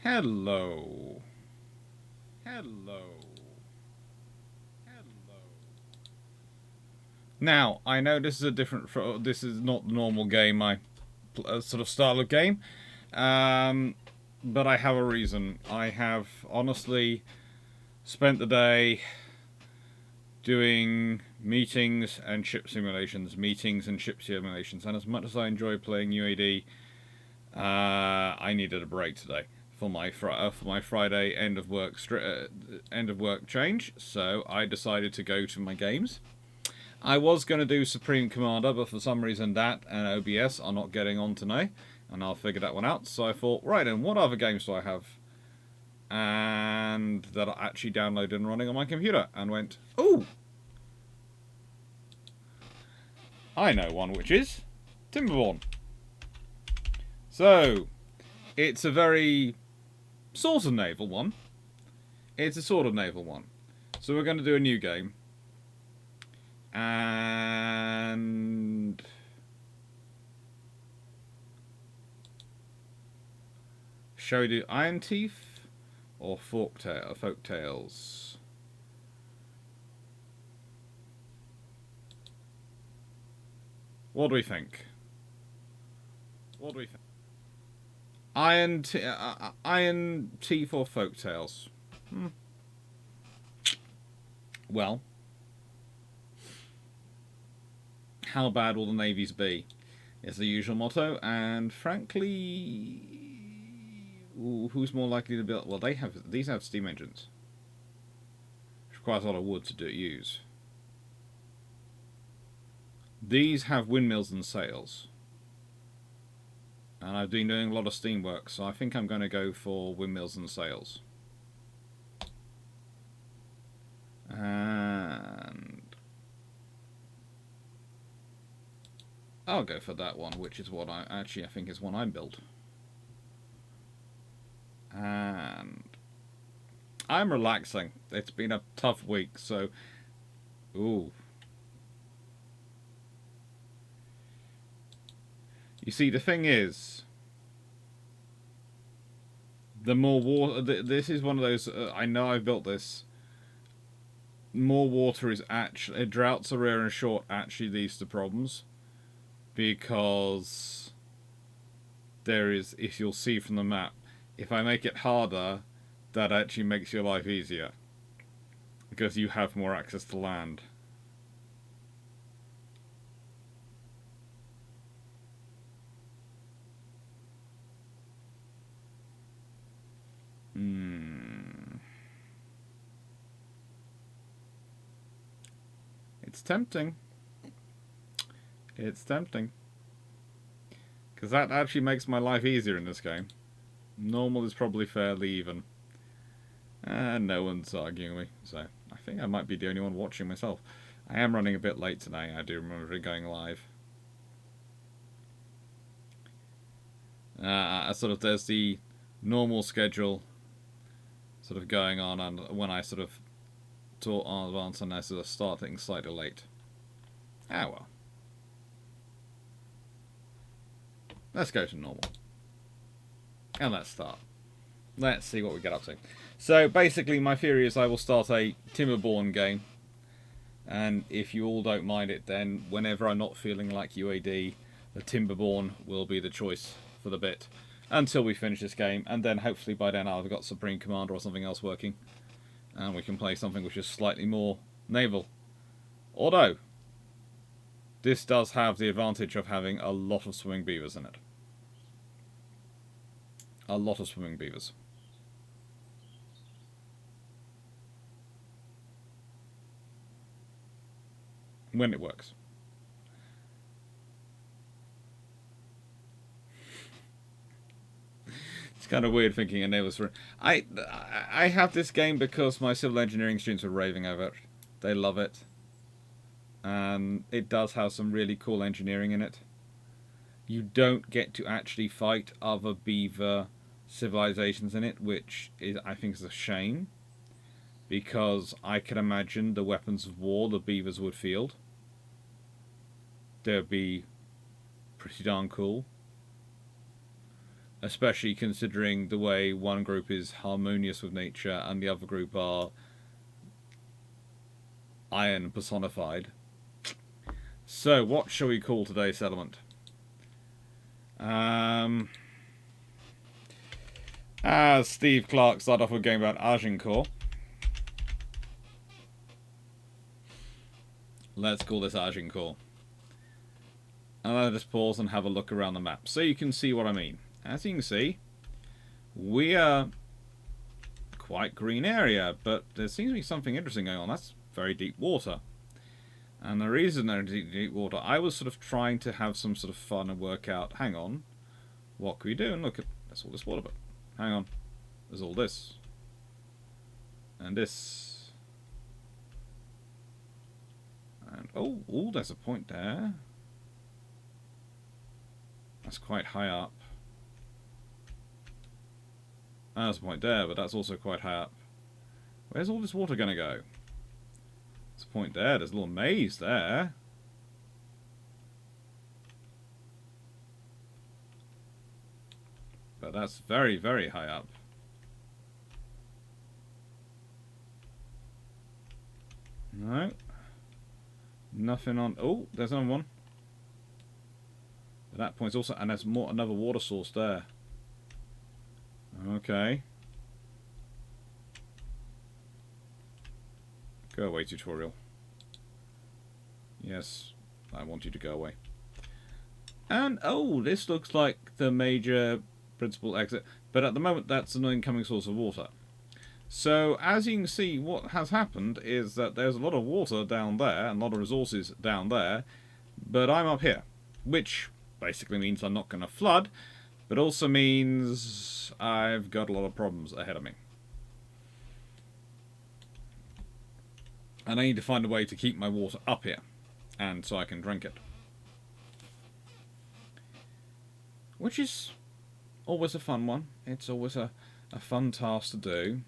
Hello. Hello. Hello. Now, I know this is a different. This is not the normal game. My sort of style of game. Um, but I have a reason. I have honestly spent the day doing meetings and ship simulations, and as much as I enjoy playing UAD, I needed a break today for my Friday end of work change. So I decided to go to my games. I was going to do Supreme Commander, but for some reason that and OBS are not getting on today, and I'll figure that one out. So I thought, right, and what other games do I have? And that I actually downloaded and running on my computer, and went, ooh, I know one, which is Timberborne. So it's a very sort of naval one. It's a sort of naval one. So we're going to do a new game. And shall we do Iron Teeth or Folk Tales? What do we think? What do we think? Iron Teeth or Folk Tales? Well, how bad will the navies be? Is the usual motto, and frankly, who's more likely to build? Well, these have steam engines, which requires a lot of wood to use. These have windmills and sails, and I've been doing a lot of steam work, so I think I'm going to go for windmills and sails. And I'll go for that one, which is what I think is one I built. And I'm relaxing. It's been a tough week, so ooh. You see, the thing is, the more water. This is one of those. I know I've built this. More water is actually droughts are rare and short. Actually, leads to problems because there is. If you'll see from the map, if I make it harder, that actually makes your life easier because you have more access to land. It's tempting. It's tempting. Because that actually makes my life easier in this game. Normal is probably fairly even. And no one's arguing me, so I think I might be the only one watching myself. I am running a bit late today, I do remember it going live. There's the normal schedule sort of going on, and when I sort of talk on advance, and I sort of start things slightly late. Ah well. Let's go to normal. And let's start. Let's see what we get up to. So basically my theory is I will start a Timberborne game. And if you all don't mind it, then whenever I'm not feeling like UAD, the Timberborne will be the choice for the bit. Until we finish this game. And then hopefully by then I'll have got Supreme Commander or something else working. And we can play something which is slightly more naval. Although, this does have the advantage of having a lot of swimming beavers in it. A lot of swimming beavers. When it works. It's kind of weird thinking a naval for. I have this game because my civil engineering students are raving over it. They love it. And it does have some really cool engineering in it. You don't get to actually fight other beaver civilizations in it, which is, I think, is a shame. Because I can imagine the weapons of war the beavers would field. They'd be pretty darn cool. especially considering the way one group is harmonious with nature and the other group are iron personified. So, what shall we call today's settlement? As Steve Clark started off with a game about Agincourt, let's call this Agincourt. And I'll just pause and have a look around the map so you can see what I mean. As you can see, we are quite green area, but there seems to be something interesting going on. That's very deep water. And the reason there's deep water, I was sort of trying to have some sort of fun and work out, hang on, what can we do? And look at, that's all this water, but hang on, there's all this. And this. And, oh, there's a point there. That's quite high up. There's a point there, but that's also quite high up. Where's all this water going to go? There's a point there. There's a little maze there. But that's very, very high up. No. Nothing on... Oh, there's another one. At that point also... And there's another water source there. Okay. Go away, tutorial. Yes, I want you to go away. And, oh, this looks like the major principal exit. But at the moment, that's an incoming source of water. So, as you can see, what has happened is that there's a lot of water down there, and a lot of resources down there, but I'm up here. Which basically means I'm not going to flood, but also means I've got a lot of problems ahead of me. And I need to find a way to keep my water up here, and so I can drink it. Which is always a fun one. It's always a fun task to do.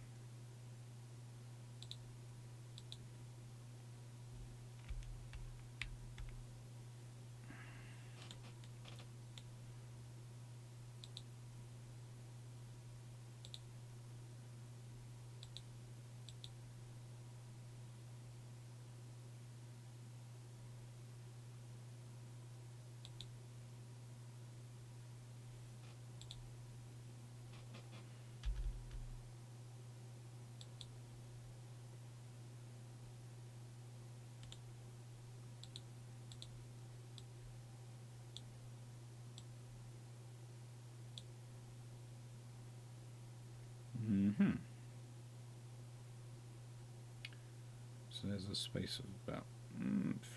So there's a space of about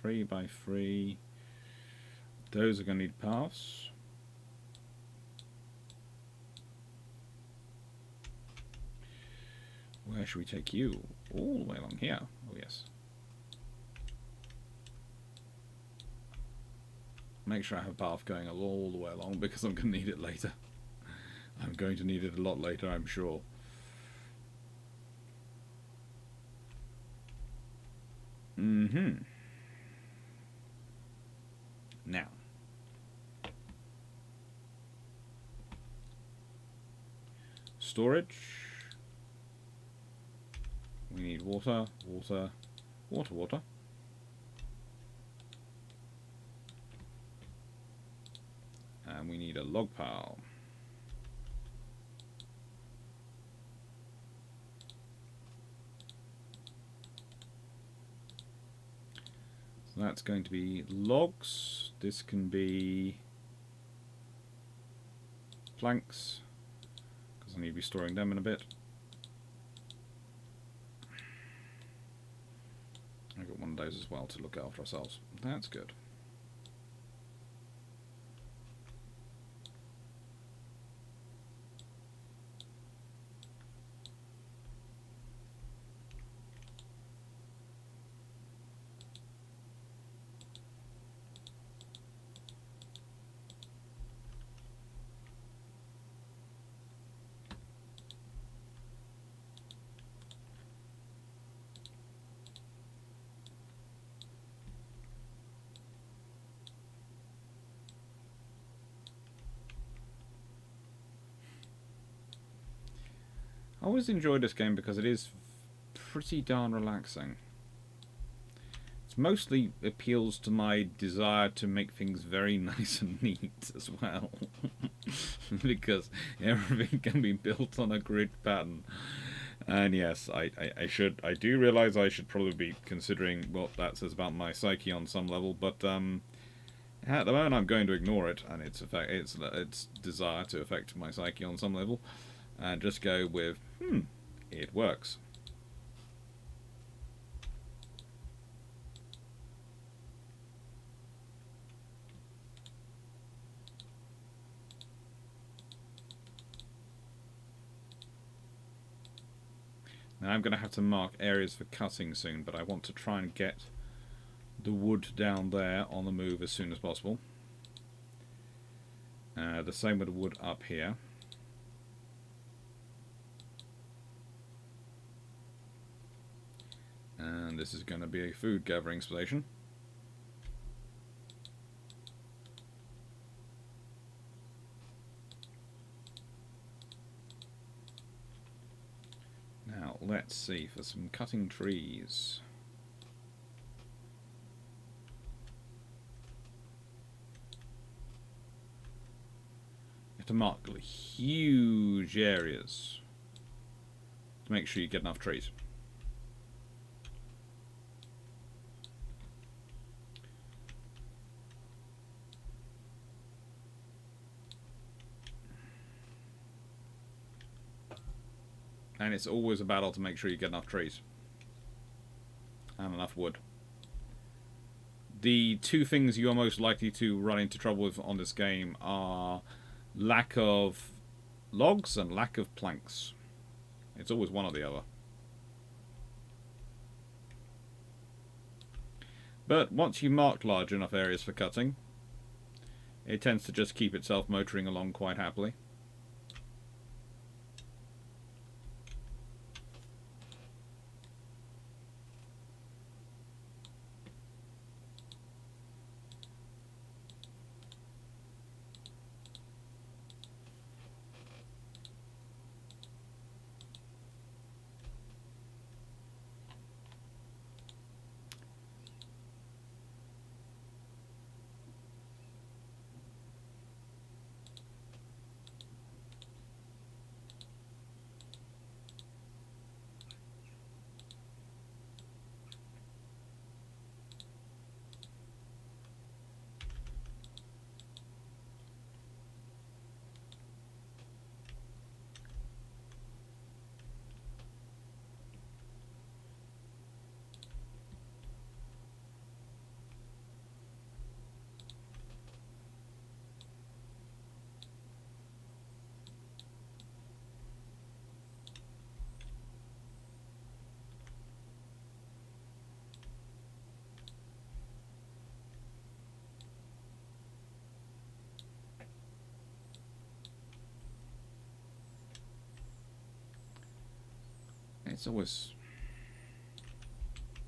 3 by 3. Those are going to need paths. Where should we take you? All the way along here. Oh yes. Make sure I have a path going all the way along because I'm going to need it later. I'm going to need it a lot later, I'm sure. Now. Storage. We need water, water, water, water. And we need a log pile. So that's going to be logs. This can be planks, because I need to be storing them in a bit. I've got one of those as well to look after ourselves. That's good. always enjoy this game because it is pretty darn relaxing. It mostly appeals to my desire to make things very nice and neat as well. Because everything can be built on a grid pattern. And yes, I do realise I should probably be considering what that says about my psyche on some level, but at the moment I'm going to ignore it and its desire to affect my psyche on some level, and just go with, it works. Now I'm going to have to mark areas for cutting soon, but I want to try and get the wood down there on the move as soon as possible. The same with the wood up here. And this is going to be a food gathering station. Now, let's see, for some cutting trees. You have to mark huge areas to make sure you get enough trees. And it's always a battle to make sure you get enough trees and enough wood. The two things you are most likely to run into trouble with on this game are lack of logs and lack of planks. It's always one or the other. But once you mark large enough areas for cutting, it tends to just keep itself motoring along quite happily.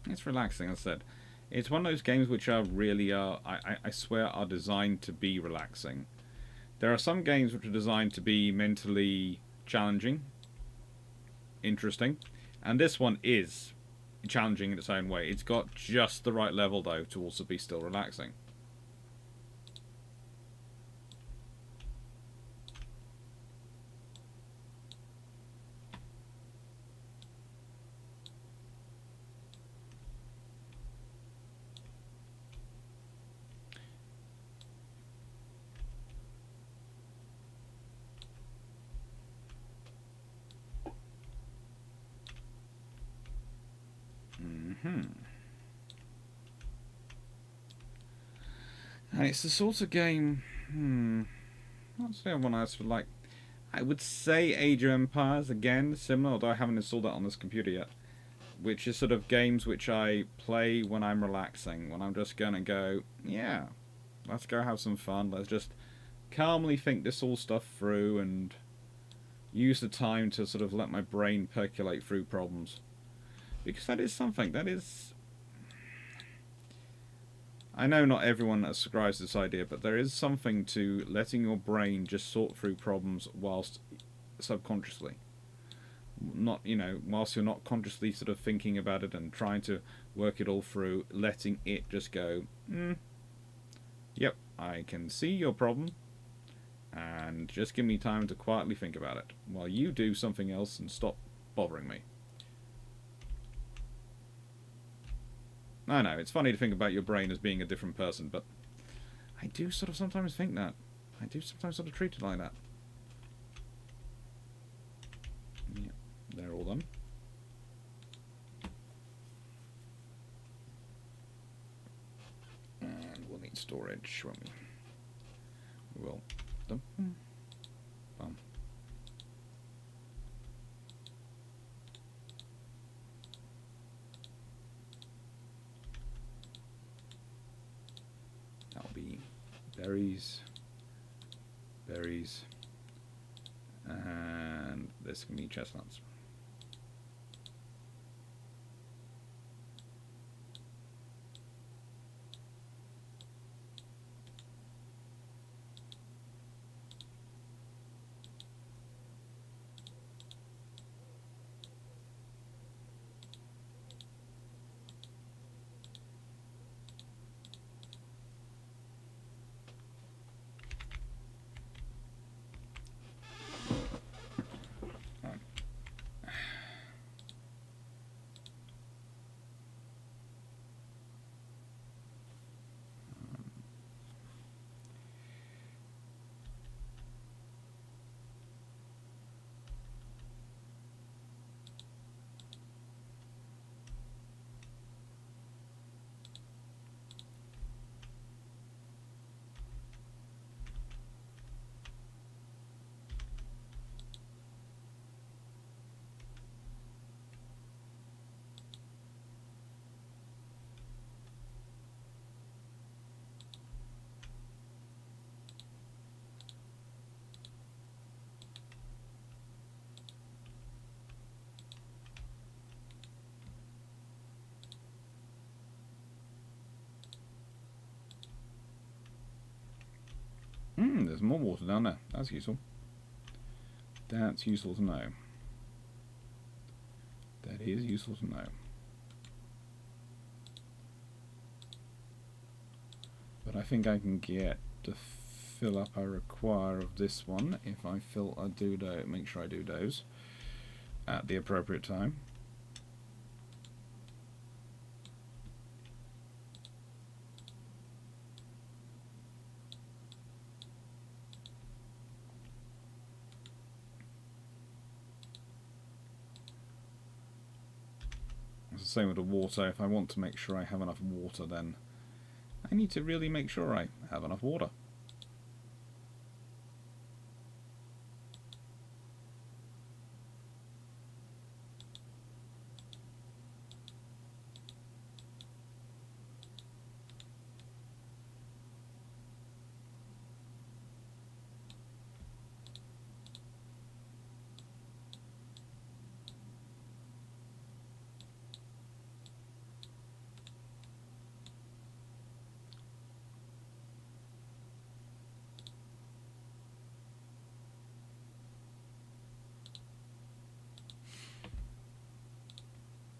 It's relaxing, as I said. It's one of those games which are really I swear are designed to be relaxing. There are some games which are designed to be mentally challenging, interesting, and this one is challenging in its own way. It's got just the right level though to also be still relaxing. And it's the sort of game, what's the other one I would like? I would say Age of Empires, again, similar, although I haven't installed that on this computer yet. Which is sort of games which I play when I'm relaxing, when I'm just gonna go, yeah, let's go have some fun, let's just calmly think this all stuff through and use the time to sort of let my brain percolate through problems. Because that is something, that is... I know not everyone ascribes to this idea, but there is something to letting your brain just sort through problems whilst subconsciously. not, you know, whilst you're not consciously sort of thinking about it and trying to work it all through, letting it just go, yep, I can see your problem, and just give me time to quietly think about it while you do something else and stop bothering me. I know, it's funny to think about your brain as being a different person, but I do sort of sometimes think that. I do sometimes sort of treat it like that. Yeah, they're all done. And we'll need storage, won't we? We will. Done. Bum. That'll be berries, berries, and this can be chestnuts. There's more water down there. That's useful. That's useful to know. That is useful to know. But I think I can get the fill up I require of this one if I fill a doodo. Make sure I do those at the appropriate time. It's the same with the water. If I want to make sure I have enough water, then I need to really make sure I have enough water.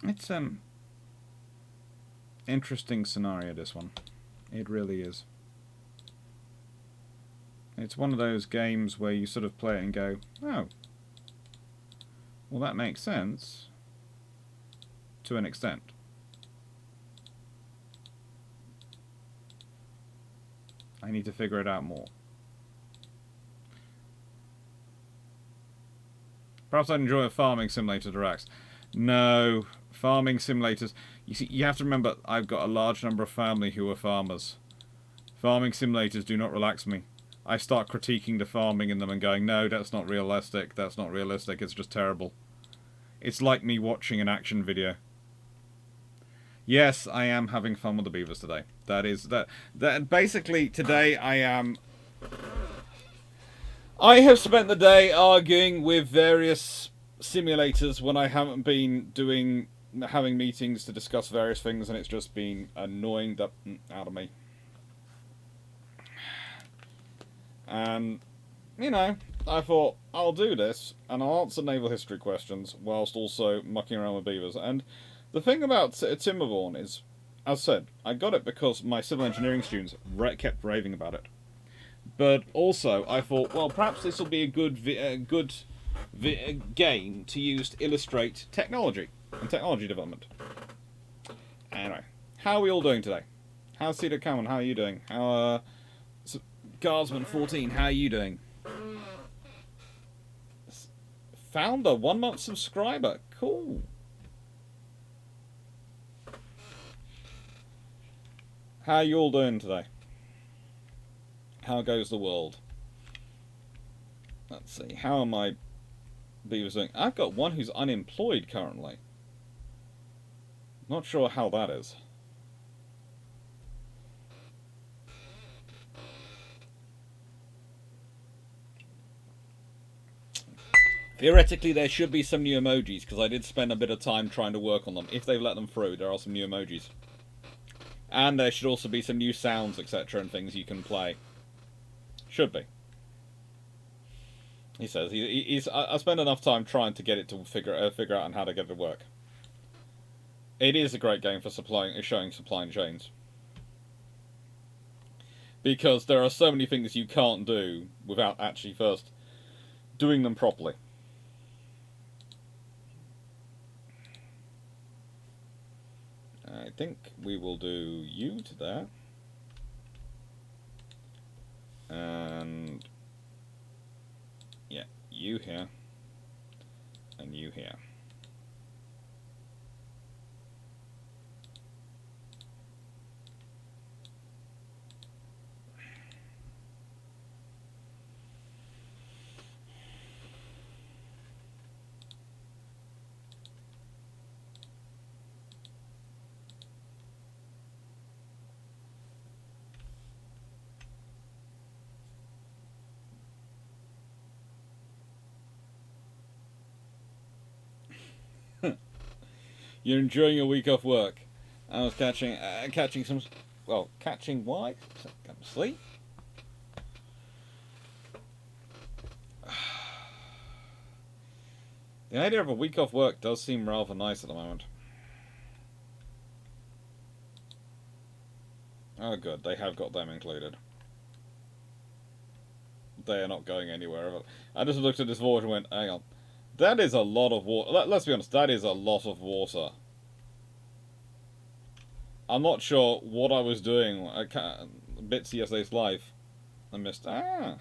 It's interesting scenario, this one. It really is. It's one of those games where you sort of play it and go, oh, well that makes sense to an extent. I need to figure it out more. Perhaps I'd enjoy a farming simulator, Dirax. No, farming simulators. You see, you have to remember, I've got a large number of family who are farmers. Farming simulators do not relax me. I start critiquing the farming in them and going, no, that's not realistic, that's not realistic, it's just terrible. It's like me watching an action video. Yes, I am having fun with the beavers today. That basically today I have spent the day arguing with various simulators when I haven't been having meetings to discuss various things, and it's just been annoying the out of me. And you know, I thought, I'll do this, and I'll answer naval history questions, whilst also mucking around with beavers. And the thing about Timberborne is, as I said, I got it because my civil engineering students kept raving about it. But also, I thought, well, perhaps this will be a good game to use to illustrate technology and technology development. Anyway, how are we all doing today? How's Cedar Cameron? How are you doing? How Guardsman 14? How are you doing? Found a 1 month subscriber. Cool. How are you all doing today? How goes the world? Let's see. How are my beavers doing? I've got one who's unemployed currently. Not sure how that is. Theoretically, there should be some new emojis, because I did spend a bit of time trying to work on them. If they've let them through, there are some new emojis. And there should also be some new sounds, etc., and things you can play. Should be. He says. I spent enough time trying to get it to figure out on how to get it to work. It is a great game for showing supply chains. Because there are so many things you can't do without actually first doing them properly. I think we will do you to that. And yeah, you here. And you here. You're enjoying your week off work. I was catching some, well, catching what? Come to sleep. The idea of a week off work does seem rather nice at the moment. Oh good, they have got them included. They are not going anywhere. I just looked at this water and went, hang on. That is a lot of water. Let's be honest, that is a lot of water. I'm not sure what I was doing. Bits of yesterday's live. I missed. Well.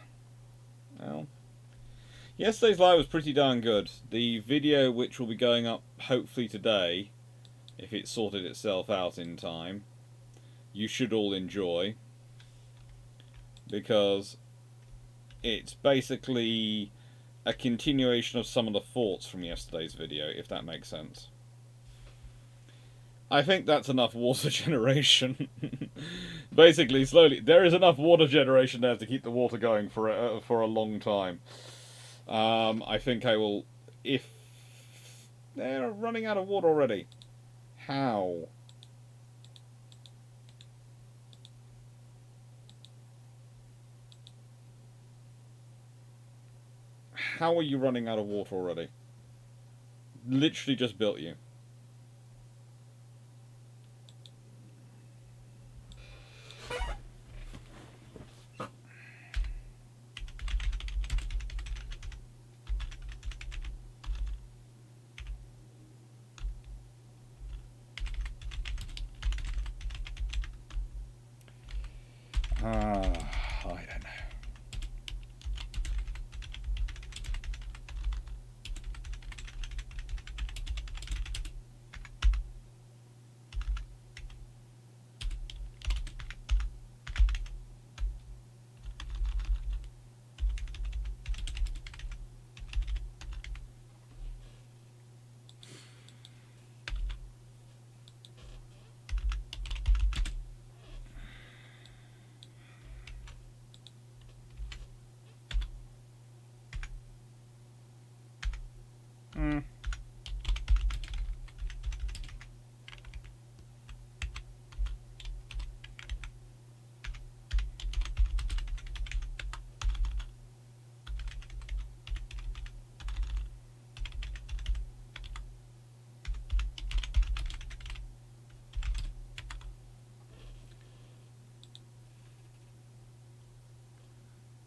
Yesterday's live was pretty darn good. The video, which will be going up hopefully today, if it sorted itself out in time, you should all enjoy. Because it's basically a continuation of some of the thoughts from yesterday's video, if that makes sense. I think that's enough water generation. Basically, slowly, there is enough water generation there to keep the water going for a long time. I think I will, if they're running out of water already. How? How are you running out of water already? Literally just built you. I don't know.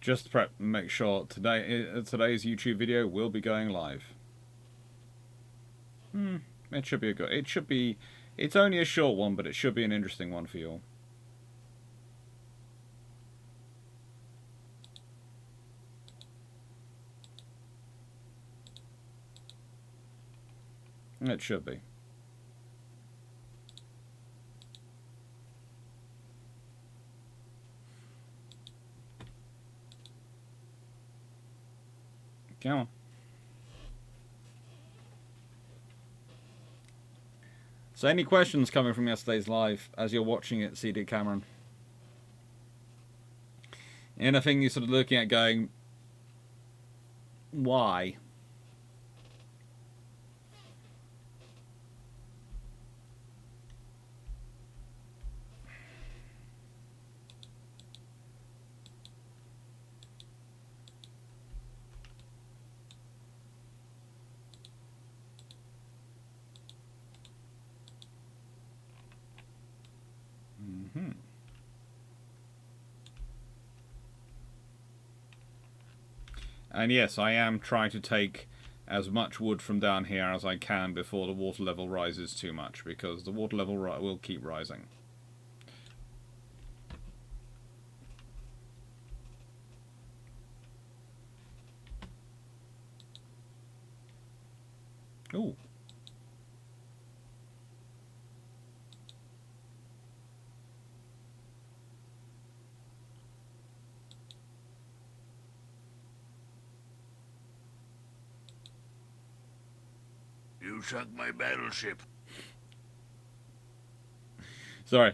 Just prep, make sure today's YouTube video will be going live. It should be a good. It should be. It's only a short one, but it should be an interesting one for you all. It should be. Come on. So any questions coming from yesterday's live as you're watching it, CD Cameron? Anything you're sort of looking at going, why? And yes, I am trying to take as much wood from down here as I can before the water level rises too much, because the water level will keep rising. Ooh. You sunk my battleship. Sorry.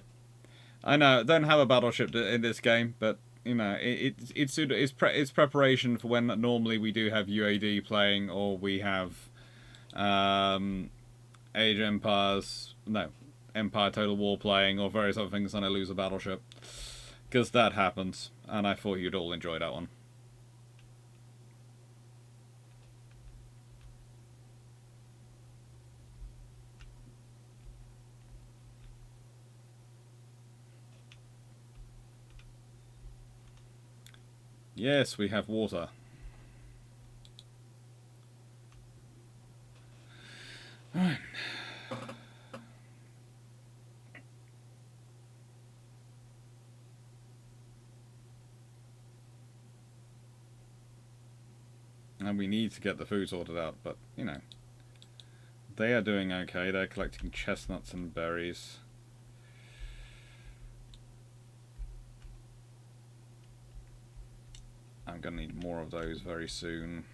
I know, I don't have a battleship in this game, but, you know, it's preparation for when normally we do have UAD playing, or we have Age of Empires, no, Empire Total War playing, or various other things, and I lose a battleship. Because that happens, and I thought you'd all enjoy that one. Yes, we have water. Alright. And we need to get the food sorted out, but, you know. They are doing okay. They're collecting chestnuts and berries. I'm going to need more of those very soon.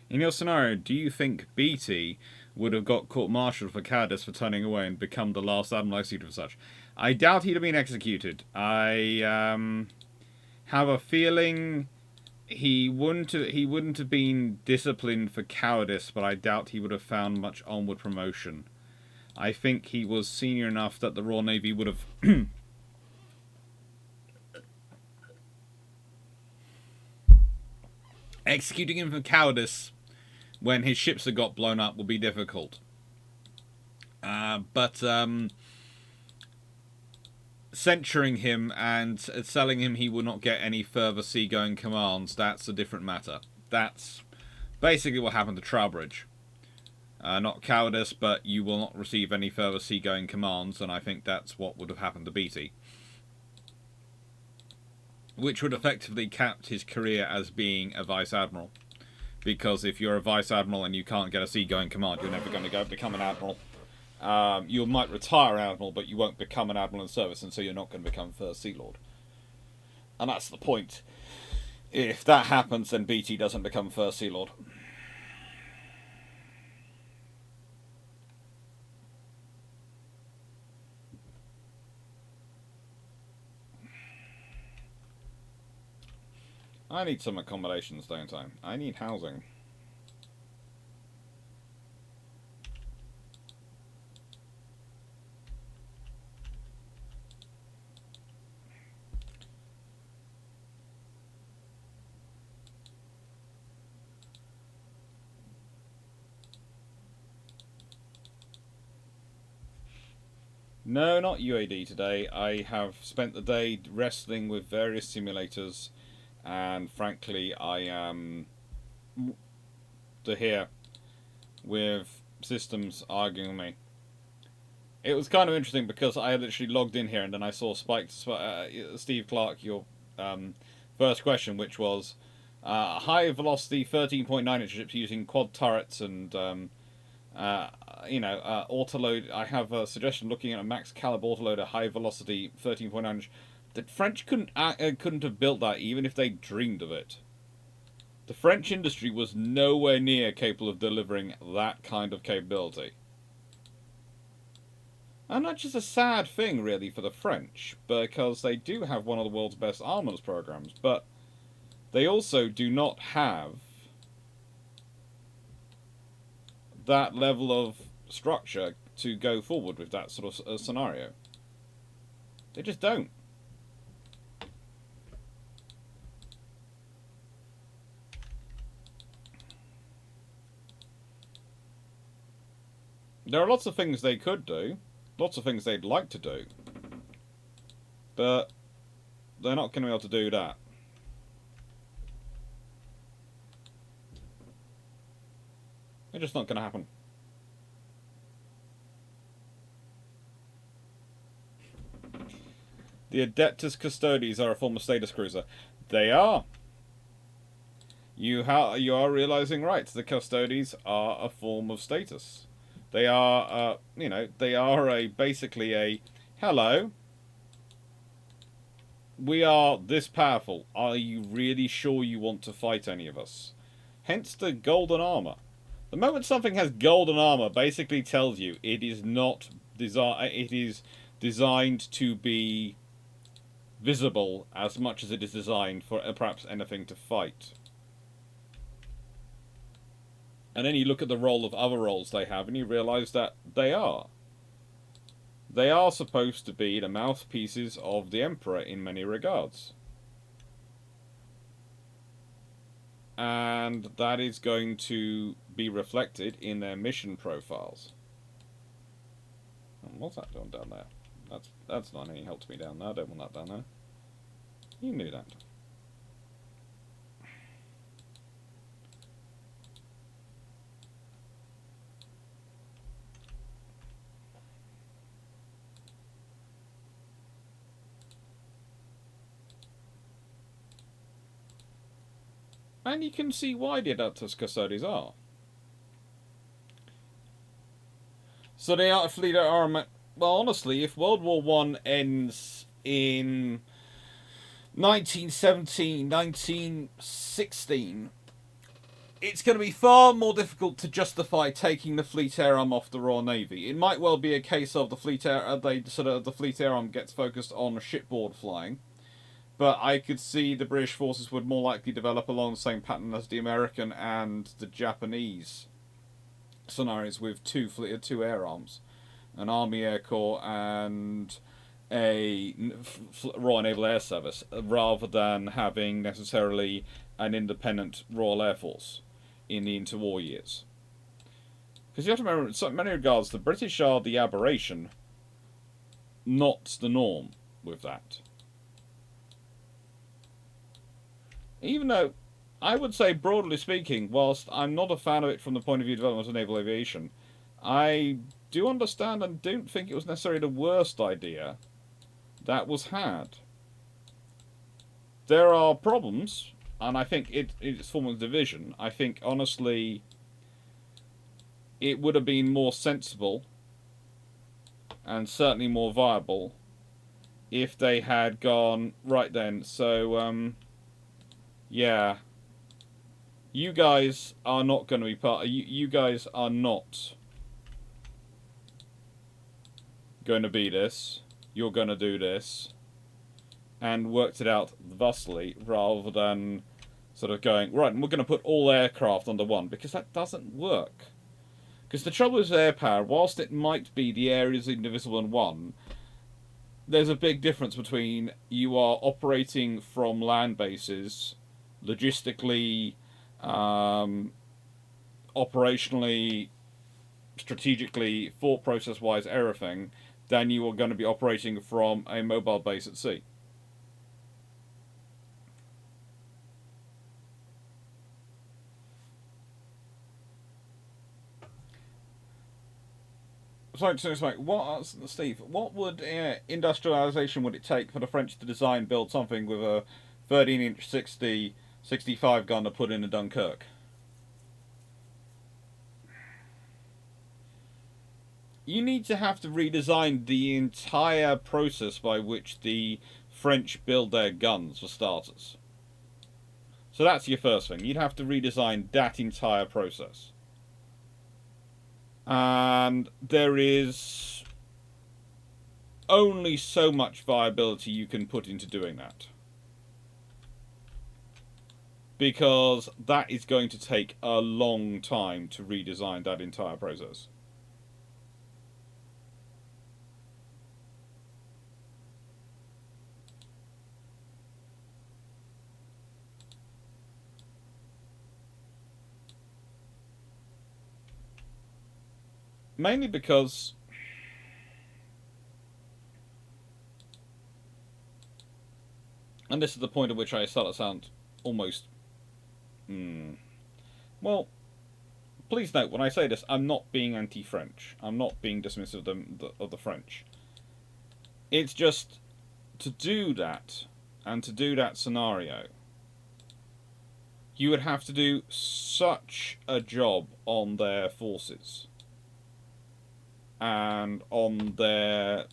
In your scenario, do you think Beatty would have got court-martialed for cowardice for turning away and become the last admiral executed for such? I doubt he'd have been executed. I have a feeling he wouldn't have been disciplined for cowardice, but I doubt he would have found much onward promotion. I think he was senior enough that the Royal Navy would have executing him for cowardice when his ships had got blown up would be difficult. But censuring him and telling him he will not get any further seagoing commands, that's a different matter. That's basically what happened to Trowbridge. Not cowardice, but you will not receive any further seagoing commands, and I think that's what would have happened to Beatty. Which would effectively cap his career as being a Vice Admiral. Because if you're a Vice Admiral and you can't get a seagoing command, you're never going to become an Admiral. You might retire Admiral, but you won't become an Admiral in service, and so you're not going to become First Sea Lord. And that's the point. If that happens, then BT doesn't become First Sea Lord. I need some accommodations, don't I? I need housing. No, not UAD today. I have spent the day wrestling with various simulators, and frankly, I am to hear with systems arguing with me. It was kind of interesting because I had literally logged in here and then I saw Steve Clark, your first question, which was high velocity 13.9-inch ships using quad turrets and autoload. I have a suggestion looking at a max caliber autoloader, high velocity 13.9-inch. The French couldn't have built that even if they dreamed of it. The French industry was nowhere near capable of delivering that kind of capability. And that's just a sad thing, really, for the French, because they do have one of the world's best armaments programs, but they also do not have that level of structure to go forward with that sort of scenario. They just don't. There are lots of things they could do, lots of things they'd like to do, but they're not going to be able to do that. It's just not going to happen. The Adeptus Custodes are a form of status cruiser. They are. You are realizing right. The Custodes are a form of status. They are, they are basically a hello. We are this powerful. Are you really sure you want to fight any of us? Hence the golden armor. The moment something has golden armor, basically tells you it is not it is designed to be visible as much as it is designed for perhaps anything to fight. And then you look at the role of other roles they have, and you realise that they are. They are supposed to be the mouthpieces of the Emperor in many regards. And that is going to be reflected in their mission profiles. What's that doing down there? That's not any help to me down there. I don't want that down there. You knew that. And you can see why the Adeptus Custodes are. So they are a fleet armament. Well, honestly, if World War I ends in 1917, 1916, it's going to be far more difficult to justify taking the Fleet Air Arm off the Royal Navy. It might well be a case of the Fleet Air Arm gets focused on shipboard flying. But I could see the British forces would more likely develop along the same pattern as the American and the Japanese scenarios with two air arms, an Army Air Corps and a Royal Naval Air Service, rather than having necessarily an independent Royal Air Force in the interwar years. Because you have to remember, in so many regards, the British are the aberration, not the norm with that. Even though, I would say, broadly speaking, whilst I'm not a fan of it from the point of view of development of naval aviation, I do understand and don't think it was necessarily the worst idea that was had. There are problems, and I think it's form of division. I think, honestly, it would have been more sensible and certainly more viable if they had gone, right then, so, Yeah. You guys are not going to be part... You guys are not going to be this. You're going to do this. And worked it out thusly, rather than sort of going, right, and we're going to put all aircraft under one, because that doesn't work. Because the trouble with air power, whilst it might be the areas indivisible in one, there's a big difference between you are operating from land bases, logistically, operationally, strategically, thought process wise, everything, than you are going to be operating from a mobile base at sea. Sorry, Steve? What would industrialization would it take for the French to design build something with a 13-inch 65 gun to put in a Dunkirk? You need to have to redesign the entire process by which the French build their guns, for starters. So that's your first thing. You'd have to redesign that entire process. And there is only so much viability you can put into doing that. Because that is going to take a long time to redesign that entire process. Mainly because and this is the point at which I start to sound almost well, please note, when I say this, I'm not being anti-French. I'm not being dismissive of the French. It's just to do that, and to do that scenario, you would have to do such a job on their forces and on their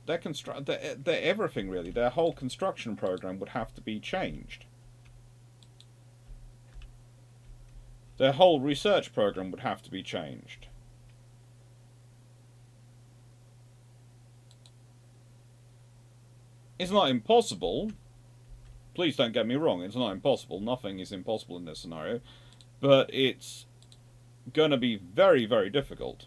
everything really. Their whole construction program would have to be changed. Their whole research program would have to be changed. It's not impossible. Please don't get me wrong, it's not impossible. Nothing is impossible in this scenario. But it's going to be very, very difficult.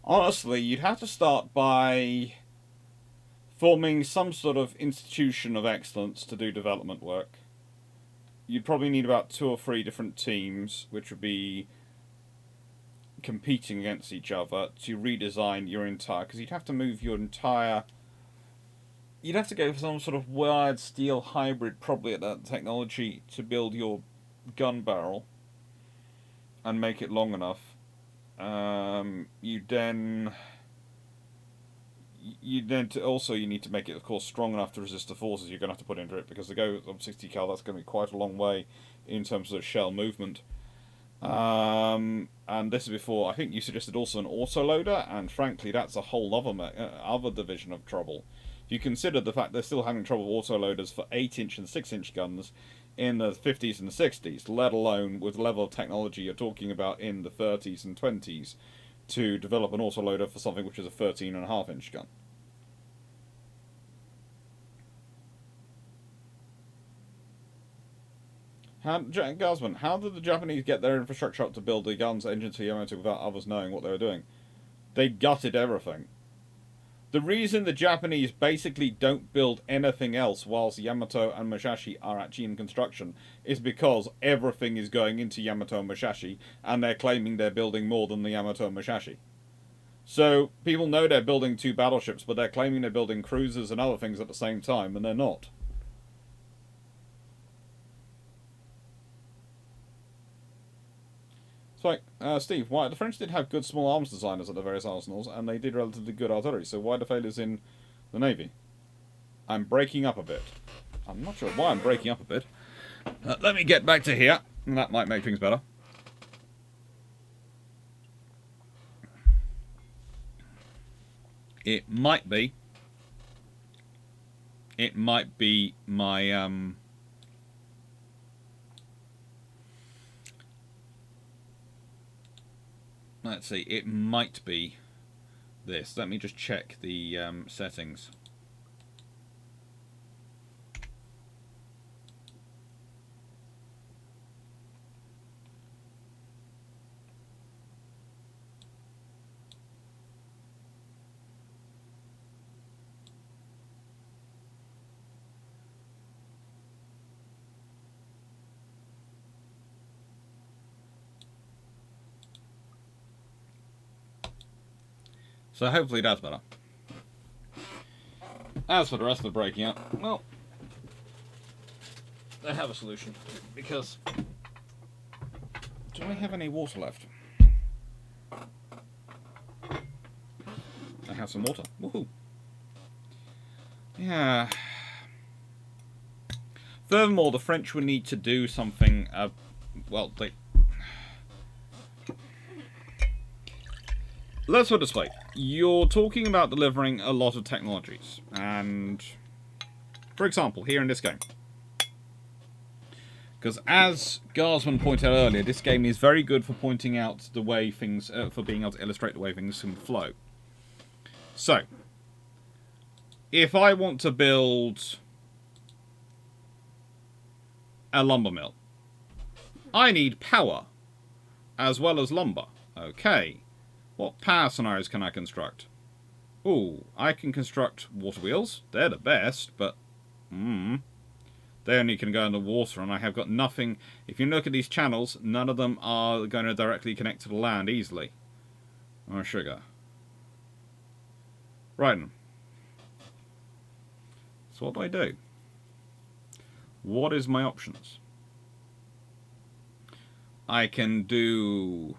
Honestly, you'd have to start by forming some sort of institution of excellence to do development work. You'd probably need about 2 or 3 different teams, which would be competing against each other to redesign your entire... Because you'd have to move your entire... You'd have to go for some sort of wired steel hybrid, probably at that technology, to build your gun barrel and make it long enough. You then also you need to make it, of course, strong enough to resist the forces you're going to have to put into it, because to go of 60 cal, that's going to be quite a long way in terms of shell movement. And this is before, I think you suggested also an autoloader, and frankly that's a whole other division of trouble. If you consider the fact they're still having trouble with autoloaders for 8-inch and 6-inch guns in the 50s and the 60s, let alone with the level of technology you're talking about in the 30s and 20s, to develop an autoloader for something which is a 13.5-inch gun. Guzman, how did the Japanese get their infrastructure up to build the guns engines for Yamato without others knowing what they were doing? They gutted everything. The reason the Japanese basically don't build anything else whilst Yamato and Musashi are actually in construction is because everything is going into Yamato and Musashi, and they're claiming they're building more than the Yamato and Musashi. So people know they're building 2 battleships, but they're claiming they're building cruisers and other things at the same time, and they're not. It's like, Steve, why the French did have good small arms designers at the various arsenals, and they did relatively good artillery, so why the failures in the Navy? I'm breaking up a bit. I'm not sure why I'm breaking up a bit. Let me get back to here, and that might make things better. It might be my let's see, it might be this. Let me just check the settings. So hopefully that's better. As for the rest of the breaking up, well, I have a solution. Because do I have any water left? I have some water. Woohoo! Yeah. Furthermore, the French would need to do something. Well, they. Let's put it this way. You're talking about delivering a lot of technologies. And, for example, here in this game. Because as Garsman pointed out earlier, this game is very good for pointing out the way things, for being able to illustrate the way things can flow. So, if I want to build a lumber mill, I need power as well as lumber. Okay. What power scenarios can I construct? Ooh, I can construct water wheels. They're the best, but they only can go in the water, and I have got nothing. If you look at these channels, none of them are going to directly connect to the land easily. Or sugar. Right then. So what do I do? What is my options? I can do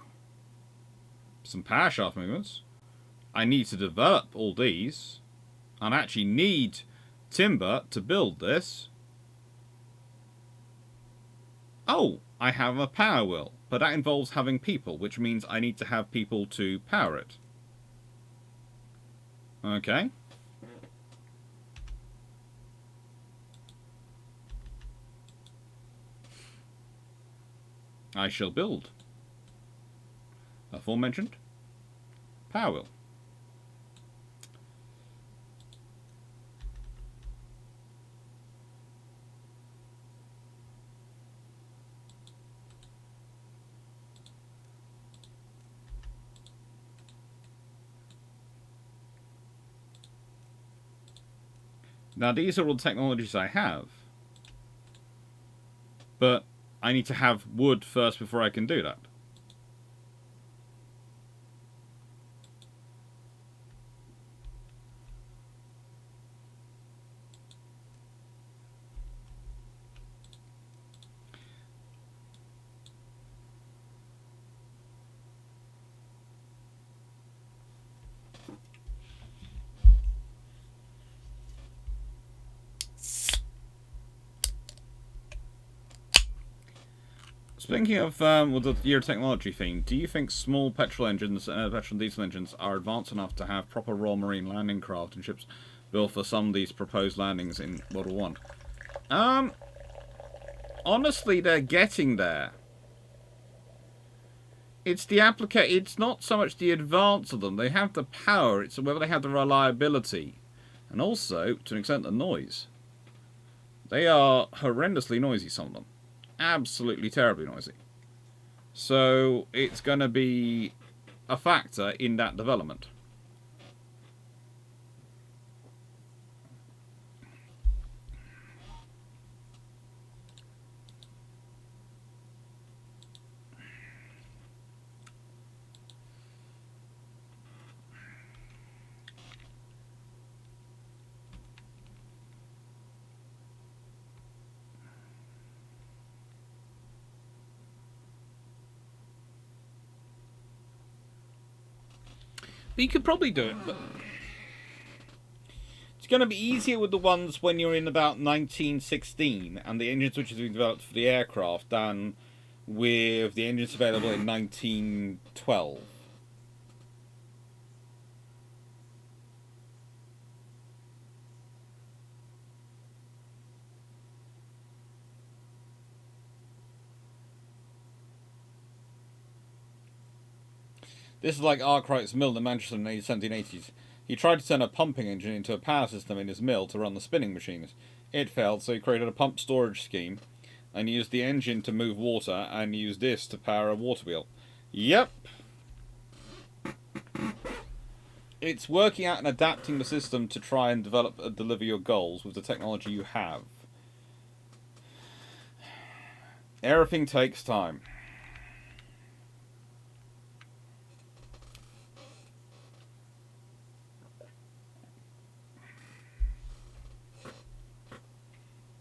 some power shaft movements. I need to develop all these. And I actually need timber to build this. Oh, I have a power wheel. But that involves having people, which means I need to have people to power it. Okay. I shall build aforementioned power wheel. Now these are all the technologies I have, but I need to have wood first before I can do that. Speaking of with the year technology theme, do you think small petrol engines, petrol and diesel engines, are advanced enough to have proper Royal Marine landing craft and ships built for some of these proposed landings in World War One? Honestly, they're getting there. It's the It's not so much the advance of them. They have the power. It's whether they have the reliability, and also to an extent the noise. They are horrendously noisy. Some of them. Absolutely terribly noisy. So it's going to be a factor in that development. But you could probably do it, but it's going to be easier with the ones when you're in about 1916 and the engines which are being developed for the aircraft than with the engines available in 1912. This is like Arkwright's mill in Manchester in the 1780s. He tried to turn a pumping engine into a power system in his mill to run the spinning machines. It failed, so he created a pump storage scheme and used the engine to move water and used this to power a water wheel. Yep. It's working out and adapting the system to try and deliver your goals with the technology you have. Everything takes time.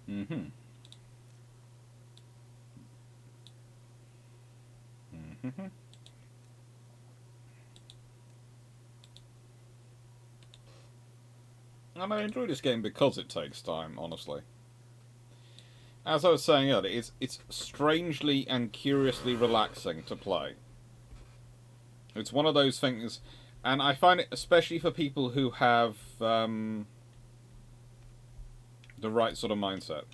Mm-hmm. Mm-hmm. And I enjoy this game because it takes time, honestly. As I was saying earlier, it's strangely and curiously relaxing to play. It's one of those things, and I find it especially for people who have the right sort of mindset.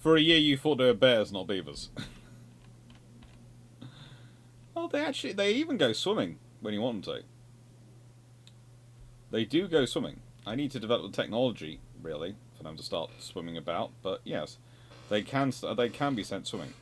For a year you thought they were bears, not beavers. Well, they even go swimming when you want them to. They do go swimming. I need to develop the technology, really, for them to start swimming about, but yes, they can be sent swimming.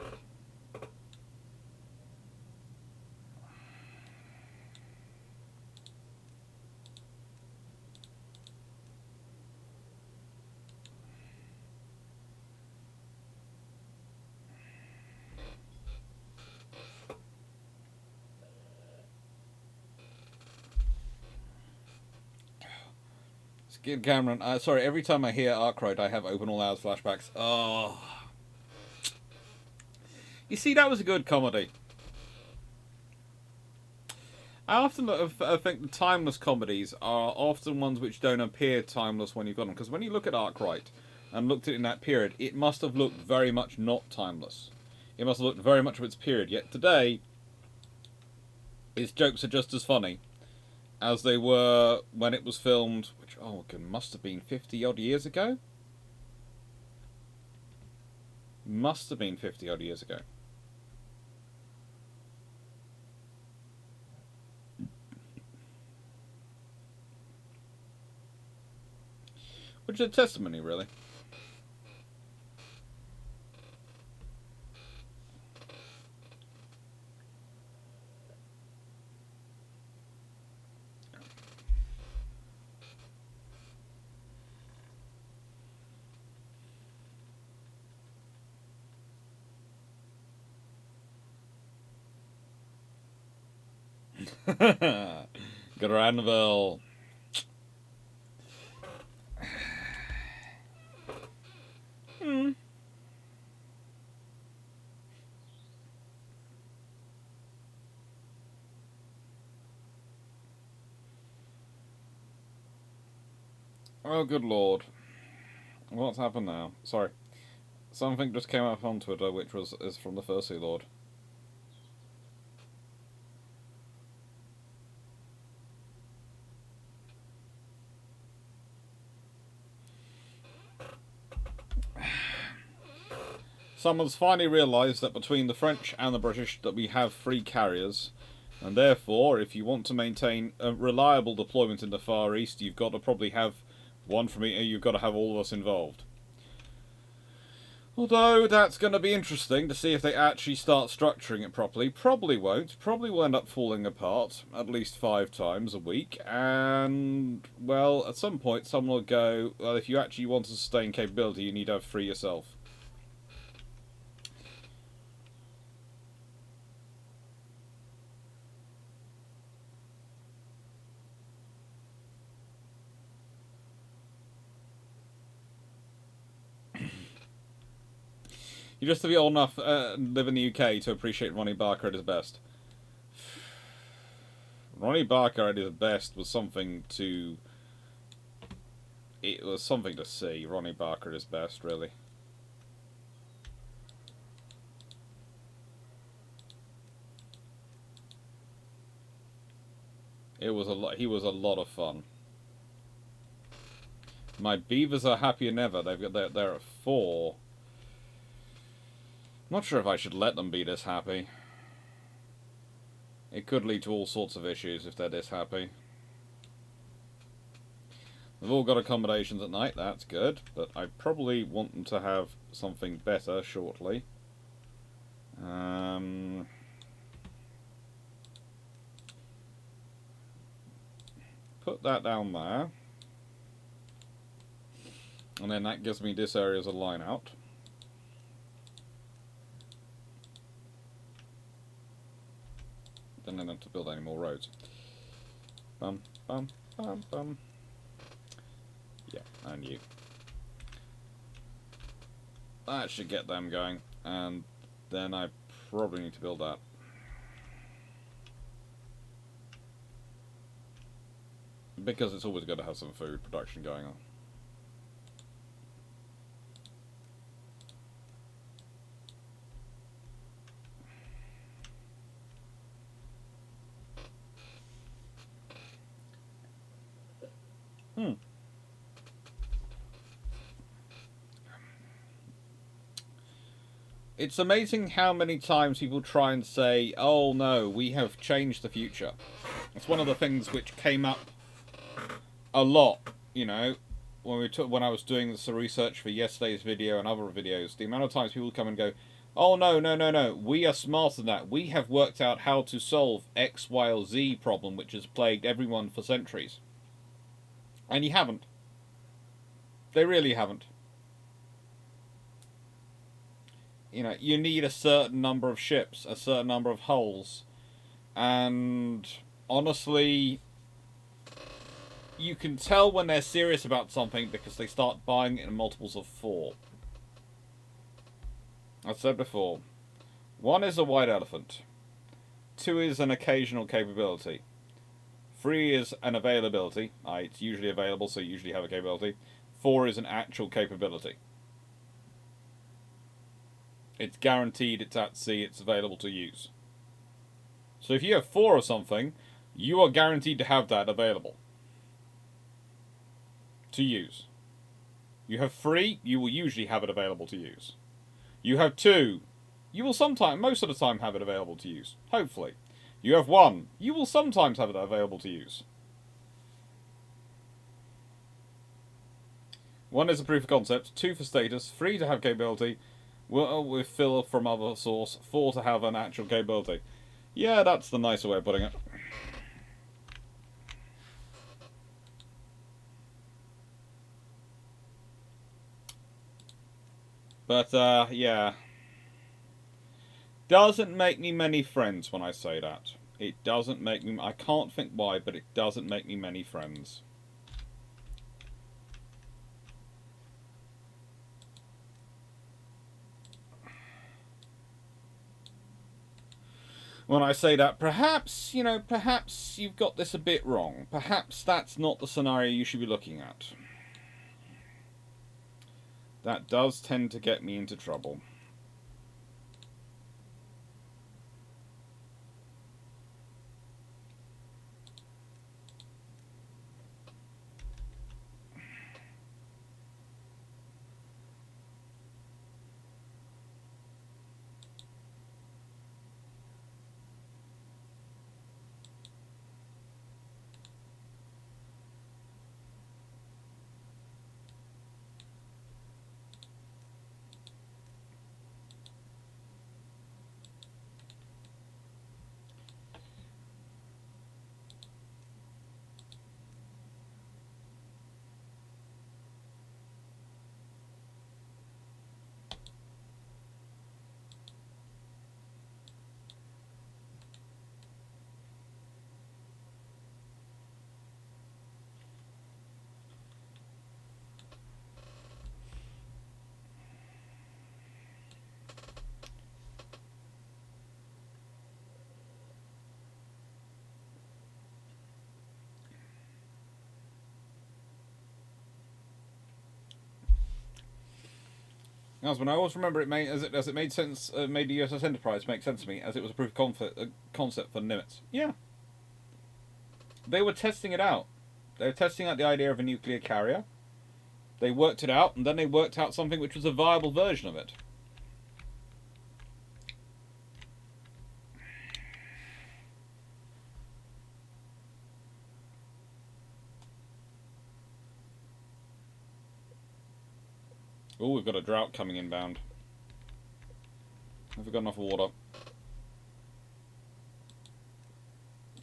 Skid Cameron, sorry, every time I hear Arkwright, I have Open All Hours flashbacks. Oh. You see, that was a good comedy. I often think the timeless comedies are often ones which don't appear timeless when you've got them. Because when you look at Arkwright and looked at it in that period, it must have looked very much not timeless. It must have looked very much of its period. Yet today, its jokes are just as funny as they were when it was filmed, which, must have been 50-odd years ago? Must have been 50-odd years ago. Which is a testimony, really. Granville. Oh, good lord. What's happened now? Sorry. Something just came up on Twitter, which is from the First Sea Lord. Someone's finally realised that between the French and the British that we have free carriers, and therefore, if you want to maintain a reliable deployment in the Far East, you've got to probably have one from each. You've got to have all of us involved. Although that's going to be interesting to see if they actually start structuring it properly. Probably won't. Probably will end up falling apart at least 5 times a week. And, well, at some point someone will go, well, if you actually want to sustain capability, you need to have 3 yourself. You just have to be old enough live in the UK to appreciate Ronnie Barker at his best. Ronnie Barker at his best was something to... It was something to see. Ronnie Barker at his best, really. It was a lot. He was a lot of fun. My beavers are happier than ever. They're at 4. Not sure if I should let them be this happy. It could lead to all sorts of issues if they're this happy. They've all got accommodations at night, that's good, but I probably want them to have something better shortly. Put that down there. And then that gives me this area as a line out. Then I don't have to build any more roads. Bum, bum, bum, bum. Yeah, and you. That should get them going. And then I probably need to build that. Because it's always good to have some food production going on. It's amazing how many times people try and say, oh no, we have changed the future. It's one of the things which came up a lot, you know, when I was doing this research for yesterday's video and other videos. The amount of times people come and go, oh no, no, no, no, we are smarter than that. We have worked out how to solve X, Y, or Z problem which has plagued everyone for centuries. And you haven't. They really haven't. You know, you need a certain number of ships, a certain number of hulls, and honestly, you can tell when they're serious about something because they start buying it in multiples of 4. I've said before, 1 is a white elephant, 2 is an occasional capability, 3 is an availability, it's usually available, so you usually have a capability, 4 is an actual capability. It's guaranteed, it's at sea, it's available to use. So if you have 4 of something, you are guaranteed to have that available to use. You have 3, you will usually have it available to use. You have 2, you will sometimes, most of the time, have it available to use. Hopefully. You have 1, you will sometimes have it available to use. 1 is a proof of concept, 2 for status, 3 to have capability, with fill from other source, 4 to have an actual capability. Yeah, that's the nicer way of putting it. But, yeah. Doesn't make me many friends when I say that. It doesn't make me... I can't think why, but it doesn't make me many friends. When I say that, perhaps, you know, perhaps you've got this a bit wrong. Perhaps that's not the scenario you should be looking at. That does tend to get me into trouble. Husband, I always remember it made as it made sense. Made the USS Enterprise make sense to me, as it was a proof of concept for Nimitz. Yeah, they were testing it out. They were testing out the idea of a nuclear carrier. They worked it out, and then they worked out something which was a viable version of it. Oh, we've got a drought coming inbound. Have we got enough water?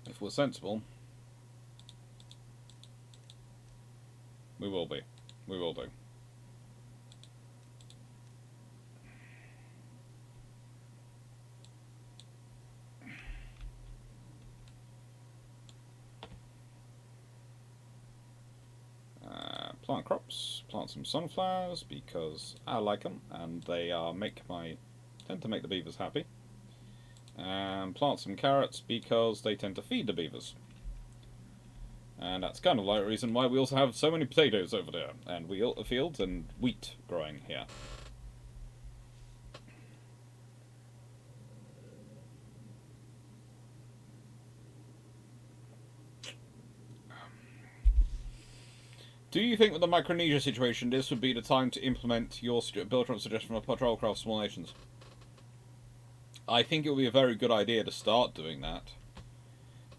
If we're sensible, we will be. We will do. Plant crops. Plant some sunflowers because I like them, and they tend to make the beavers happy. And plant some carrots because they tend to feed the beavers. And that's kind of like the reason why we also have so many potatoes over there, and fields and wheat growing here. Do you think with the Micronesia situation, this would be the time to implement your Bill suggestion of patrolcraft small nations? I think it would be a very good idea to start doing that.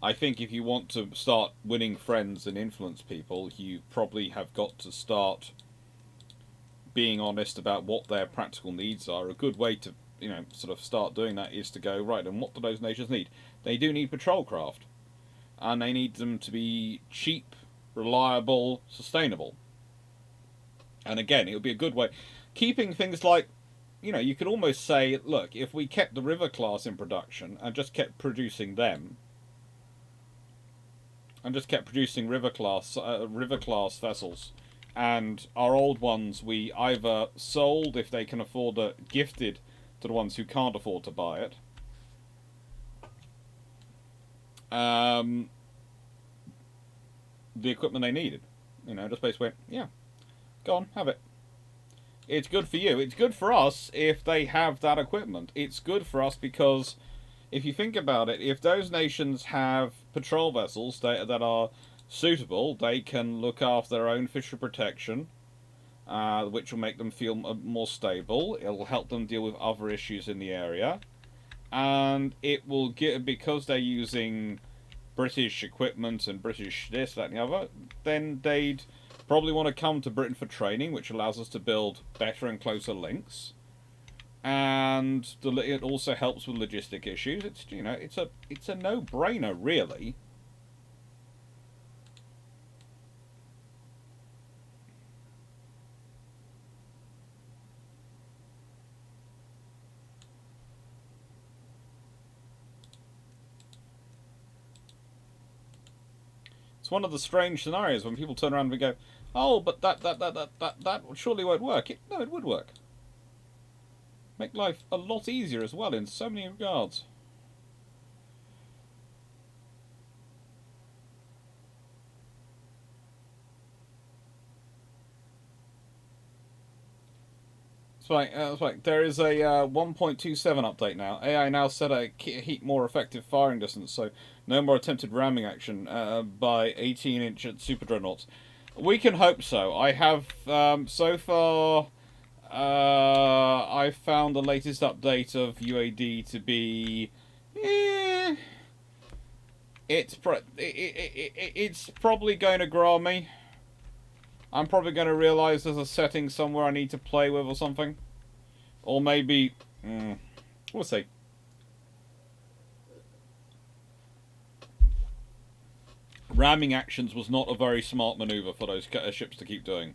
I think if you want to start winning friends and influence people, you probably have got to start being honest about what their practical needs are. A good way to, sort of start doing that is to go, right, and what do those nations need? They do need patrolcraft. And they need them to be cheap, reliable, sustainable. And again, it would be a good way. Keeping things like, you could almost say, look, if we kept the river class in production and just kept producing them, and just kept producing river class vessels, and our old ones we either sold if they can afford it, gifted to the ones who can't afford to buy it. The equipment they needed, just basically, yeah, go on, have it. It's good for you. It's good for us if they have that equipment. It's good for us because, if you think about it, if those nations have patrol vessels that are suitable, they can look after their own fishery protection, which will make them feel more stable. It'll help them deal with other issues in the area, and it will get, because they're using British equipment and British this, that, and the other, then they'd probably want to come to Britain for training, which allows us to build better and closer links. And it also helps with logistic issues. It's a no-brainer, really. It's one of the strange scenarios when people turn around and go, "Oh, but that surely won't work." No, it would work. Make life a lot easier as well in so many regards. That's right. There is a 1.27 update now. AI now set a heat more effective firing distance, so no more attempted ramming action by 18-inch super dreadnoughts. We can hope so. I have so far. I found the latest update of UAD to be. It's probably going to grow on me. I'm probably going to realise there's a setting somewhere I need to play with or something. Or maybe... we'll see. Ramming actions was not a very smart manoeuvre for those ships to keep doing.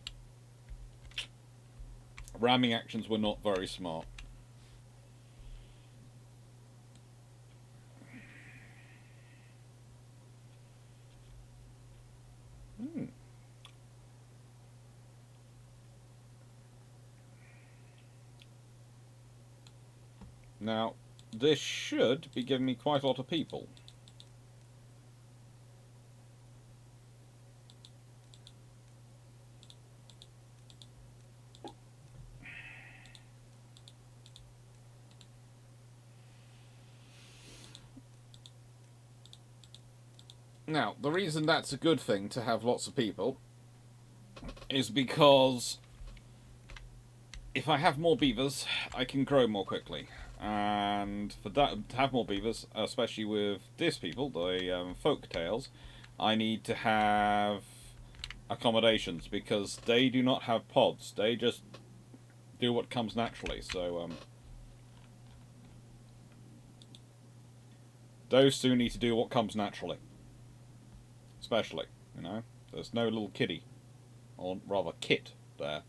Ramming actions were not very smart. Now, this should be giving me quite a lot of people. Now, the reason that's a good thing to have lots of people is because if I have more beavers, I can grow more quickly. And for that, to have more beavers, especially with these people, the folk tales, I need to have accommodations because they do not have pods. They just do what comes naturally. So those two need to do what comes naturally. Especially, you know, there's no little kiddie, or rather kit, there.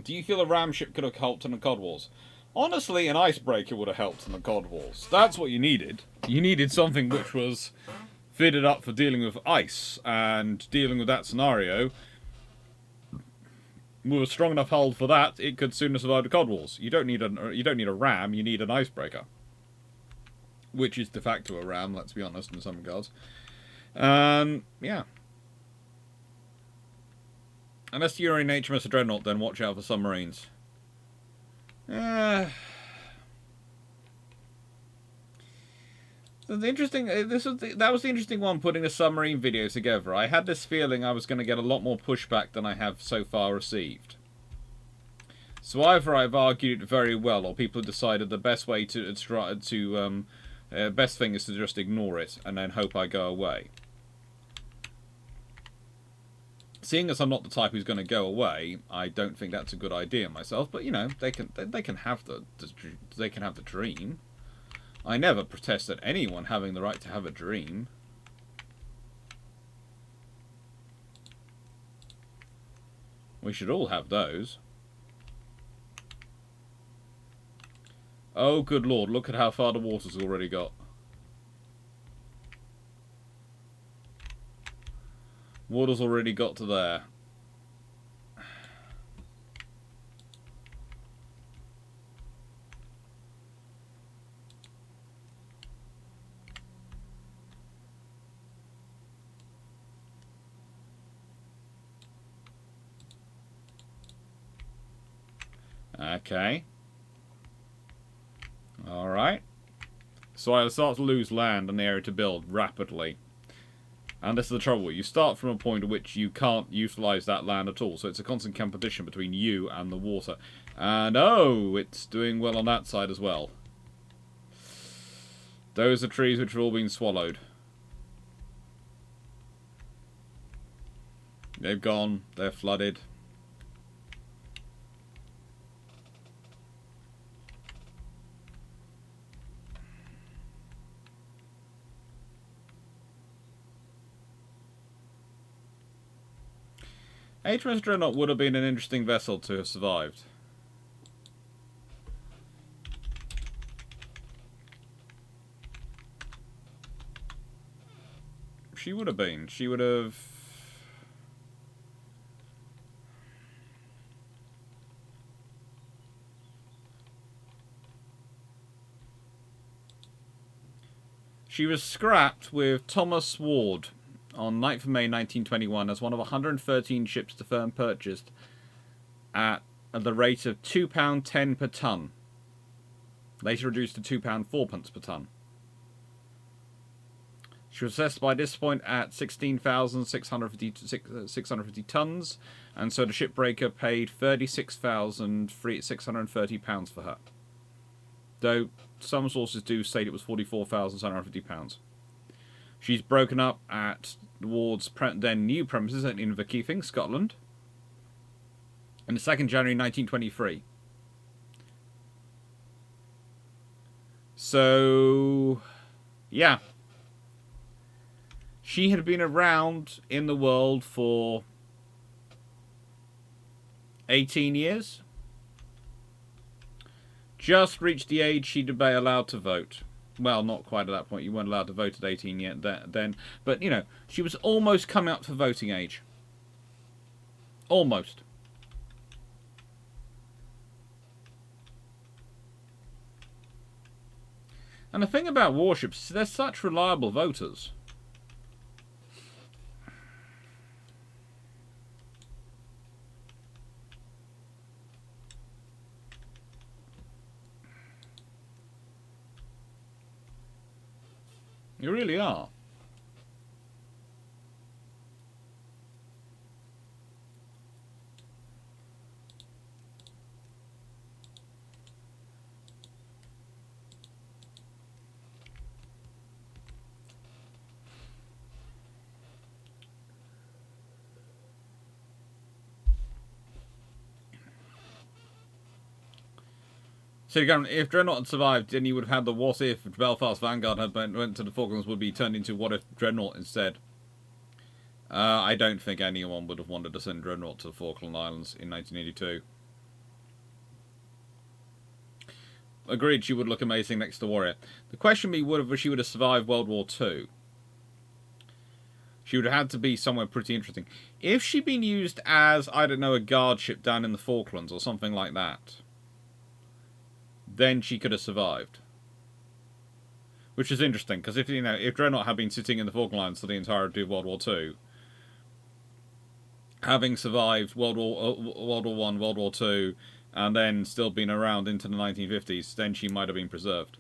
Do you feel a ram ship could have helped in the Cod Wars? Honestly, an icebreaker would have helped in the Cod Wars. That's what you needed. You needed something which was fitted up for dealing with ice and dealing with that scenario. With a strong enough hull for that, it could soon have survived the Cod Wars. You don't need a ram. You need an icebreaker, which is de facto a ram. Let's be honest, in some regards. Yeah. Unless you're in HMS Dreadnought, then watch out for submarines. The interesting. That was the interesting one, putting the submarine videos together. I had this feeling I was going to get a lot more pushback than I have so far received. So either I've argued it very well, or people have decided the best way best thing is to just ignore it and then hope I go away. Seeing as I'm not the type who's going to go away, I don't think that's a good idea myself. But you know, they can have the dream. I never protested anyone having the right to have a dream. We should all have those. Oh, good lord, look at how far the water's already got. Water's already got to there. Okay. Alright. So I start to lose land and the area to build rapidly. And this is the trouble. You start from a point at which you can't utilise that land at all. So it's a constant competition between you and the water. And oh, it's doing well on that side as well. Those are trees which have all been swallowed. They've gone. They're flooded. HMS Dreadnought would have been an interesting vessel to have survived. She would have been. She would have... She was scrapped with Thomas Ward on 9th of May 1921 as one of 113 ships the firm purchased at the rate of £2.10 per tonne, later reduced to £2.04 per tonne. She was assessed by this point at 16,650 tonnes, and so the shipbreaker paid £36,630 for her. Though some sources do state it was £44,750. She's broken up at Ward's then new premises in Inverkeithing, Scotland, on the 2nd January 1923. So, yeah. She had been around in the world for 18 years. Just reached the age she'd be allowed to vote. Well, not quite at that point. You weren't allowed to vote at 18 yet then. But, you know, she was almost coming up to voting age. Almost. And the thing about warships is they're such reliable voters. You really are. So if Dreadnought had survived, then you would have had the what if Belfast Vanguard had went to the Falklands would be turned into what if Dreadnought instead. I don't think anyone would have wanted to send Dreadnought to the Falkland Islands in 1982. Agreed, she would look amazing next to Warrior. The question would have she would have survived World War II. She would have had to be somewhere pretty interesting. If she'd been used as, I don't know, a guard ship down in the Falklands or something like that, then she could have survived. Which is interesting, because if Dreadnought had been sitting in the Falkland Islands for the entirety of World War II, having survived World War One, World War Two, and then still been around into the 1950s, then she might have been preserved.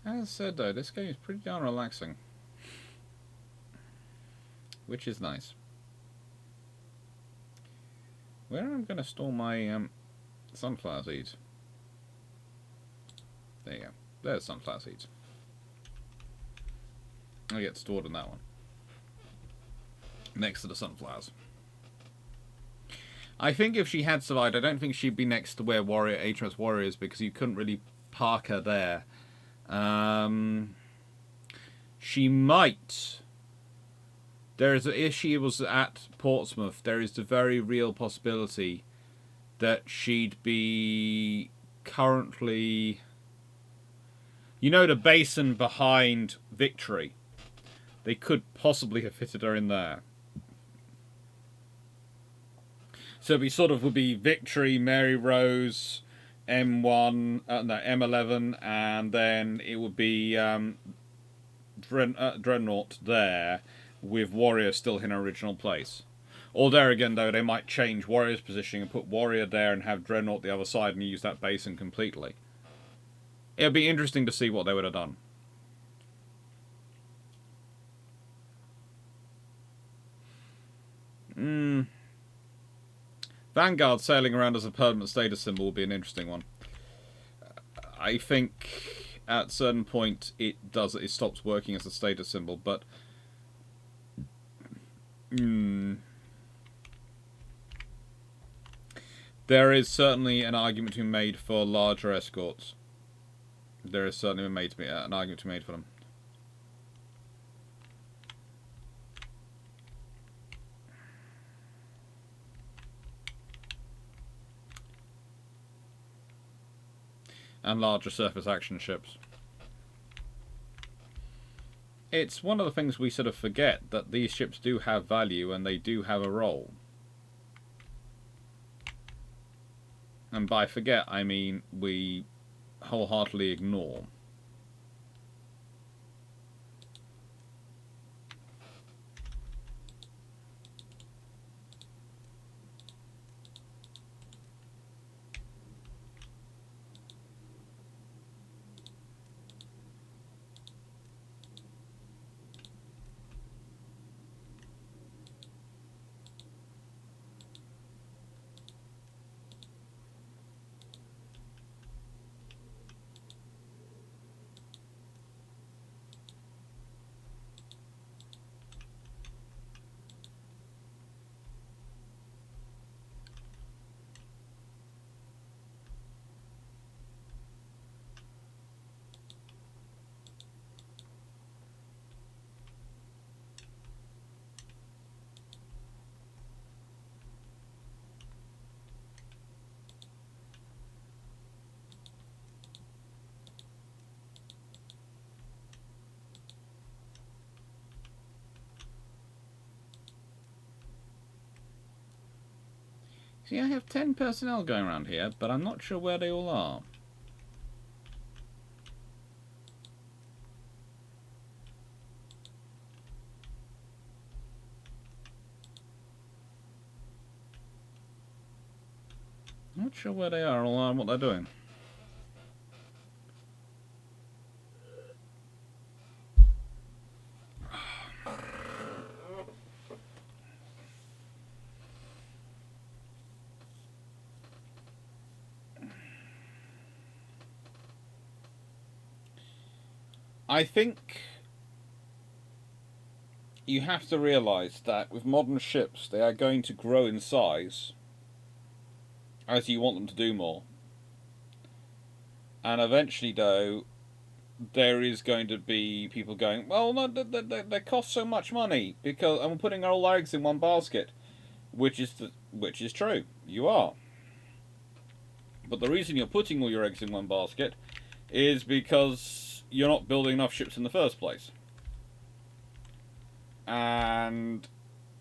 As said though, this game is pretty darn relaxing. Which is nice. Where am I going to store my sunflower seeds? There you go. There's sunflower seeds. I get stored in that one. Next to the sunflowers. I think if she had survived, I don't think she'd be next to where HMS Warrior is, because you couldn't really park her there. She might. If she was at Portsmouth, there is the very real possibility that she'd be currently... You know the basin behind Victory? They could possibly have fitted her in there. So it would be Victory, Mary Rose, M1, M11, and then it would be Dreadnought there, with Warrior still in her original place. Or there again, though, they might change Warrior's positioning and put Warrior there and have Dreadnought the other side and use that basin completely. It would be interesting to see what they would have done. Vanguard sailing around as a permanent status symbol will be an interesting one. I think at a certain point it stops working as a status symbol, but there is certainly an argument to be made for larger escorts. There is certainly an argument to be made for them. And larger surface action ships. It's one of the things we sort of forget, that these ships do have value and they do have a role. And by forget, I mean we wholeheartedly ignore. See, I have 10 personnel going around here, but I'm not sure where they all are. Not sure where they are or what they're doing. I think you have to realise that with modern ships, they are going to grow in size as you want them to do more. And eventually, though, there is going to be people going, well, no, they cost so much money because I'm putting all our eggs in one basket, which is true. You are. But the reason you're putting all your eggs in one basket is because you're not building enough ships in the first place. And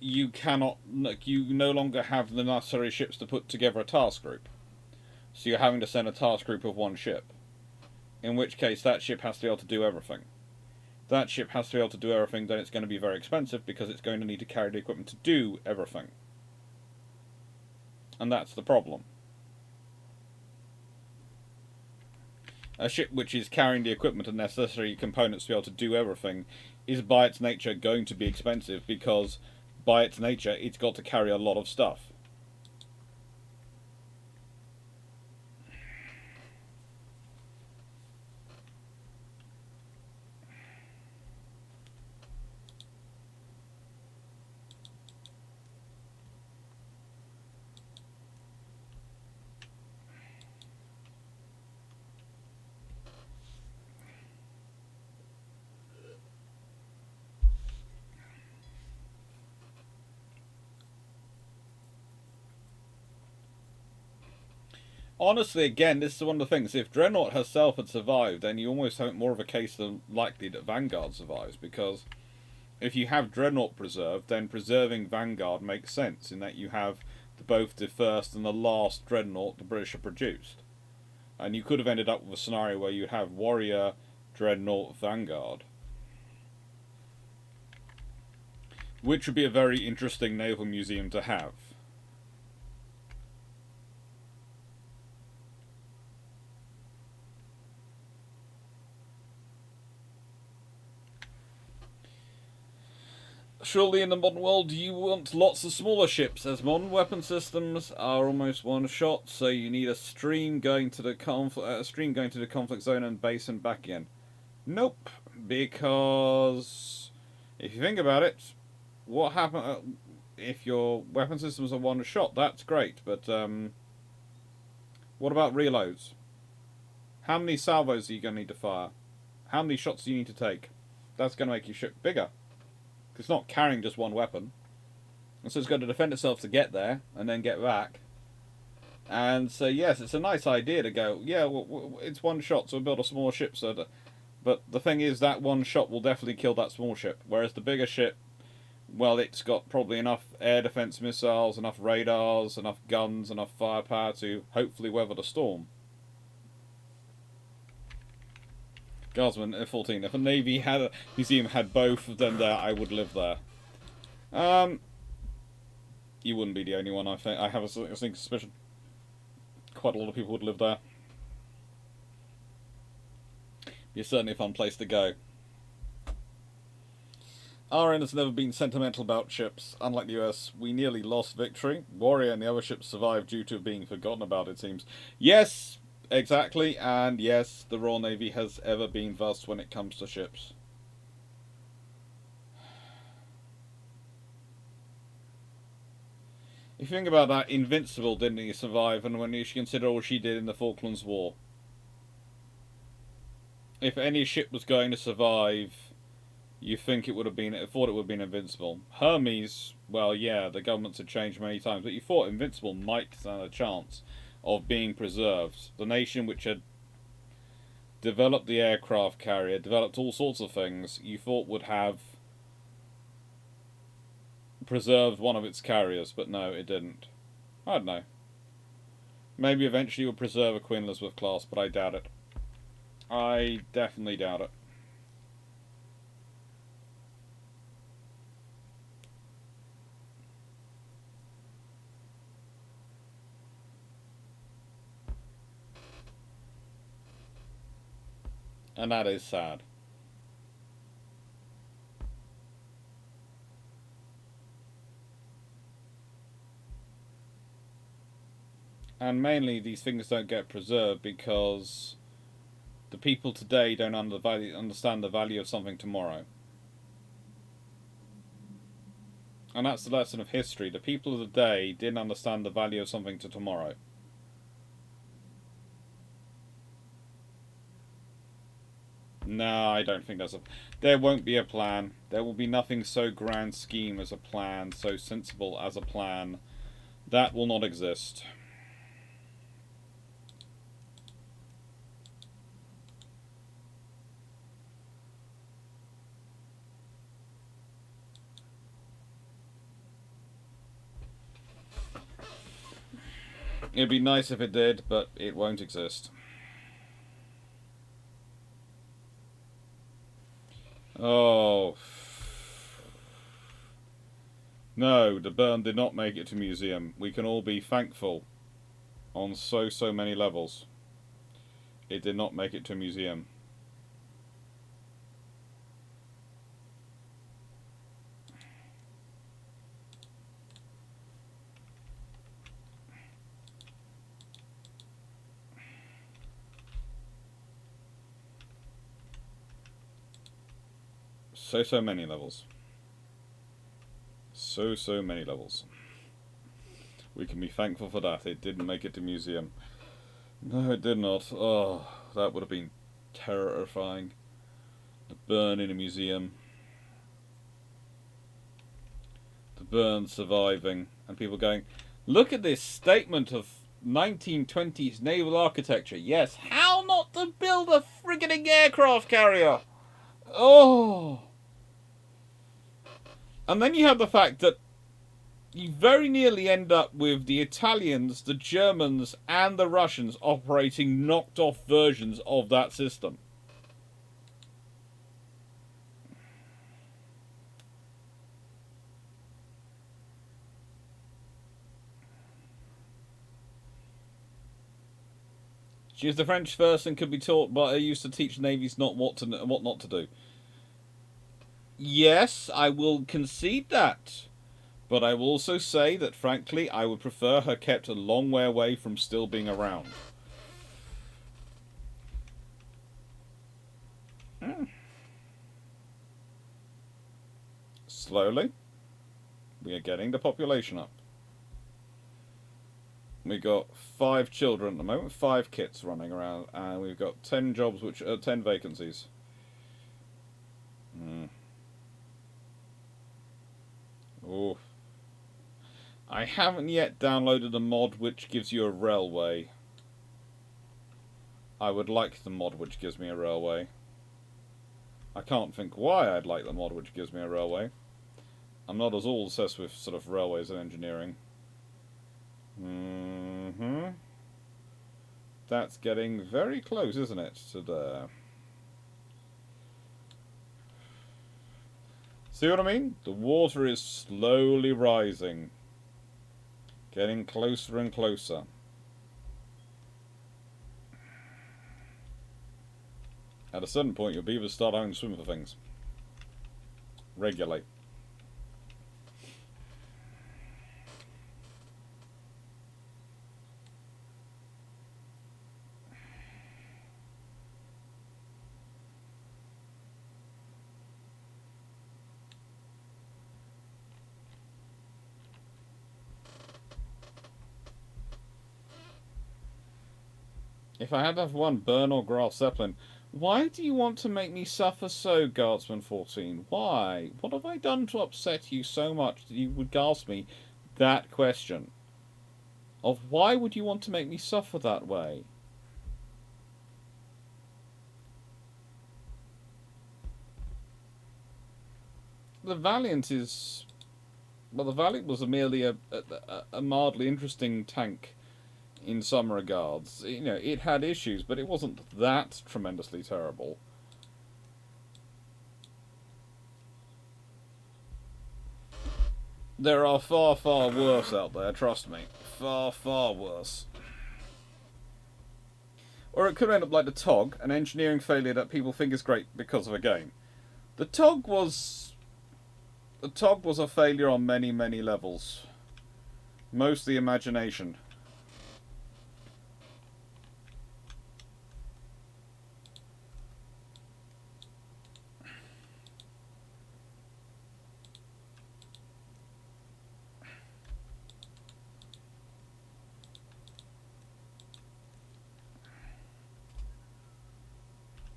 you cannot, you no longer have the necessary ships to put together a task group. So you're having to send a task group of one ship. In which case that ship has to be able to do everything. That ship has to be able to do everything, then it's going to be very expensive because it's going to need to carry the equipment to do everything. And that's the problem. A ship which is carrying the equipment and necessary components to be able to do everything is by its nature going to be expensive because by its nature it's got to carry a lot of stuff. Honestly, again, this is one of the things. If Dreadnought herself had survived, then you almost have more of a case than likely that Vanguard survives, because if you have Dreadnought preserved, then preserving Vanguard makes sense, in that you have both the first and the last Dreadnought the British have produced. And you could have ended up with a scenario where you have Warrior, Dreadnought, Vanguard. Which would be a very interesting naval museum to have. Surely in the modern world you want lots of smaller ships, as modern weapon systems are almost one shot, so you need a stream going to the conflict zone and base and back again. Nope, because if you think about it, what happen if your weapon systems are one shot? That's great, but what about reloads? How many salvos are you going to need to fire? How many shots do you need to take? That's going to make your ship bigger. It's not carrying just one weapon. And so it's got to defend itself to get there and then get back. And so, yes, it's a nice idea to go, yeah, well, it's one shot, so we'll build a small ship. But the thing is, that one shot will definitely kill that small ship. Whereas the bigger ship, well, it's got probably enough air defense missiles, enough radars, enough guns, enough firepower to hopefully weather the storm. Guardsman at 14. If a navy had a museum had both of them there, I would live there. You wouldn't be the only one. I think I have a suspicion. Quite a lot of people would live there. Be certainly a fun place to go. RN has never been sentimental about ships. Unlike the US, we nearly lost victory. Warrior and the other ships survived due to being forgotten about, it seems. Yes. Exactly, and yes, the Royal Navy has ever been vast when it comes to ships. If you think about that, Invincible didn't he survive, and when you consider all she did in the Falklands War. If any ship was going to survive, you think it would have been, thought it would have been Invincible. Hermes, well, yeah, the governments had changed many times, but you thought Invincible might stand a chance of being preserved. The nation which had developed the aircraft carrier, developed all sorts of things, you thought would have preserved one of its carriers, but no, it didn't. I don't know. Maybe eventually you'll preserve a Queen Elizabeth class, but I doubt it. I definitely doubt it. And that is sad. And mainly these things don't get preserved because the people today don't understand the value of something tomorrow. And that's the lesson of history. The people of the day didn't understand the value of something to tomorrow. No, I don't think there's a... There won't be a plan. There will be nothing so grand scheme as a plan, so sensible as a plan. That will not exist. It'd be nice if it did, but it won't exist. Oh. No, the burn did not make it to museum. We can all be thankful on so many levels. It did not make it to museum. So many levels. So many levels. We can be thankful for that. It didn't make it to museum. No, it did not. Oh, that would have been terrifying. The burn in a museum. The burn surviving. And people going, look at this statement of 1920s naval architecture. Yes, how not to build a frigating aircraft carrier? Oh. And then you have the fact that you very nearly end up with the Italians, the Germans, and the Russians operating knocked-off versions of that system. She was the French first and could be taught, but I used to teach navies not what not to do. Yes, I will concede that. But I will also say that, frankly, I would prefer her kept a long way away from still being around. Slowly, we are getting the population up. We got 5 children at the moment, 5 kits running around, and we've got 10 jobs, 10 vacancies. Oh. I haven't yet downloaded a mod which gives you a railway. I would like the mod which gives me a railway. I can't think why I'd like the mod which gives me a railway. I'm not at all obsessed with sort of railways and engineering. That's getting very close, isn't it, to there? See what I mean? The water is slowly rising. Getting closer and closer. At a certain point, you'll be able to start having to swim for things. Regularly. If I had to have one, Burn or Graf Zeppelin. Why do you want to make me suffer so, Guardsman 14? Why? What have I done to upset you so much that you would ask me that question? Of why would you want to make me suffer that way? The Valiant is... Well, the Valiant was merely a mildly interesting tank in some regards. You know, it had issues, but it wasn't that tremendously terrible. There are far, far worse out there, trust me. Far, far worse. Or it could end up like the TOG, an engineering failure that people think is great because of a game. The TOG was a failure on many, many levels. Mostly imagination.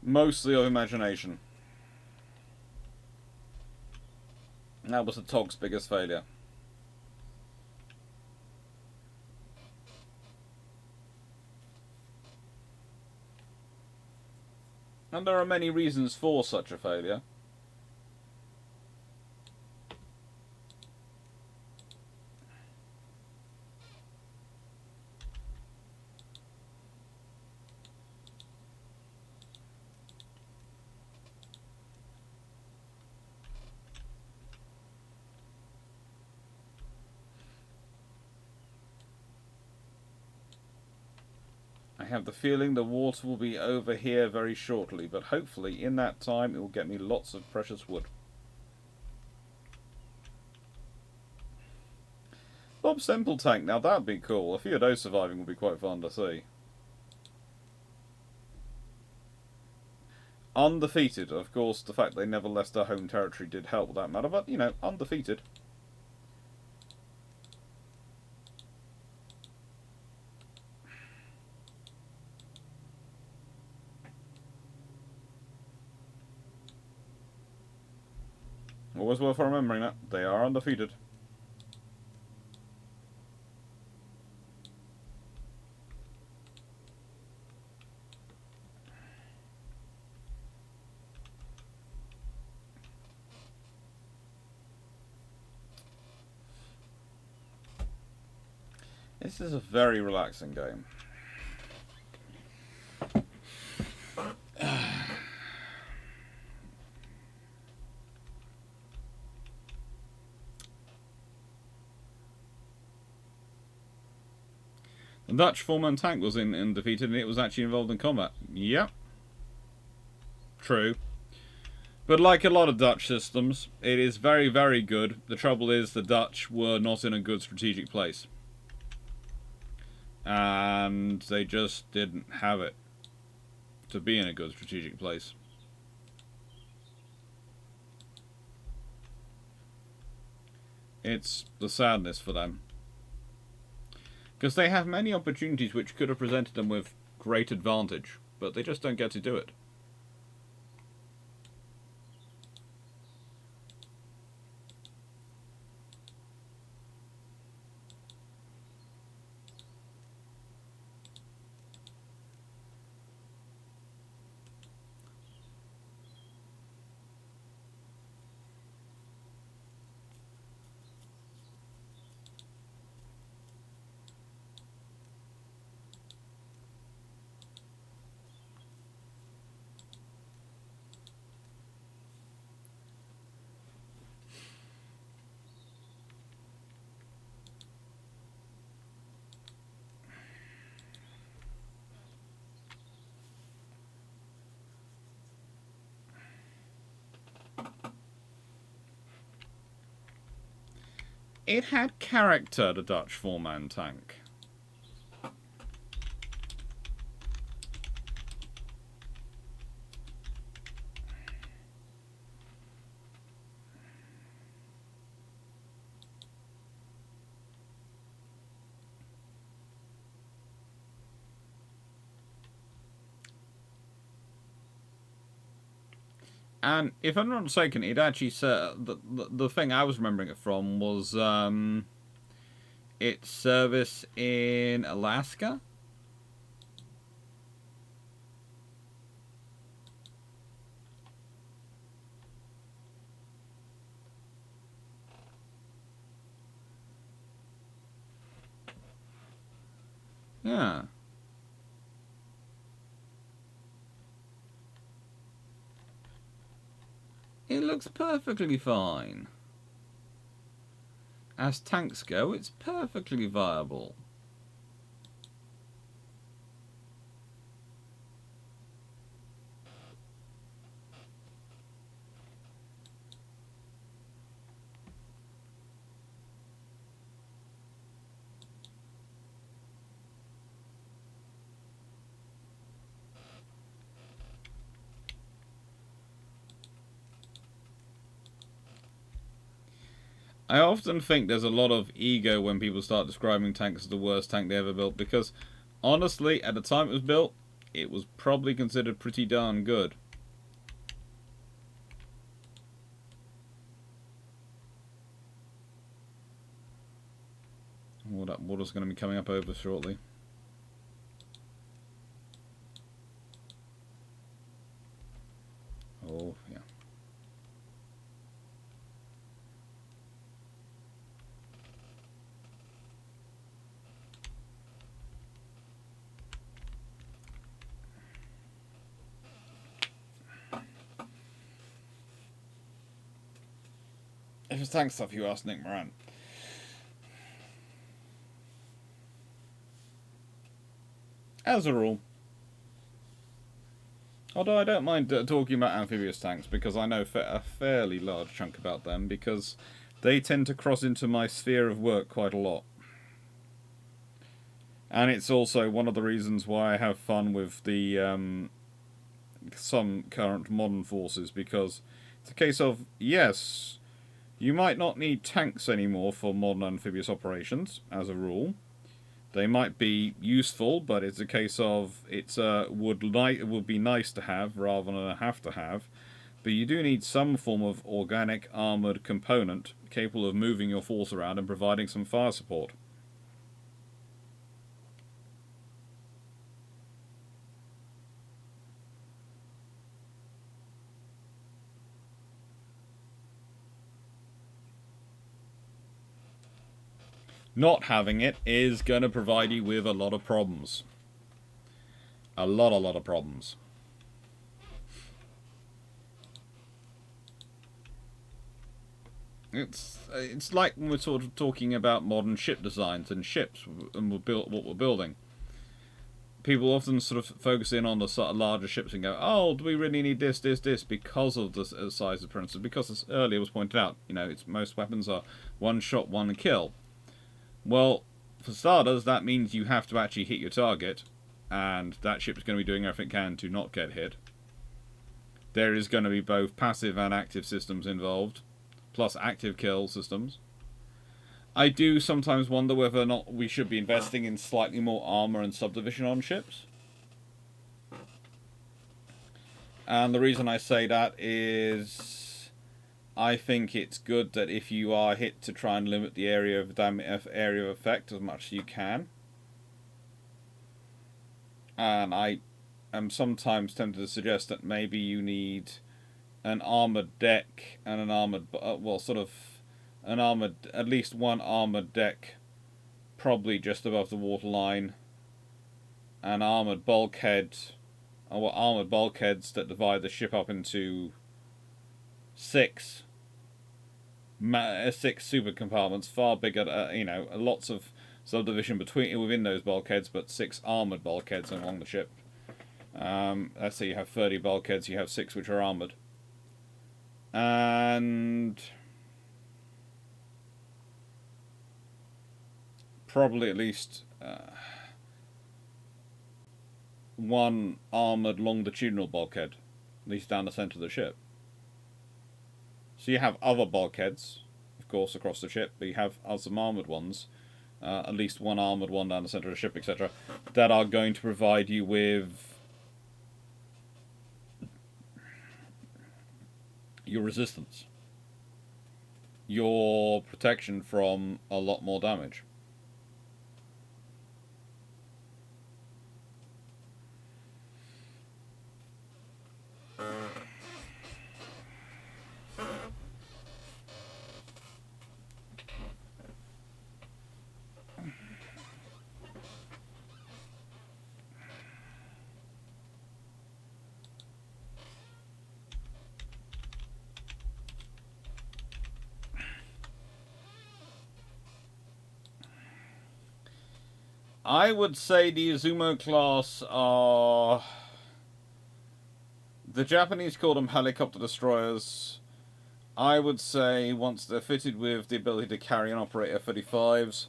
Mostly of imagination. And that was the TOG's biggest failure. And there are many reasons for such a failure. I have the feeling the water will be over here very shortly, but hopefully in that time it will get me lots of precious wood. Bob Simple Tank, now that'd be cool. A few of those surviving would be quite fun to see. Undefeated, of course, the fact they never left their home territory did help with that matter, but, you know, undefeated. Always worth remembering that. They are undefeated. This is a very relaxing game. The Dutch four-man tank was undefeated and it was actually involved in combat. Yep. True. But like a lot of Dutch systems, it is very, very good. The trouble is the Dutch were not in a good strategic place. And they just didn't have it to be in a good strategic place. It's the sadness for them. Because they have many opportunities which could have presented them with great advantage, but they just don't get to do it. It had character, the Dutch four-man tank. And if I'm not mistaken, it actually said the thing I was remembering it from was its service in Alaska. Yeah. It looks perfectly fine. As tanks go, it's perfectly viable. I often think there's a lot of ego when people start describing tanks as the worst tank they ever built, because honestly, at the time it was built, it was probably considered pretty darn good. Oh, that water's going to be coming up over shortly. Oh, yeah. If it's tank stuff, you ask Nick Moran. As a rule. Although I don't mind talking about amphibious tanks, because I know a fairly large chunk about them, because they tend to cross into my sphere of work quite a lot. And it's also one of the reasons why I have fun with the some current modern forces, because it's a case of, yes, you might not need tanks anymore for modern amphibious operations, as a rule. They might be useful, but it's a case of it would be nice to have rather than a have to have. But you do need some form of organic armoured component capable of moving your force around and providing some fire support. Not having it is going to provide you with a lot of problems. A lot of problems. It's like when we're sort of talking about modern ship designs and ships and what we're building. People often sort of focus in on the sort of larger ships and go, "Oh, do we really need this, because of the size of the princess?" Because as earlier was pointed out, most weapons are one shot, one kill. Well, for starters, that means you have to actually hit your target, and that ship's going to be doing everything it can to not get hit. There is going to be both passive and active systems involved, plus active kill systems. I do sometimes wonder whether or not we should be investing in slightly more armour and subdivision on ships. And the reason I say that is I think it's good that if you are hit, to try and limit the area of effect as much as you can. And I am sometimes tempted to suggest that maybe you need an armoured deck and an armoured, at least one armoured deck, probably just above the waterline, an armoured bulkhead, or armoured bulkheads that divide the ship up into six super compartments, far bigger, lots of subdivision within those bulkheads, but 6 armoured bulkheads along the ship. Let's say you have 30 bulkheads, you have 6 which are armoured. And probably at least one armoured longitudinal bulkhead, at least down the centre of the ship. So you have other bulkheads, of course, across the ship, but you have some armoured ones, at least one armoured one down the centre of the ship, etc., that are going to provide you with your resistance, your protection from a lot more damage. I would say the Izumo class are... The Japanese call them helicopter destroyers. I would say once they're fitted with the ability to carry and operate F-35s,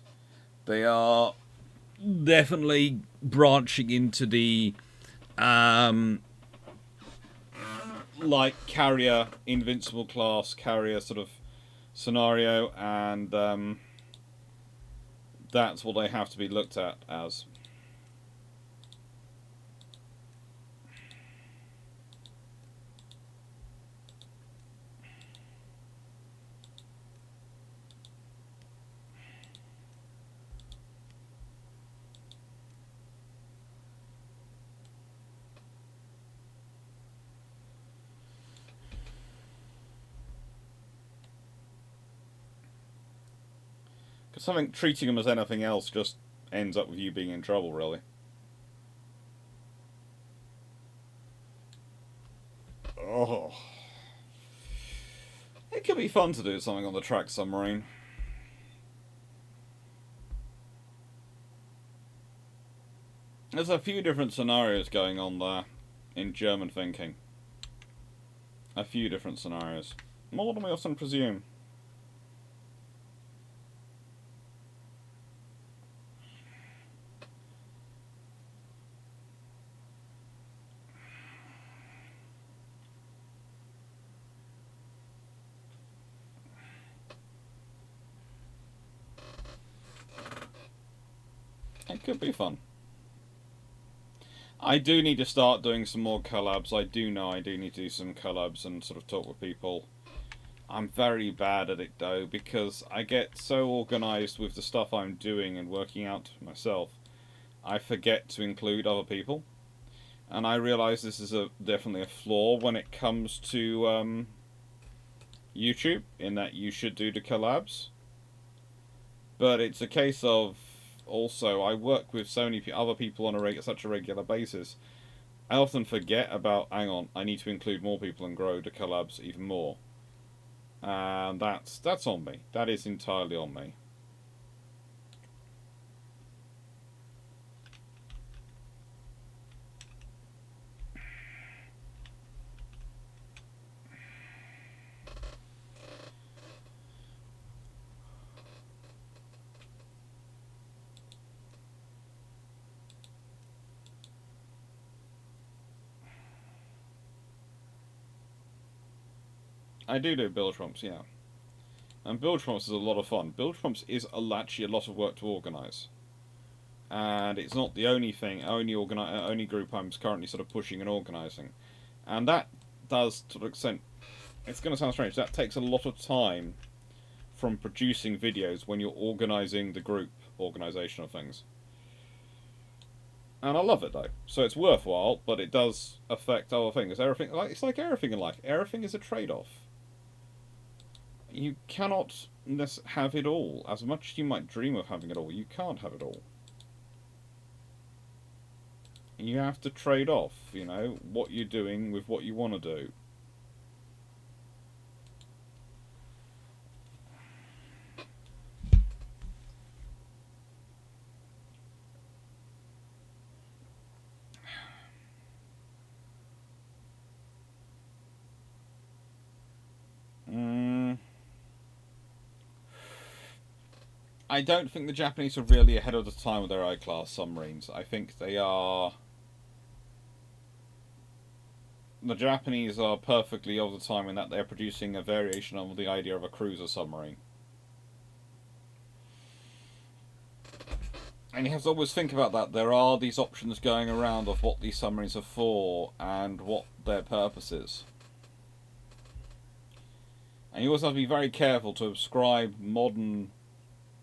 they are definitely branching into the like carrier, invincible class carrier sort of scenario, and that's what they have to be looked at as. Because something treating them as anything else just ends up with you being in trouble, really. Oh. It could be fun to do something on the track submarine. There's a few different scenarios going on there in German thinking. A few different scenarios. More than we often presume. It could be fun. I do need to start doing some more collabs. I do know I do need to do some collabs and sort of talk with people. I'm very bad at it though, because I get so organised with the stuff I'm doing and working out myself, I forget to include other people. And I realise this is definitely a flaw when it comes to YouTube, in that you should do the collabs. But it's a case of, also, I work with so many other people on such a regular basis. I often forget about, hang on, I need to include more people and grow the collabs even more. And that's on me. That is entirely on me. I do build trumps, yeah. And build trumps is a lot of fun. Build trumps is actually a lot of work to organise. And it's not the only thing, only group I'm currently sort of pushing and organising. And that does, to an extent, it's going to sound strange, that takes a lot of time from producing videos when you're organising the group organisation of things. And I love it though, so it's worthwhile, but it does affect other things. It's like everything in life. Everything is a trade-off. You cannot have it all. As much as you might dream of having it all, you can't have it all. You have to trade off, you know, what you're doing with what you want to do. I don't think the Japanese are really ahead of the time with their I-class submarines. I think they are... The Japanese are perfectly of the time in that they're producing a variation of the idea of a cruiser submarine. And you have to always think about that. There are these options going around of what these submarines are for and what their purpose is. And you also have to be very careful to ascribe modern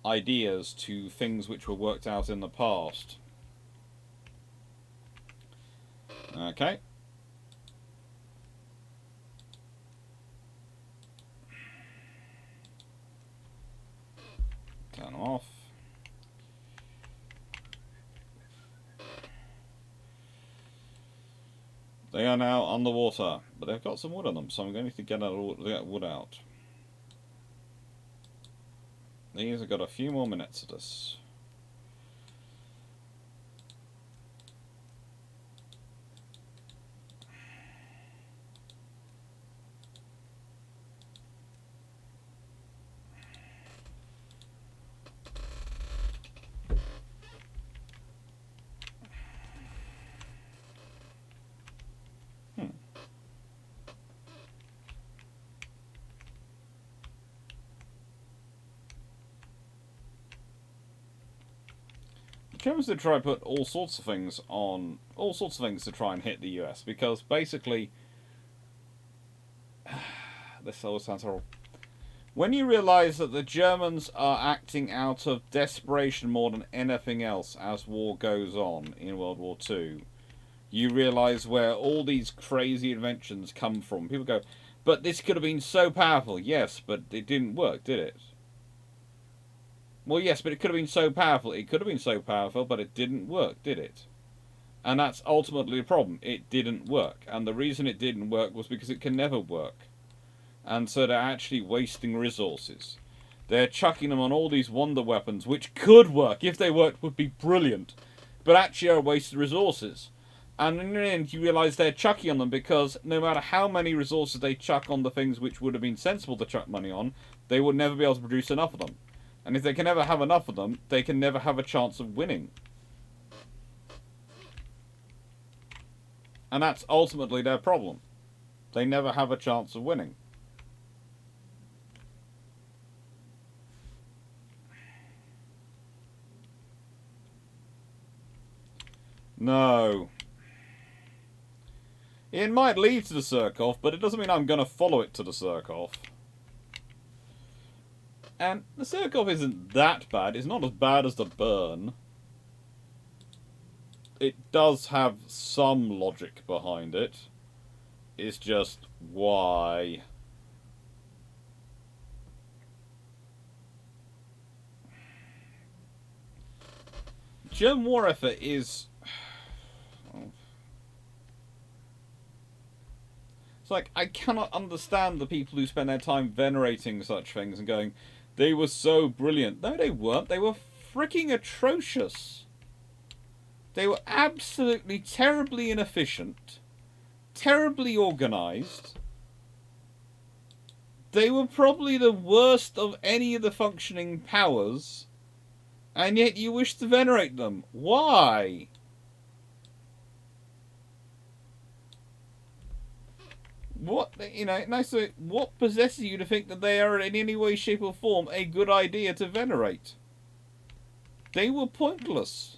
ideas to things which were worked out in the past. Okay. Turn off. They are now underwater, but they've got some wood on them, so I'm going to get that wood out. These have got a few more minutes of this. Germans did try to put all sorts of things to try and hit the US, because basically, this always sounds horrible. When you realise that the Germans are acting out of desperation more than anything else as war goes on in World War II, you realise where all these crazy inventions come from. People go, but this could have been so powerful. Yes, but it didn't work, did it? Well, yes, but it could have been so powerful. It could have been so powerful, but it didn't work, did it? And that's ultimately the problem. It didn't work. And the reason it didn't work was because it can never work. And so they're actually wasting resources. They're chucking them on all these wonder weapons, which could work. If they worked, would be brilliant. But actually are wasted resources. And in the end, you realise they're chucking on them because no matter how many resources they chuck on the things which would have been sensible to chuck money on, they would never be able to produce enough of them. And if they can never have enough of them, they can never have a chance of winning. And that's ultimately their problem. They never have a chance of winning. No. It might lead to the Surkov, but it doesn't mean I'm going to follow it to the Surkov. And the Surkov isn't that bad. It's not as bad as the Burn. It does have some logic behind it. It's just why. German war effort is... It's like, I cannot understand the people who spend their time venerating such things and going, they were so brilliant. No, they weren't. They were freaking atrocious. They were absolutely terribly inefficient, terribly organised. They were probably the worst of any of the functioning powers, and yet you wish to venerate them. Why? What, you know, what possesses you to think that they are in any way, shape or form a good idea to venerate? They were pointless.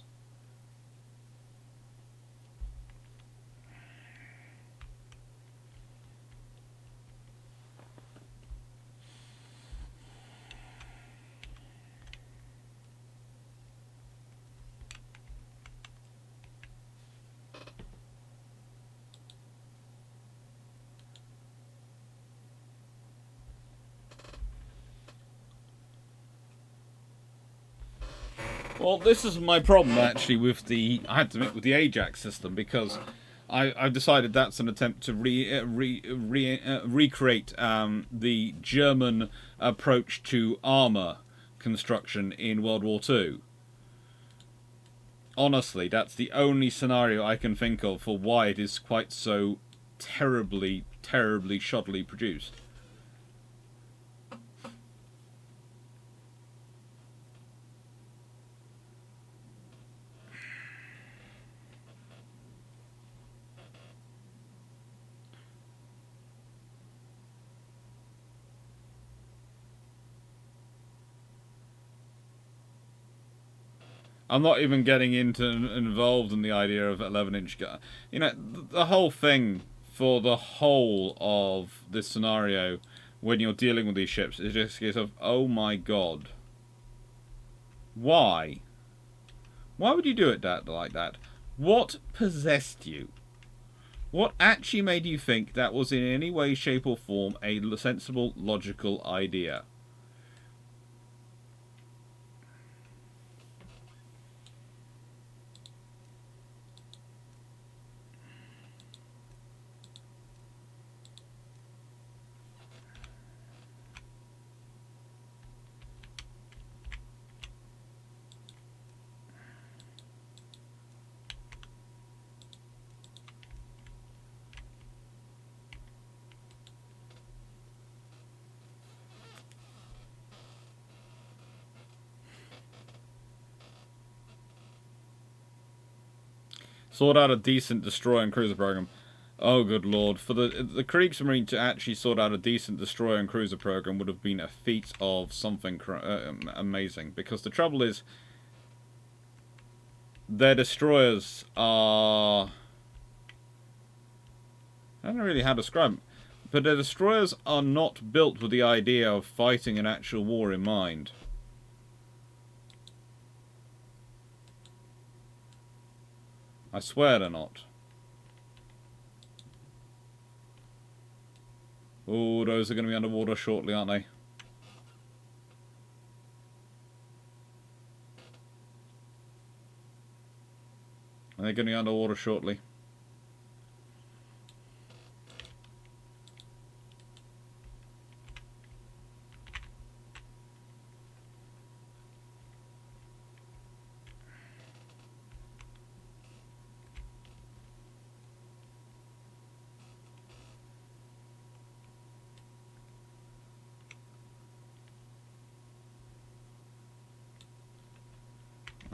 Well, this is my problem actually with the, I had to admit, with the Ajax system, because I've decided that's an attempt to recreate the German approach to armour construction in World War II. Honestly, that's the only scenario I can think of for why it is quite so terribly, terribly shoddily produced. I'm not even getting involved in the idea of 11-inch gun. You know, the whole thing for the whole of this scenario, when you're dealing with these ships, is just a case of, oh my god, why? Why would you do it like that? What possessed you? What actually made you think that was in any way, shape or form a sensible, logical idea? Sort out a decent destroyer and cruiser program. Oh, good lord. For the Kriegsmarine to actually sort out a decent destroyer and cruiser program would have been a feat of something amazing. Because the trouble is, their destroyers are... I don't know really how to describe them. But their destroyers are not built with the idea of fighting an actual war in mind. I swear they're not. Oh, those are going to be underwater shortly, aren't they? Are they going to be underwater shortly?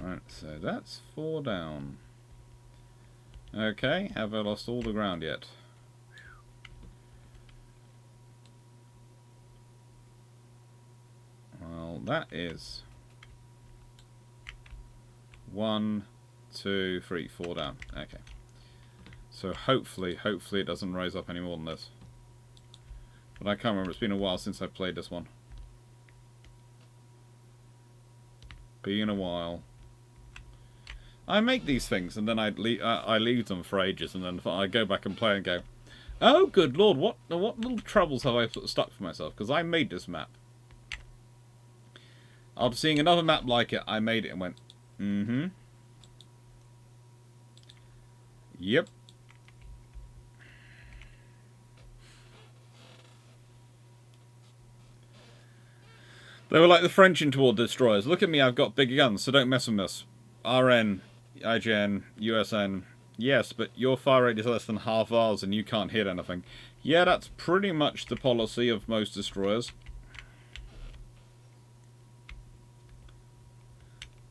Right, so that's 4 down. Okay, have I lost all the ground yet? Well, that is 1, 2, 3, 4 down. Okay. So hopefully it doesn't raise up any more than this. But I can't remember, it's been a while since I played this one. Been a while. I make these things and then I leave them for ages, and then I go back and play and go, oh good lord, what little troubles have I stuck for myself? Because I made this map. After seeing another map like it, I made it and went, mm-hmm. Yep. They were like the French in toward destroyers. Look at me, I've got bigger guns, so don't mess with us. RN, IGN, USN. Yes, but your fire rate is less than half ours and you can't hit anything. Yeah, that's pretty much the policy of most destroyers.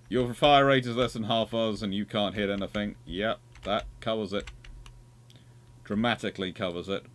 Your fire rate is less than half ours and you can't hit anything. Yep, that covers it. Dramatically covers it.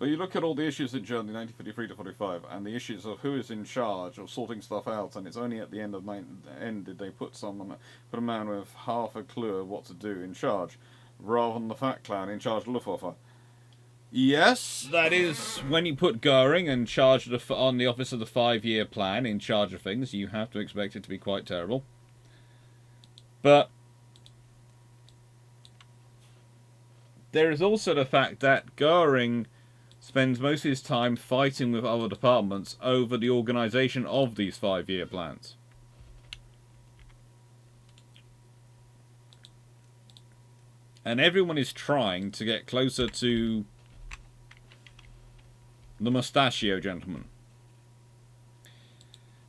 But you look at all the issues in Germany, 1953 to 45, and the issues of who is in charge of sorting stuff out, and it's only at the end of did they put a man with half a clue of what to do in charge, rather than the fat clown in charge of Luftwaffe. Yes, that is when you put Goering in charge of on the office of the 5-year plan, in charge of things, you have to expect it to be quite terrible. But there is also the fact that Goering spends most of his time fighting with other departments over the organisation of these 5-year plans. And everyone is trying to get closer to the mustachio gentleman.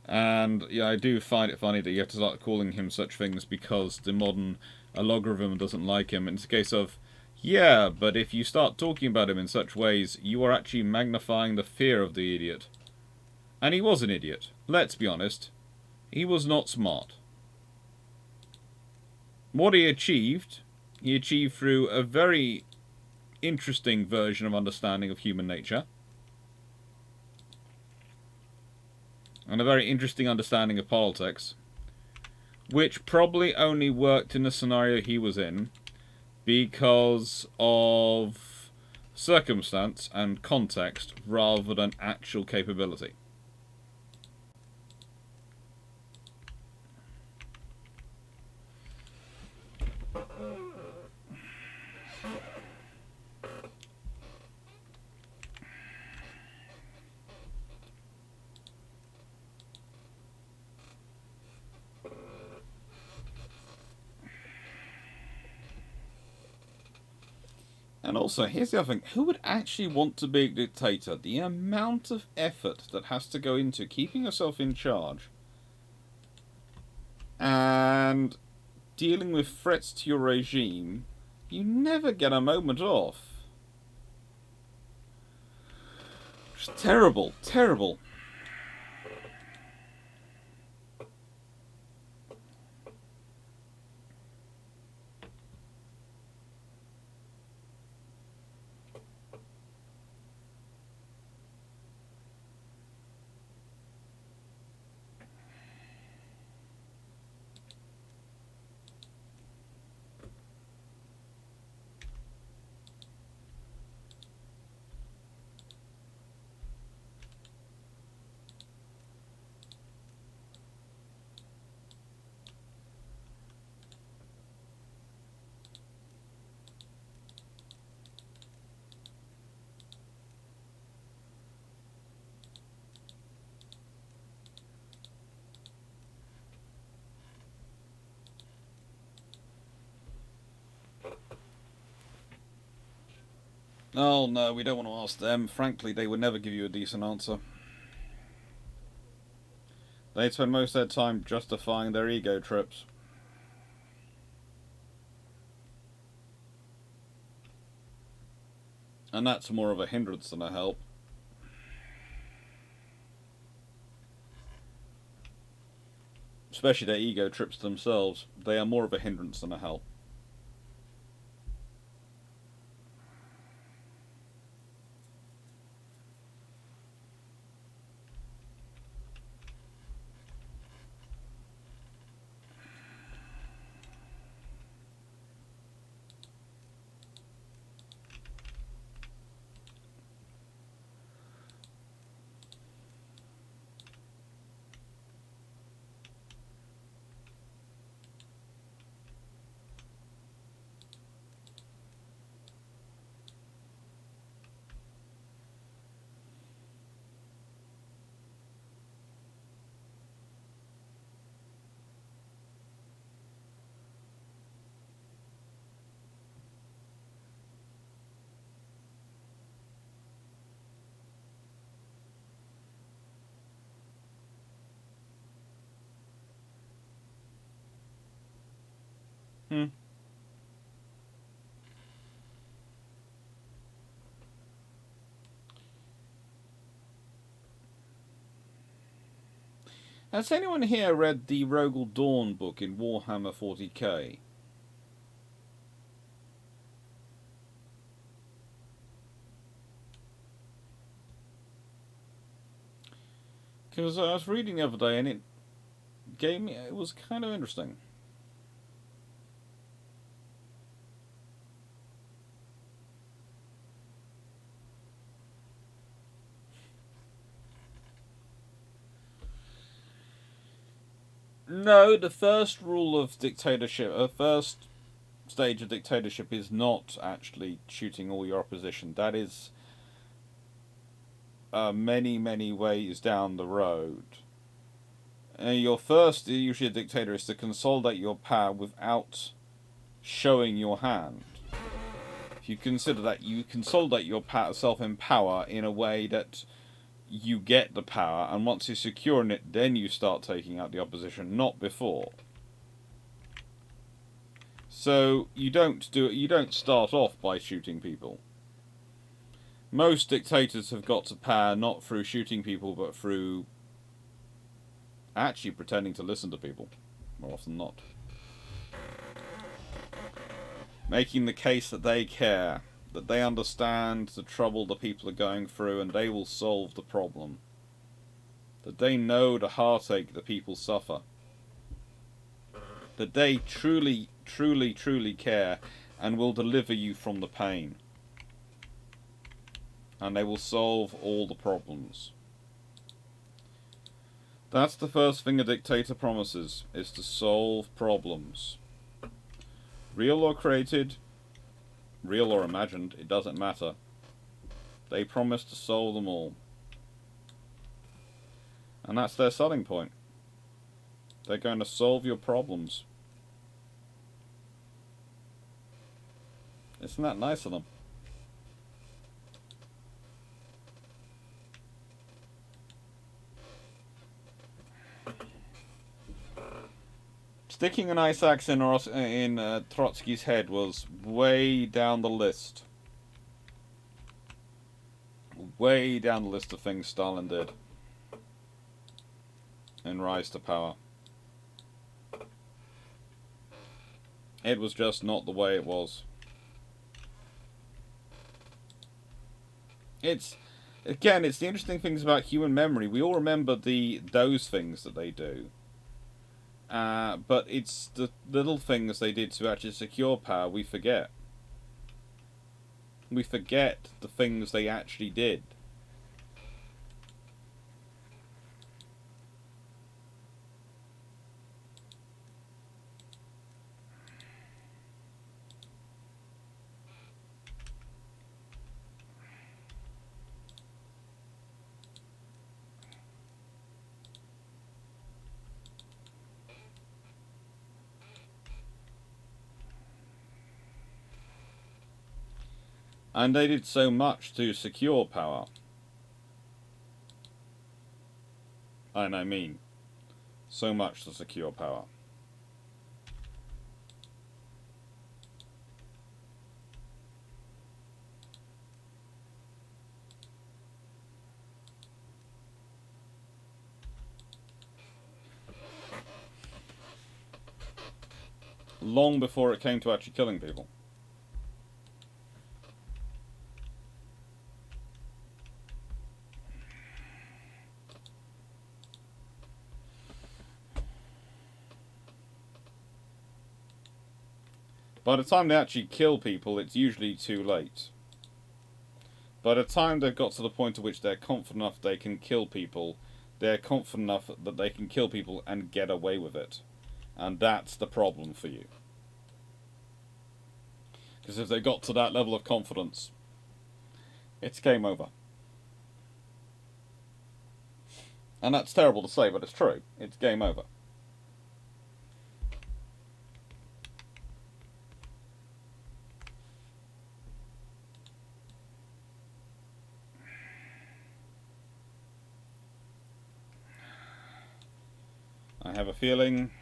And yeah, I do find it funny that you have to start calling him such things because the modern logarithm doesn't like him. And it's a case of, yeah, but if you start talking about him in such ways, you are actually magnifying the fear of the idiot. And he was an idiot. Let's be honest. He was not smart. What he achieved through a very interesting version of understanding of human nature. And a very interesting understanding of politics. Which probably only worked in the scenario he was in because of circumstance and context rather than actual capability. And also, here's the other thing. Who would actually want to be a dictator? The amount of effort that has to go into keeping yourself in charge and dealing with threats to your regime, you never get a moment off. It's terrible, terrible. Oh no, we don't want to ask them. Frankly, they would never give you a decent answer. They spend most of their time justifying their ego trips. And that's more of a hindrance than a help. Especially their ego trips themselves. They are more of a hindrance than a help. Hmm. Has anyone here read the Rogel Dawn book in Warhammer 40k? Because I was reading the other day and it was kind of interesting. No, the first rule of dictatorship, first stage of dictatorship is not actually shooting all your opposition. That is many, many ways down the road. Your first, usually a dictator, is to consolidate your power without showing your hand. If you consider that, you consolidate yourself in power in a way that you get the power, and once you're secure in it, then you start taking out the opposition, not before. So you don't start off by shooting people. Most dictators have got to power not through shooting people, but through actually pretending to listen to people, more often than not. Making the case that they care, that they understand the trouble the people are going through and they will solve the problem. That they know the heartache the people suffer. That they truly, truly, truly care and will deliver you from the pain. And they will solve all the problems. That's the first thing a dictator promises, is to solve problems. Real or created, real or imagined, it doesn't matter. They promise to solve them all. And that's their selling point. They're going to solve your problems. Isn't that nice of them? Sticking an ice axe in Trotsky's head was way down the list. Way down the list of things Stalin did in Rise to Power. It was just not the way it was. It's the interesting things about human memory. We all remember those things that they do. But it's the little things they did to actually secure power we forget. We forget the things they actually did. And they did so much to secure power. And I mean, so much to secure power. Long before it came to actually killing people. By the time they actually kill people, it's usually too late. By the time they've got to the point at which they're confident enough they can kill people, they're confident enough that they can kill people and get away with it. And that's the problem for you. Because if they got to that level of confidence, it's game over. And that's terrible to say, but it's true. It's game over. I have a feeling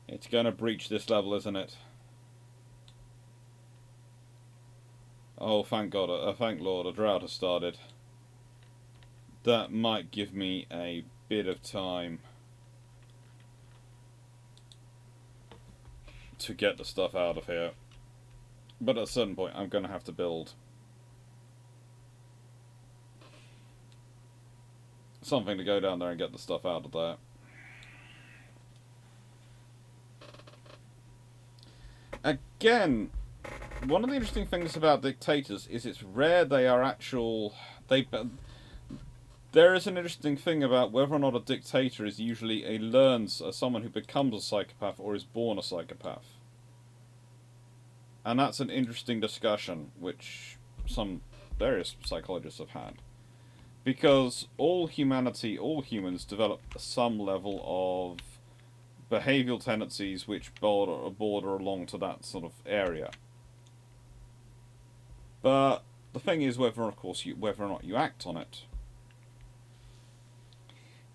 it's going to breach this level, isn't it? Oh, thank God, thank Lord, a drought has started. That might give me a bit of time to get the stuff out of here. But at a certain point, I'm going to have to build something to go down there and get the stuff out of there. Again, one of the interesting things about dictators is it's rare they are actual... There is an interesting thing about whether or not a dictator is usually someone who becomes a psychopath or is born a psychopath. And that's an interesting discussion, which some various psychologists have had. Because all humans develop some level of behavioural tendencies which border along to that sort of area. But the thing is whether or not you act on it.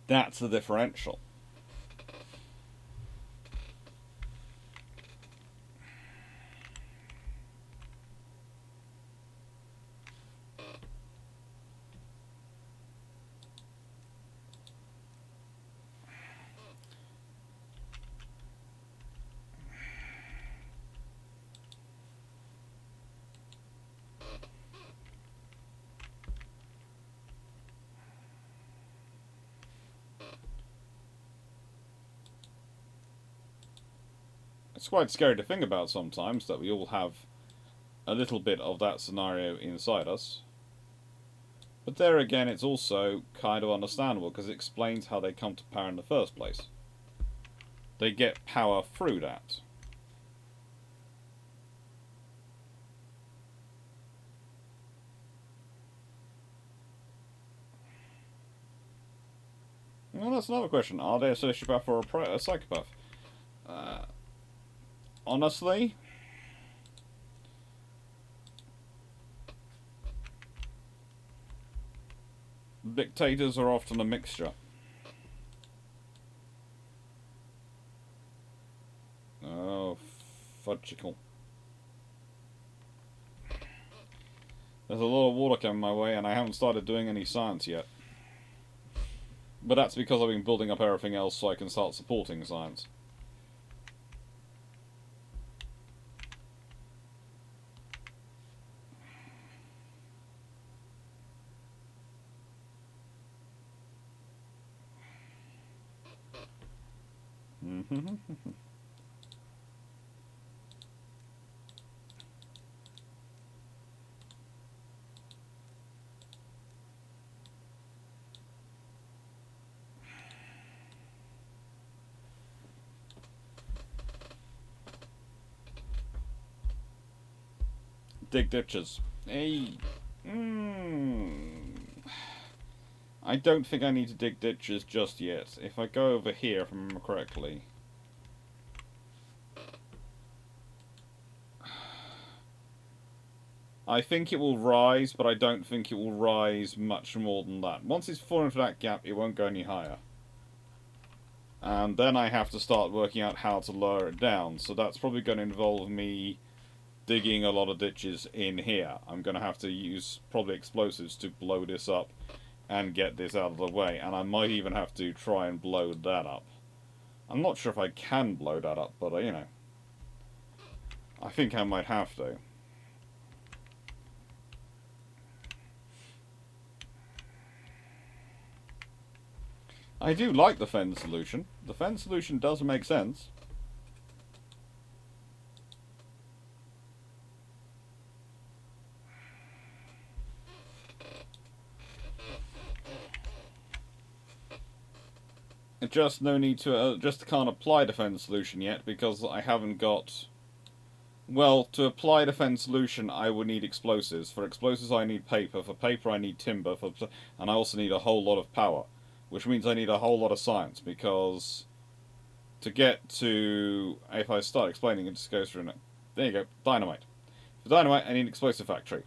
That's the differential. It's quite scary to think about sometimes that we all have a little bit of that scenario inside us. But there again, it's also kind of understandable because it explains how they come to power in the first place. They get power through that. Well, that's another question. Are they a sociopath or a psychopath? Honestly, dictators are often a mixture. fudgicle. There's a lot of water coming my way, and I haven't started doing any science yet. But that's because I've been building up everything else so I can start supporting science. Dig ditches. Hey. I don't think I need to dig ditches just yet. If I go over here, if I remember correctly. I think it will rise, but I don't think it will rise much more than that. Once it's fallen into that gap, it won't go any higher. And then I have to start working out how to lower it down. So that's probably going to involve me digging a lot of ditches in here. I'm going to have to use probably explosives to blow this up and get this out of the way. And I might even have to try and blow that up. I'm not sure if I can blow that up, but you know, I think I might have to. I do like the fen solution. The fen solution does make sense. Just no need to, just can't apply the fen solution yet because I haven't got... Well, to apply the fen solution I would need explosives. For explosives I need paper, for paper I need timber, and I also need a whole lot of power. Which means I need a whole lot of science, because to get to... If I start explaining, it just goes through it. There you go, dynamite. For dynamite, I need an explosive factory,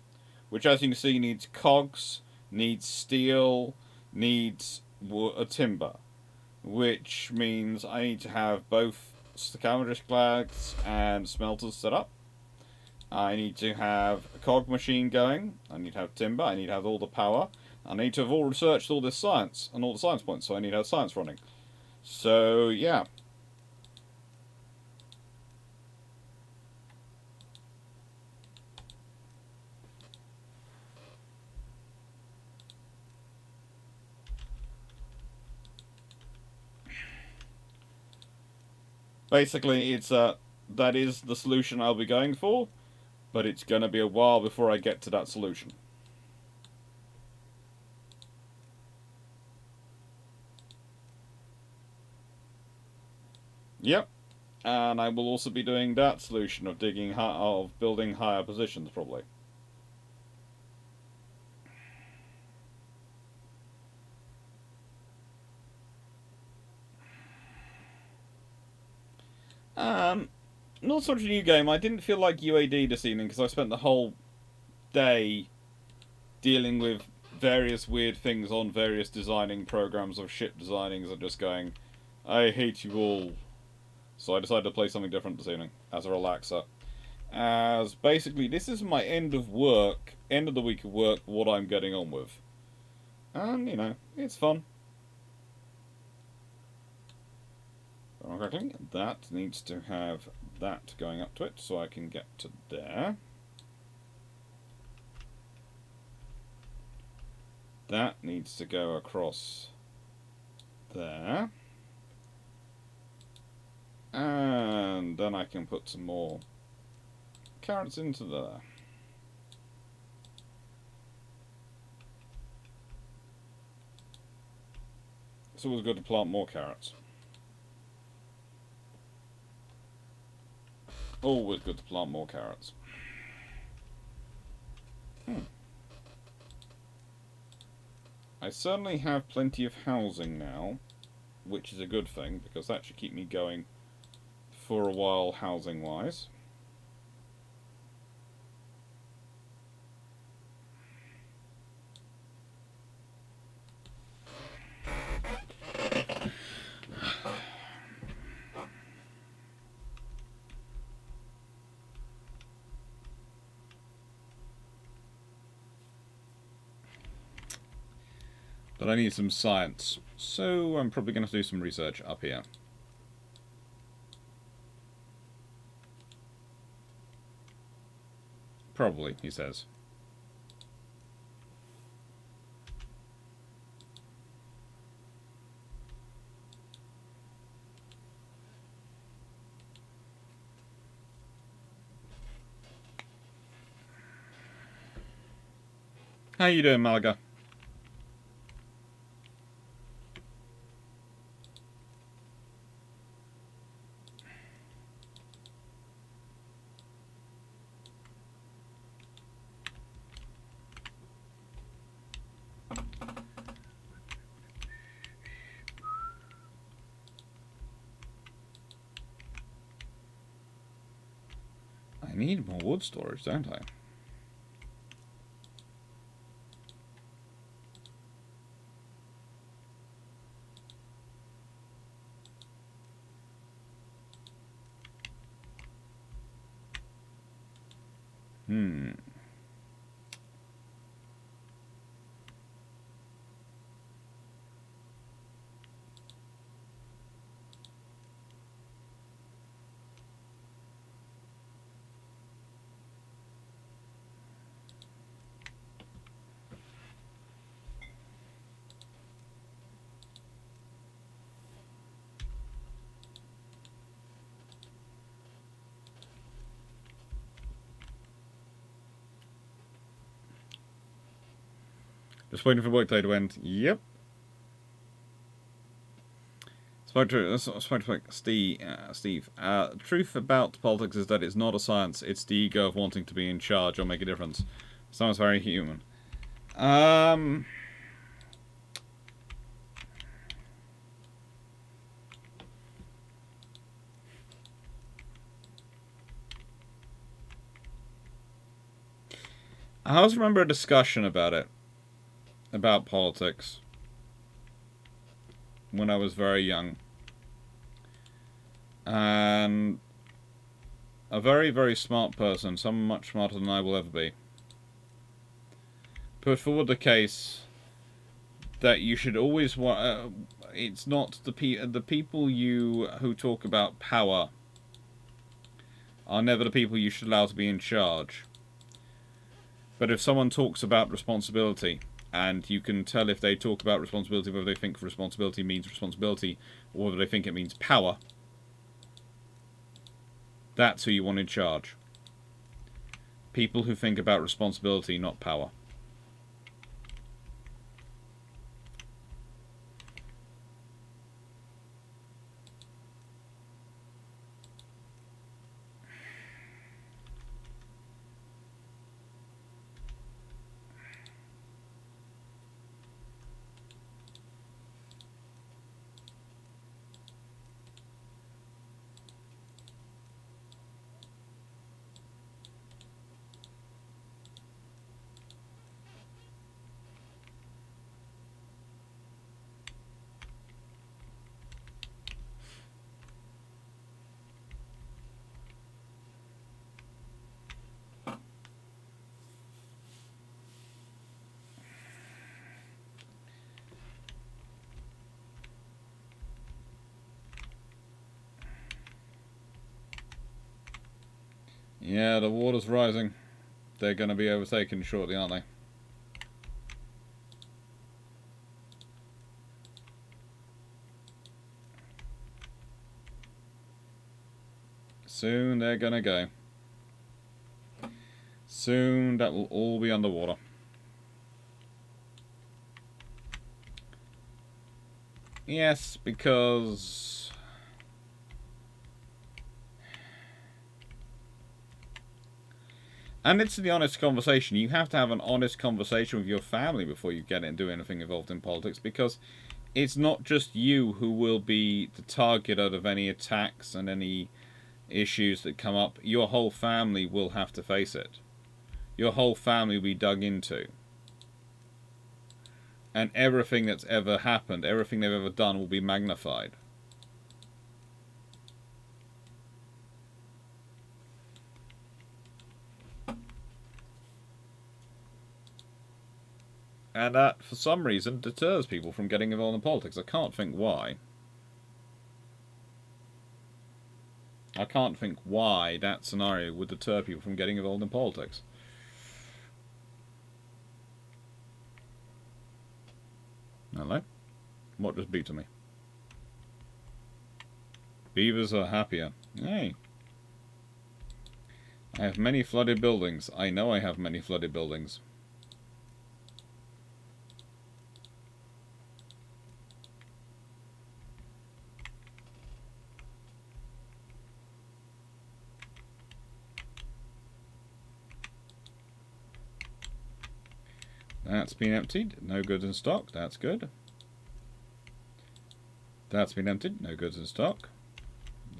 which, as you can see, needs cogs, needs steel, needs timber, which means I need to have both scavenger flags and smelters set up. I need to have a cog machine going, I need to have timber, I need to have all the power, I need to have all researched all this science, and all the science points, so I need to have science running. So, yeah. Basically, it's that is the solution I'll be going for, but it's going to be a while before I get to that solution. Yep, and I will also be doing that solution of building higher positions, probably. Not so much a new game. I didn't feel like UAD this evening because I spent the whole day dealing with various weird things on various designing programs of ship designings and just going, I hate you all. So I decided to play something different this evening as a relaxer. As basically, this is my end of the week of work, what I'm getting on with. And, you know, it's fun. That needs to have that going up to it, so I can get to there. That needs to go across there. And then I can put some more carrots into there. It's always good to plant more carrots. Always good to plant more carrots. I certainly have plenty of housing now, which is a good thing, because that should keep me going for a while housing-wise. But I need some science, so I'm probably going to do some research up here. Probably, he says. How you doing, Malaga? I need more wood storage, don't I? Just waiting for workday to end. Yep. Spoke to Steve. The truth about politics is that it's not a science. It's the ego of wanting to be in charge or make a difference. Sounds very human. I always remember a discussion about it. About politics. When I was very young. And a very, very smart person, someone much smarter than I will ever be, put forward the case that you should always it's not the people who talk about power are never the people you should allow to be in charge. But if someone talks about responsibility, and you can tell if they talk about responsibility whether they think responsibility means responsibility or whether they think it means power, that's who you want in charge. People who think about responsibility, not power. Yeah, the water's rising. They're going to be overtaken shortly, aren't they? Soon they're going to go. Soon that will all be underwater. Yes, because... And it's the honest conversation. You have to have an honest conversation with your family before you get and do anything involved in politics, because it's not just you who will be the target of any attacks and any issues that come up. Your whole family will have to face it. Your whole family will be dug into. And everything that's ever happened, everything they've ever done will be magnified. And that, for some reason, deters people from getting involved in politics. I can't think why. I can't think why that scenario would deter people from getting involved in politics. Hello? What just beat to me? Beavers are happier. Hey. I have many flooded buildings. I know I have many flooded buildings. That's been emptied. No goods in stock. That's good. That's been emptied. No goods in stock.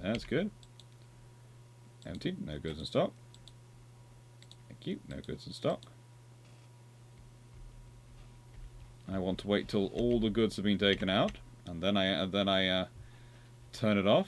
That's good. Emptied. No goods in stock. Thank you. No goods in stock. I want to wait till all the goods have been taken out, and then I turn it off.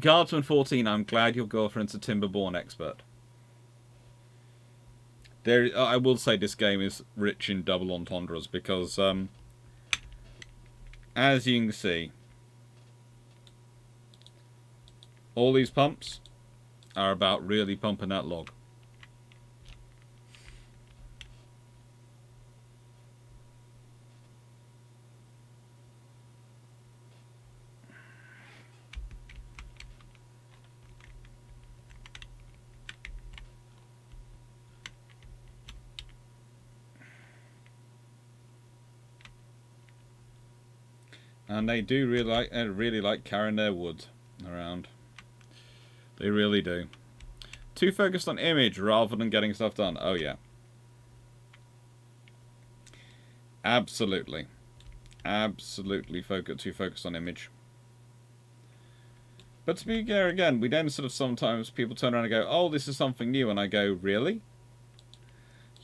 Guardsman 14, I'm glad your girlfriend's a Timberborne expert. I will say this game is rich in double entendres because, as you can see, all these pumps are about really pumping that log. And they do really like carrying their wood around. They really do. Too focused on image rather than getting stuff done. Oh yeah. Absolutely. Absolutely too focused on image. But to be fair again, we then sort of sometimes people turn around and go, oh, this is something new, and I go, really?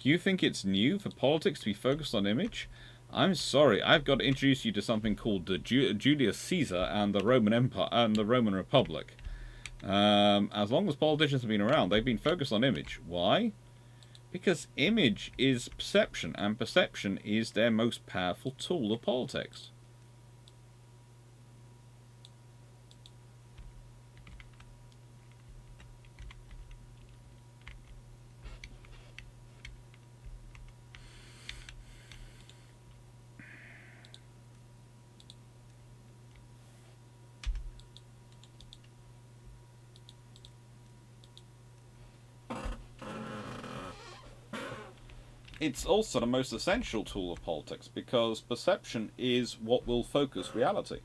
You think it's new for politics to be focused on image? I'm sorry, I've got to introduce you to something called the Julius Caesar and the Roman Empire and the Roman Republic. As long as politicians have been around, they've been focused on image. Why? Because image is perception, and perception is their most powerful tool of politics. It's also the most essential tool of politics because perception is what will focus reality.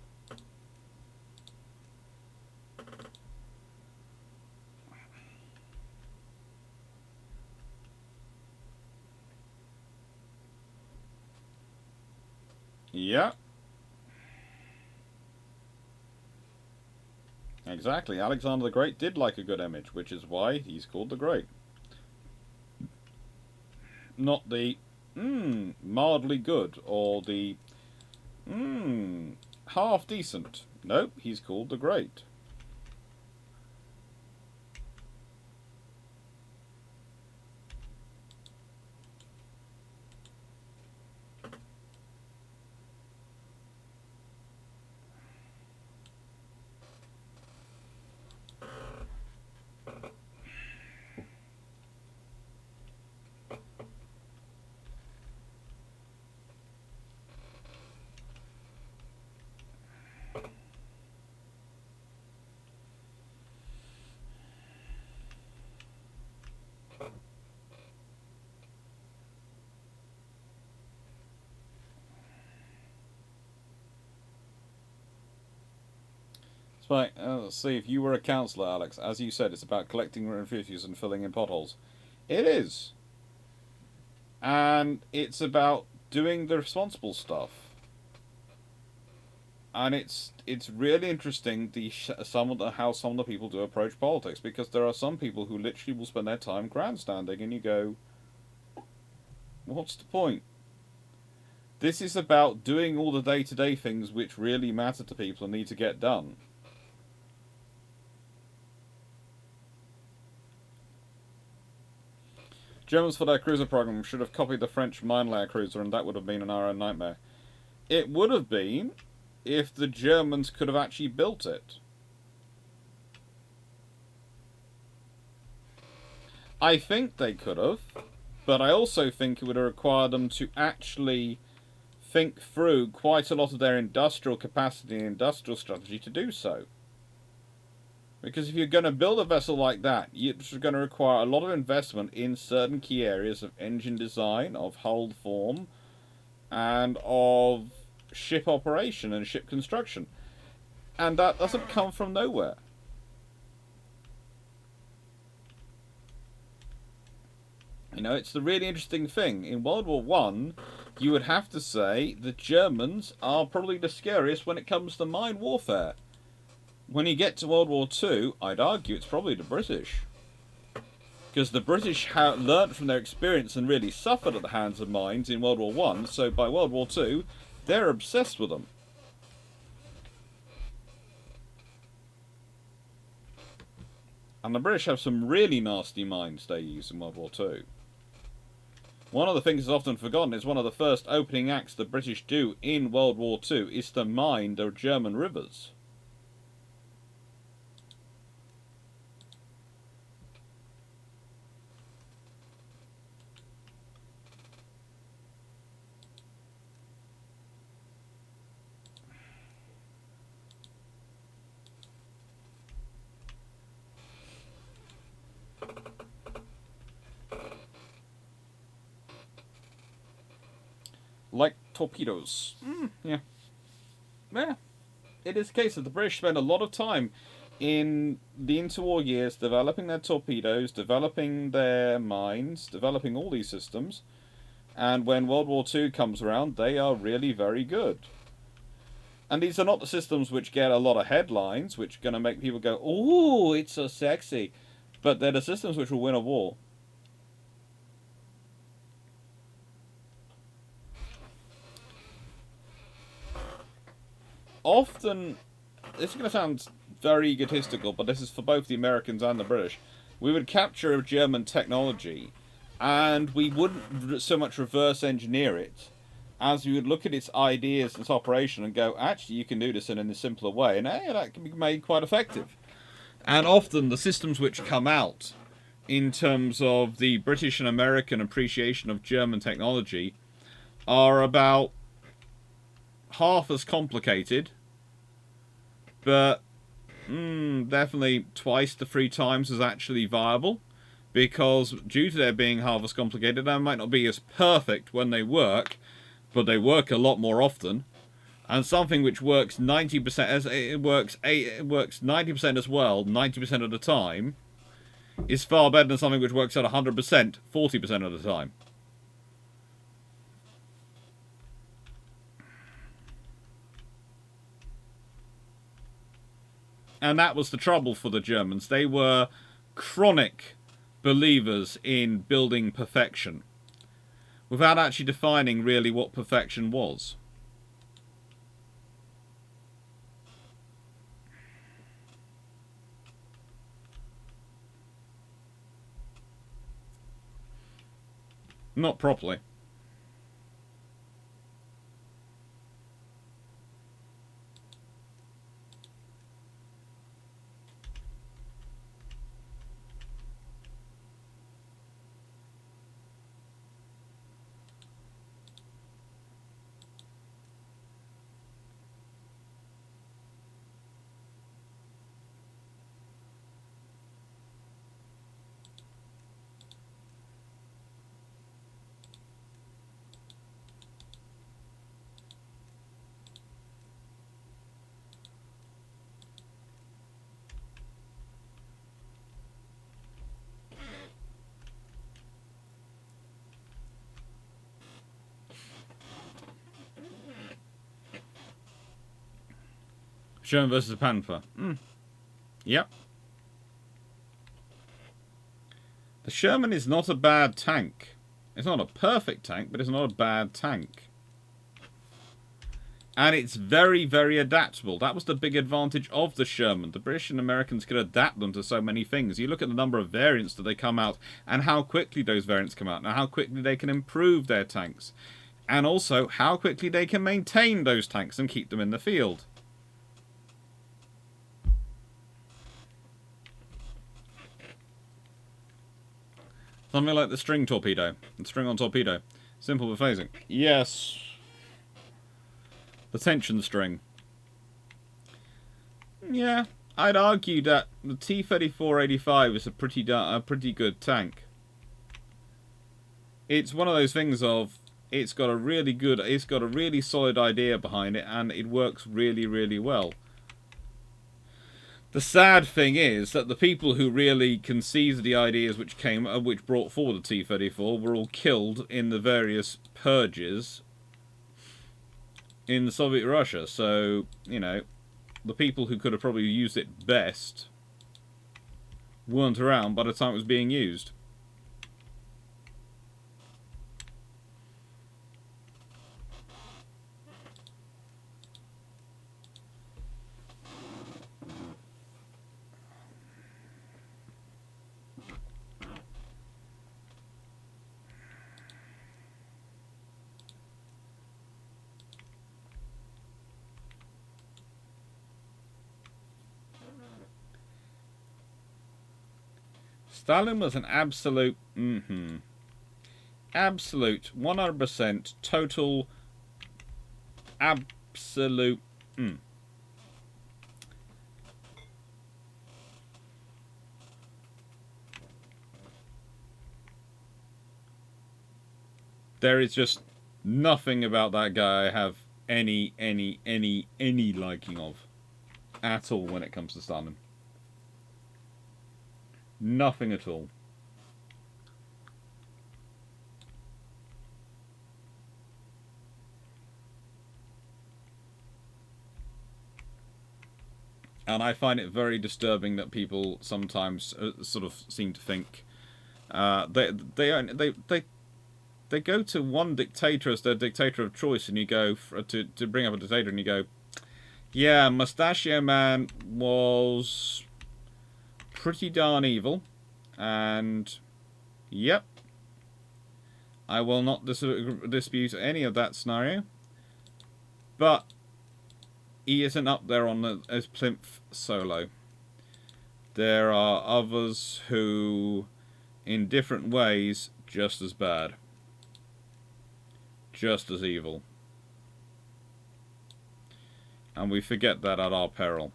Yeah. Exactly. Alexander the Great did like a good image, which is why he's called the Great. Not the mildly good or the half decent. Nope, he's called the Great. Right, let's see, if you were a counsellor, Alex, as you said, it's about collecting refuse and filling in potholes. It is. And it's about doing the responsible stuff. And it's really interesting how some of the people do approach politics, because there are some people who literally will spend their time grandstanding, and you go, what's the point? This is about doing all the day-to-day things which really matter to people and need to get done. Germans for their cruiser program should have copied the French mine layer cruiser, and that would have been an own nightmare. It would have been if the Germans could have actually built it. I think they could have, but I also think it would have required them to actually think through quite a lot of their industrial capacity and industrial strategy to do so. Because if you're going to build a vessel like that, it's going to require a lot of investment in certain key areas of engine design, of hull form, and of ship operation and ship construction. And that doesn't come from nowhere. You know, it's the really interesting thing. In World War One, you would have to say the Germans are probably the scariest when it comes to mine warfare. When you get to World War Two, I'd argue it's probably the British. Because the British learnt from their experience and really suffered at the hands of mines in World War One, so by World War Two, they're obsessed with them. And the British have some really nasty mines they use in World War Two. One of the things that's often forgotten is one of the first opening acts the British do in World War Two is to mine the German rivers. Like torpedoes. Yeah. Yeah. It is the case that the British spend a lot of time in the interwar years developing their torpedoes, developing their mines, developing all these systems. And when World War II comes around, they are really very good. And these are not the systems which get a lot of headlines, which are going to make people go, ooh, it's so sexy. But they're the systems which will win a war. Often, this is going to sound very egotistical, but this is for both the Americans and the British. We would capture German technology, and we wouldn't so much reverse engineer it, as we would look at its ideas and its operation and go, actually, you can do this in a simpler way, and hey, that can be made quite effective. And often, the systems which come out in terms of the British and American appreciation of German technology are about half as complicated, but definitely twice to 3 times as actually viable, because due to their being half as complicated, they might not be as perfect when they work, but they work a lot more often. And something which works 90% as it works 90% as well, 90% of the time, is far better than something which works at 100%, 40% of the time. And that was the trouble for the Germans. They were chronic believers in building perfection, without actually defining really what perfection was. Not properly. Sherman versus the Panther. Yep. The Sherman is not a bad tank. It's not a perfect tank, but it's not a bad tank. And it's very, very adaptable. That was the big advantage of the Sherman. The British and Americans could adapt them to so many things. You look at the number of variants that they come out and how quickly those variants come out and how quickly they can improve their tanks. And also how quickly they can maintain those tanks and keep them in the field. Something like the string torpedo. The string on torpedo. Simple but phasing. Yes. The tension string. Yeah, I'd argue that the T-3485 is a pretty good tank. It's one of those things of it's got a really solid idea behind it, and it works really, really well. The sad thing is that the people who really conceived the ideas which brought forward the T-34 were all killed in the various purges in Soviet Russia. So, you know, the people who could have probably used it best weren't around by the time it was being used. Stalin was an absolute, absolute, 100%, total, absolute, There is just nothing about that guy I have any liking of at all when it comes to Stalin. Nothing at all. And I find it very disturbing that people sometimes sort of seem to think they go to one dictator as their dictator of choice, and you go to bring up a dictator, and you go, yeah, Mustachio Man was pretty darn evil, and yep, I will not dispute any of that scenario, but he isn't up there as plinth solo. There are others who, in different ways, just as bad, just as evil, and we forget that at our peril.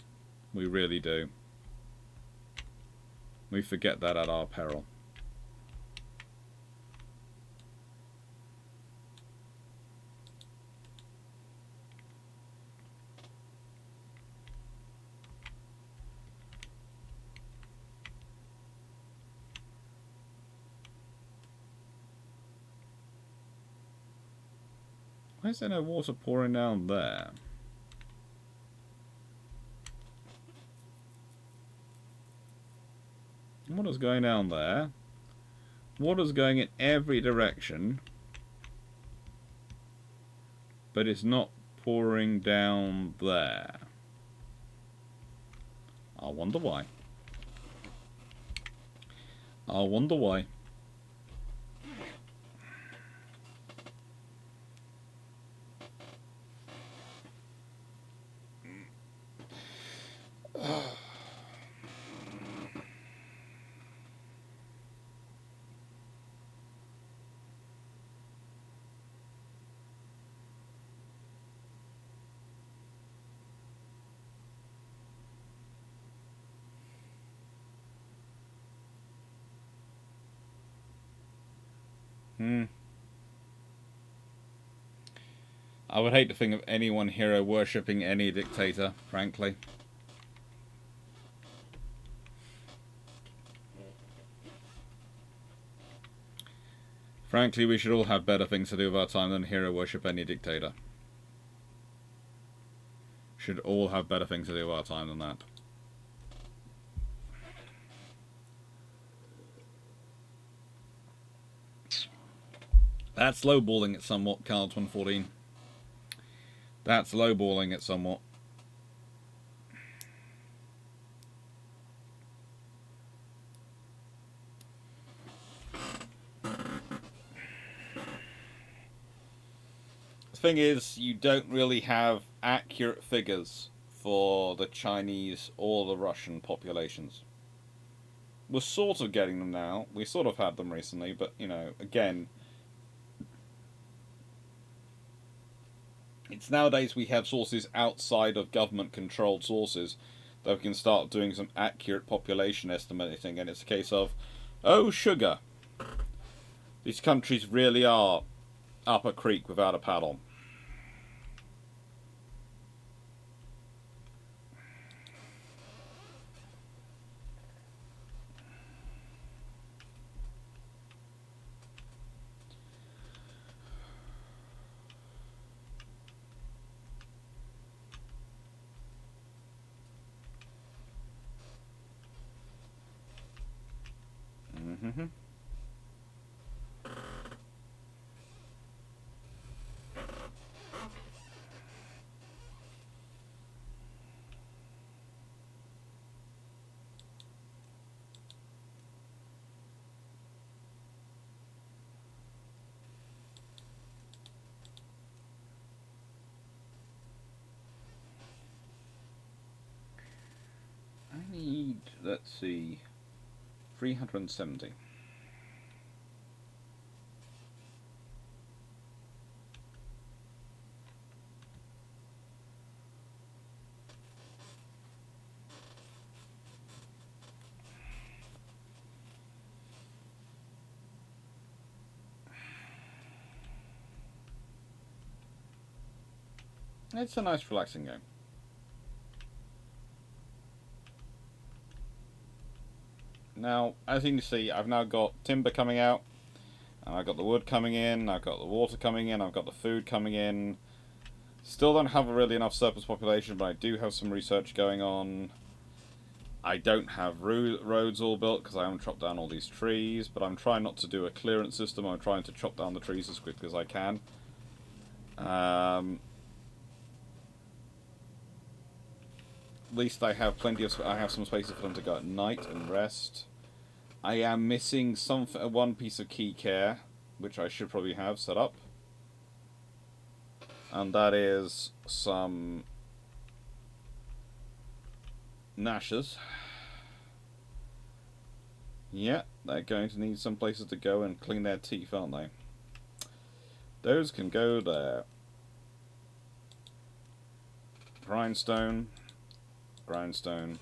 We really do. We forget that at our peril. Why is there no water pouring down there? Water's going down there. Water's going in every direction. But it's not pouring down there. I wonder why. I wonder why. I would hate to think of anyone hero worshipping any dictator, frankly. Frankly, we should all have better things to do with our time than hero worship any dictator. should all have better things to do with our time than that. That's lowballing it somewhat, Cards 114. That's lowballing it somewhat. The thing is, you don't really have accurate figures for the Chinese or the Russian populations. We're sort of getting them now. We sort of had them recently, but, you know, again, it's nowadays we have sources outside of government-controlled sources that we can start doing some accurate population estimating, and it's a case of, oh, sugar. These countries really are up a creek without a paddle. Mm-hmm. I need, let's see, 370. It's a nice relaxing game. Now, as you can see, I've now got timber coming out, and I've got the wood coming in, I've got the water coming in, I've got the food coming in. Still don't have really enough surplus population, but I do have some research going on. I don't have roads all built because I haven't chopped down all these trees, but I'm trying not to do a clearance system. I'm trying to chop down the trees as quickly as I can. At least I have plenty of. I have some spaces for them to go at night and rest. I am missing one piece of key care, which I should probably have set up, and that is some gnashes. Yeah, they're going to need some places to go and clean their teeth, aren't they? Those can go there. Grindstone. Grindstone.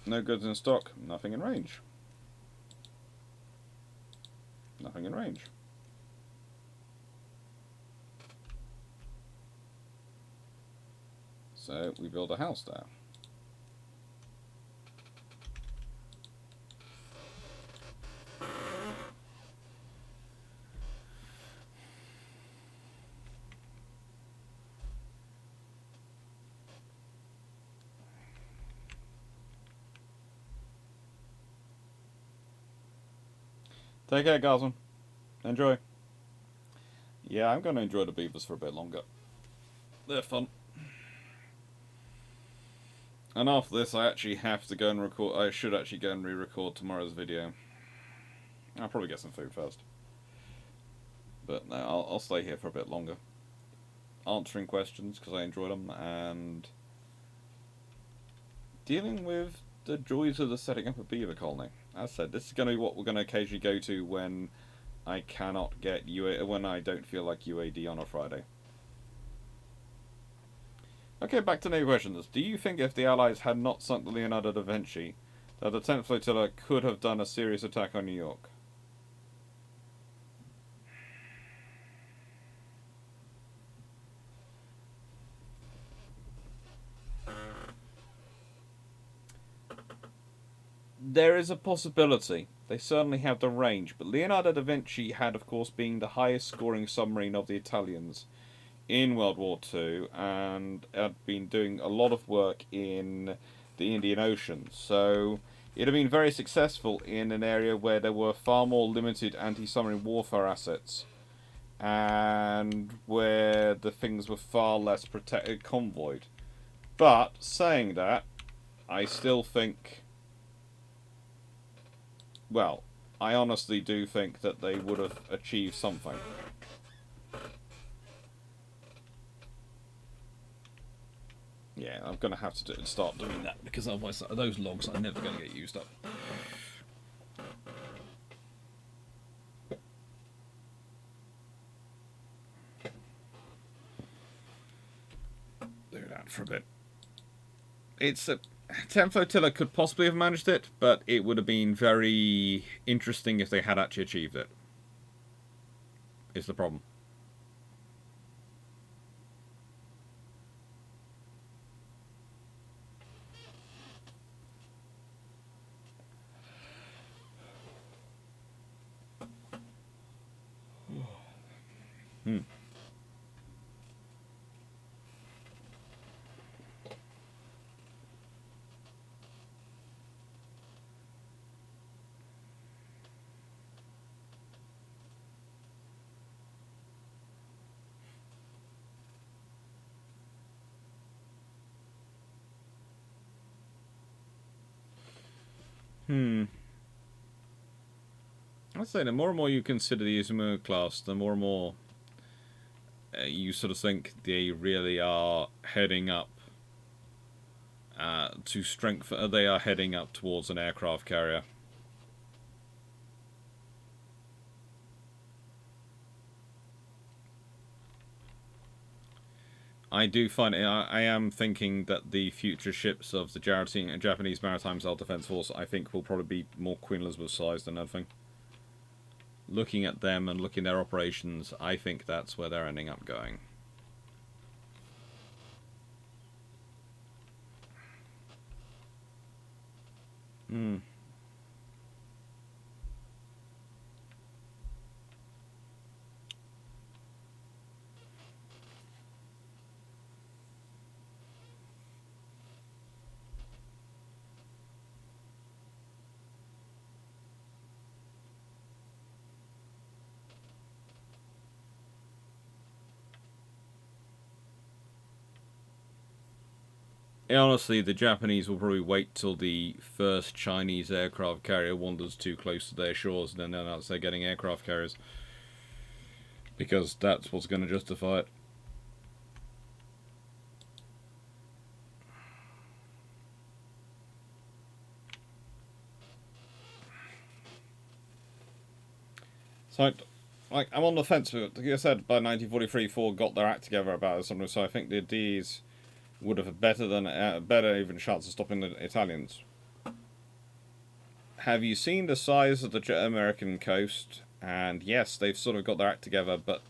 No goods in stock. Nothing in range. Nothing in range. So we build a house there. Take care, Gosman. Enjoy. Yeah, I'm going to enjoy the beavers for a bit longer. They're fun. And after this, I actually have to go and record. I should actually go and re-record tomorrow's video. I'll probably get some food first. But no, I'll stay here for a bit longer. Answering questions, because I enjoy them, and dealing with the joys of the setting up a beaver colony. As I said, this is going to be what we're going to occasionally go to when I cannot get when I don't feel like UAD on a Friday. Okay, back to new questions. Do you think if the Allies had not sunk the Leonardo da Vinci, that the 10th Flotilla could have done a serious attack on New York? There is a possibility. They certainly have the range, but Leonardo da Vinci had, of course, been the highest scoring submarine of the Italians in World War Two, and had been doing a lot of work in the Indian Ocean. So it had been very successful in an area where there were far more limited anti-submarine warfare assets, and where the things were far less protected, convoyed. But saying that, I still think, well, I honestly do think that they would have achieved something. Yeah, I'm going to have to start doing that, because otherwise those logs are never going to get used up. Do that for a bit. It's a 10 flotilla could possibly have managed it, but it would have been very interesting if they had actually achieved it. Is the problem. Hmm. I'd say the more and more you consider the Izumo class, the more and more you sort of think they really are heading up to strength. They are heading up towards an aircraft carrier. I do find I am thinking that the future ships of the Japanese Maritime Self-Defense Force, I think, will probably be more Queen Elizabeth sized than anything. Looking at them and looking at their operations, I think that's where they're ending up going. Honestly, the Japanese will probably wait till the first Chinese aircraft carrier wanders too close to their shores, and then announce they're getting aircraft carriers. Because that's what's going to justify it. So, like, I'm on the fence with it. Like I said, by 1943, Ford got their act together about it, so I think the D's would have had better even chance of stopping the Italians. Have you seen the size of the American coast? And yes, they've sort of got their act together, but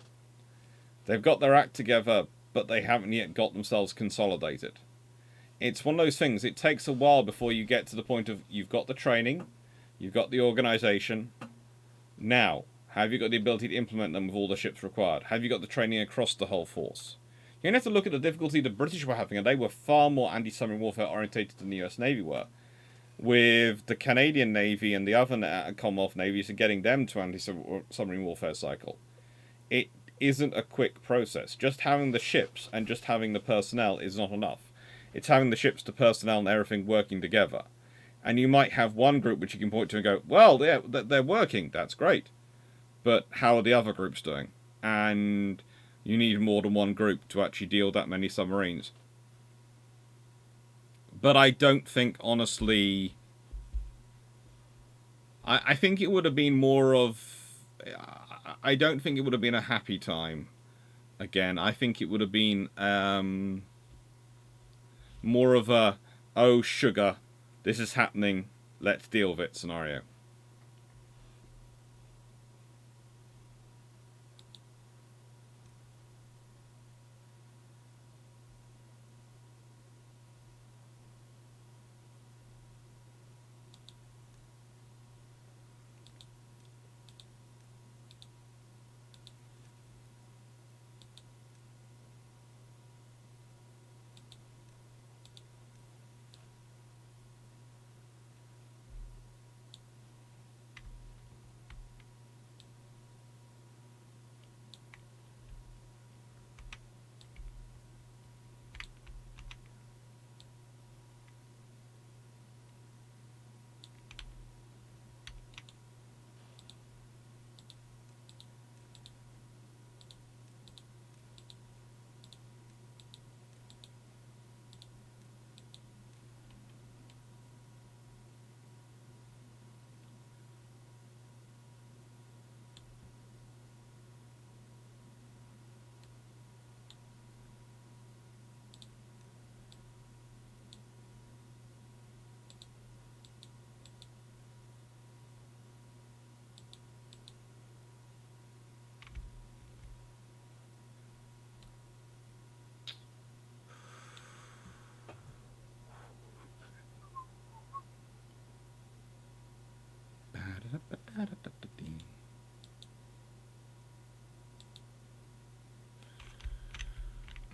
they haven't yet got themselves consolidated. It's one of those things. It takes a while before you get to the point of you've got the training, you've got the organisation. Now, have you got the ability to implement them with all the ships required? Have you got the training across the whole force? You have to look at the difficulty the British were having, and they were far more anti-submarine warfare orientated than the US Navy were. With the Canadian Navy and the other Commonwealth navies and getting them to anti-submarine warfare cycle. It isn't a quick process. Just having the ships and just having the personnel is not enough. It's having the ships, the personnel, and everything working together. And you might have one group which you can point to and go, well, they're working, that's great. But how are the other groups doing? And you need more than one group to actually deal with that many submarines. But I don't think, honestly... I think it would have been more of... I don't think it would have been a happy time. Again, I think it would have been more of a, oh, sugar, this is happening, let's deal with it scenario.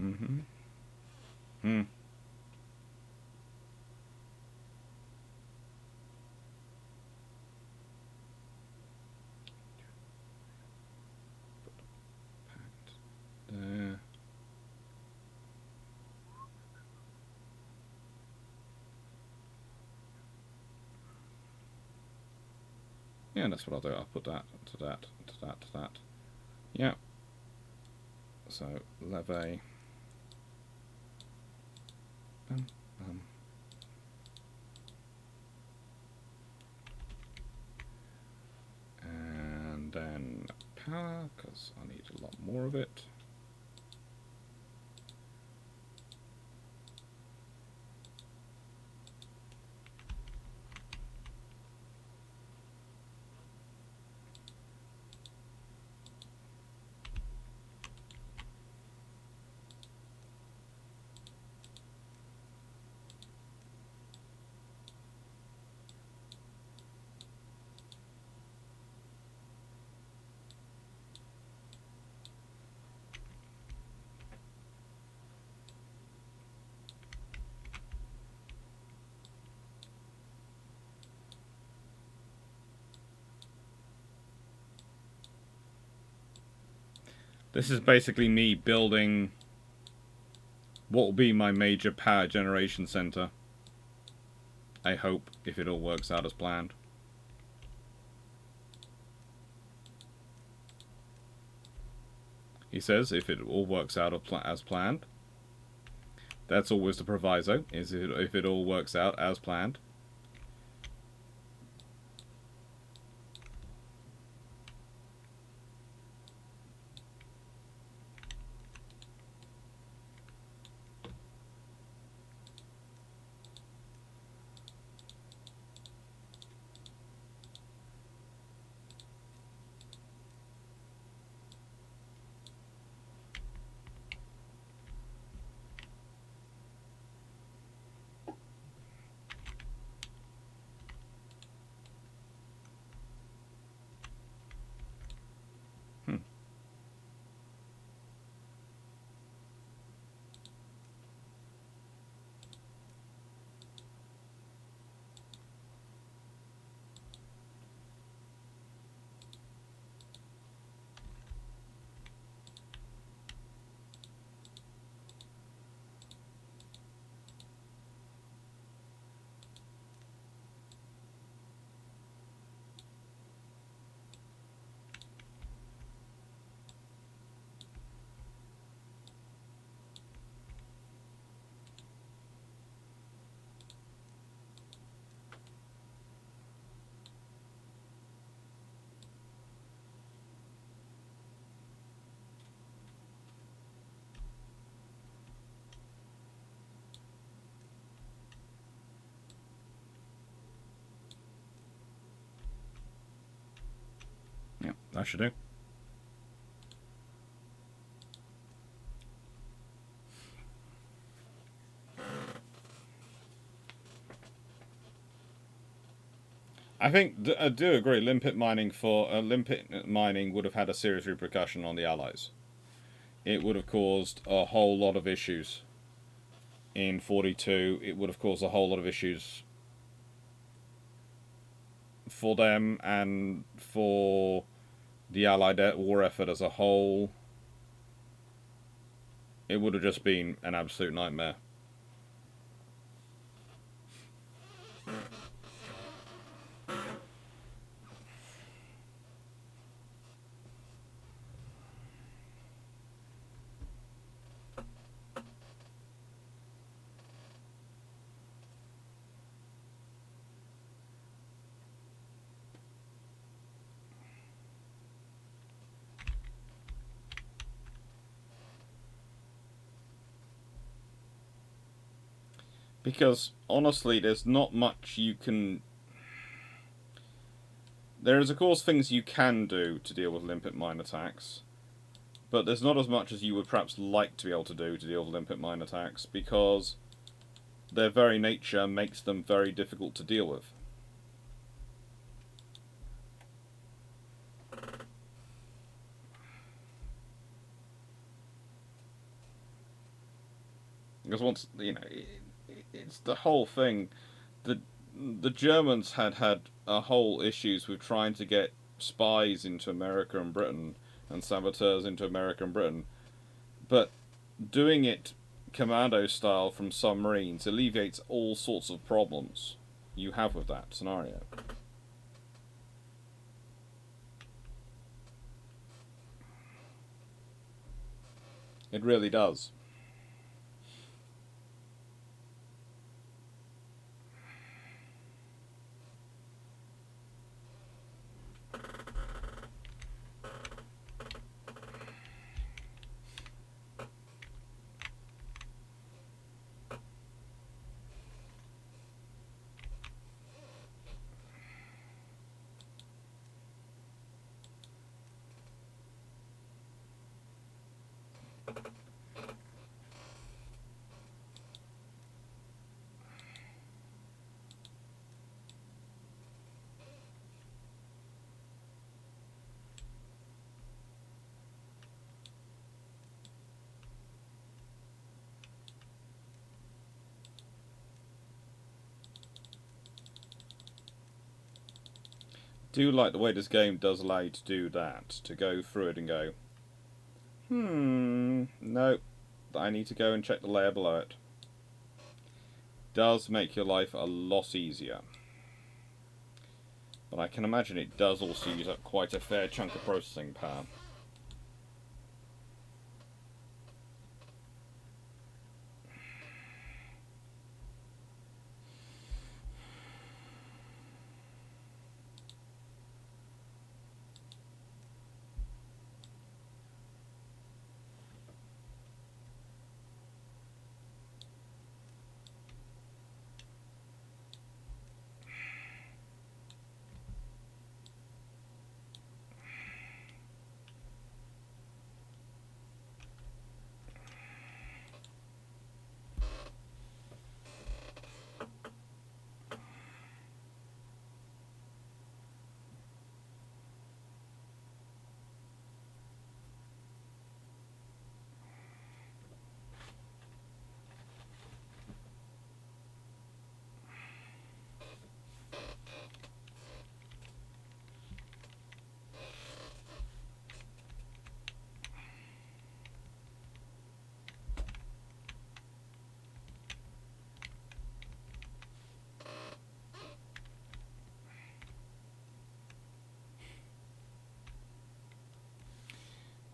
Mm-hmm. Hmm. There. Yeah, that's what I'll do. I'll put that to that to that to that. Yeah. So levee. Um, um. And then power, because I need a lot more of it. This is basically me building what will be my major power generation center. I hope, if it all works out as planned. He says if it all works out as planned. That's always the proviso, is if it all works out as planned. Hmm. Yeah, that should do. I think I do agree. Limpet mining would have had a serious repercussion on the Allies. It would have caused a whole lot of issues in 42. It would have caused a whole lot of issues for them and for the Allied war effort as a whole. It would have just been an absolute nightmare. Because honestly, there's not much you can. There is, of course, things you can do to deal with limpet mine attacks, but there's not as much as you would perhaps like to be able to do to deal with limpet mine attacks, because their very nature makes them very difficult to deal with. Because once, it's the whole thing. The the Germans had a whole issues with trying to get spies into America and Britain and saboteurs into America and Britain, but doing it commando style from submarines alleviates all sorts of problems you have with that scenario. It really does. Do like the way this game does allow you to do that, to go through it and go, no, I need to go and check the layer below it. Does make your life a lot easier. But I can imagine it does also use up quite a fair chunk of processing power.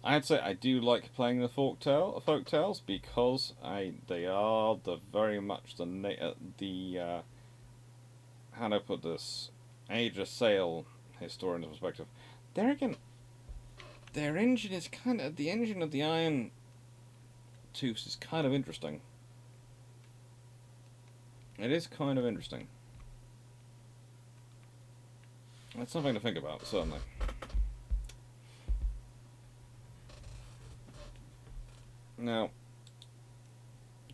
I'd say I do like playing the folk tales because they are the very much the how do I put this, Age of Sail historian's perspective. There again, their engine is kind of the engine of the Iron Tooth is kind of interesting. It is kind of interesting. That's something to think about, certainly. Now,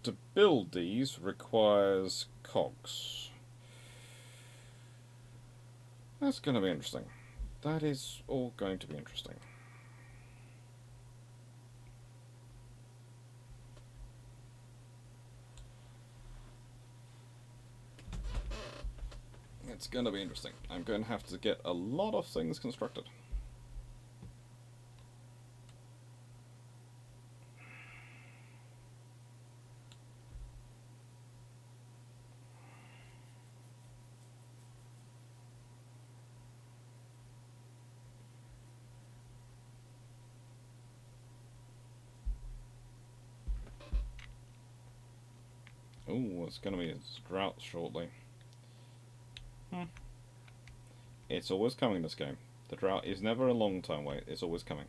to build these requires cogs. That's going to be interesting. That is all going to be interesting. It's going to be interesting. I'm going to have to get a lot of things constructed. Oh, it's going to be a drought shortly. It's always coming, this game. The drought is never a long time wait, it's always coming.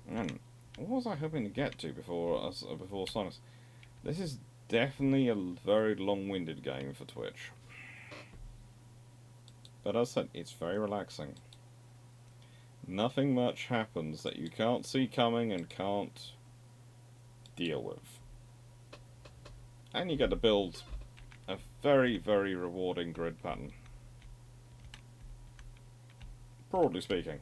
And what was I hoping to get to before Sinus? This is definitely a very long-winded game for Twitch. But as I said, it's very relaxing. Nothing much happens that you can't see coming and can't deal with. And you get to build a very, very rewarding grid pattern. broadly speaking.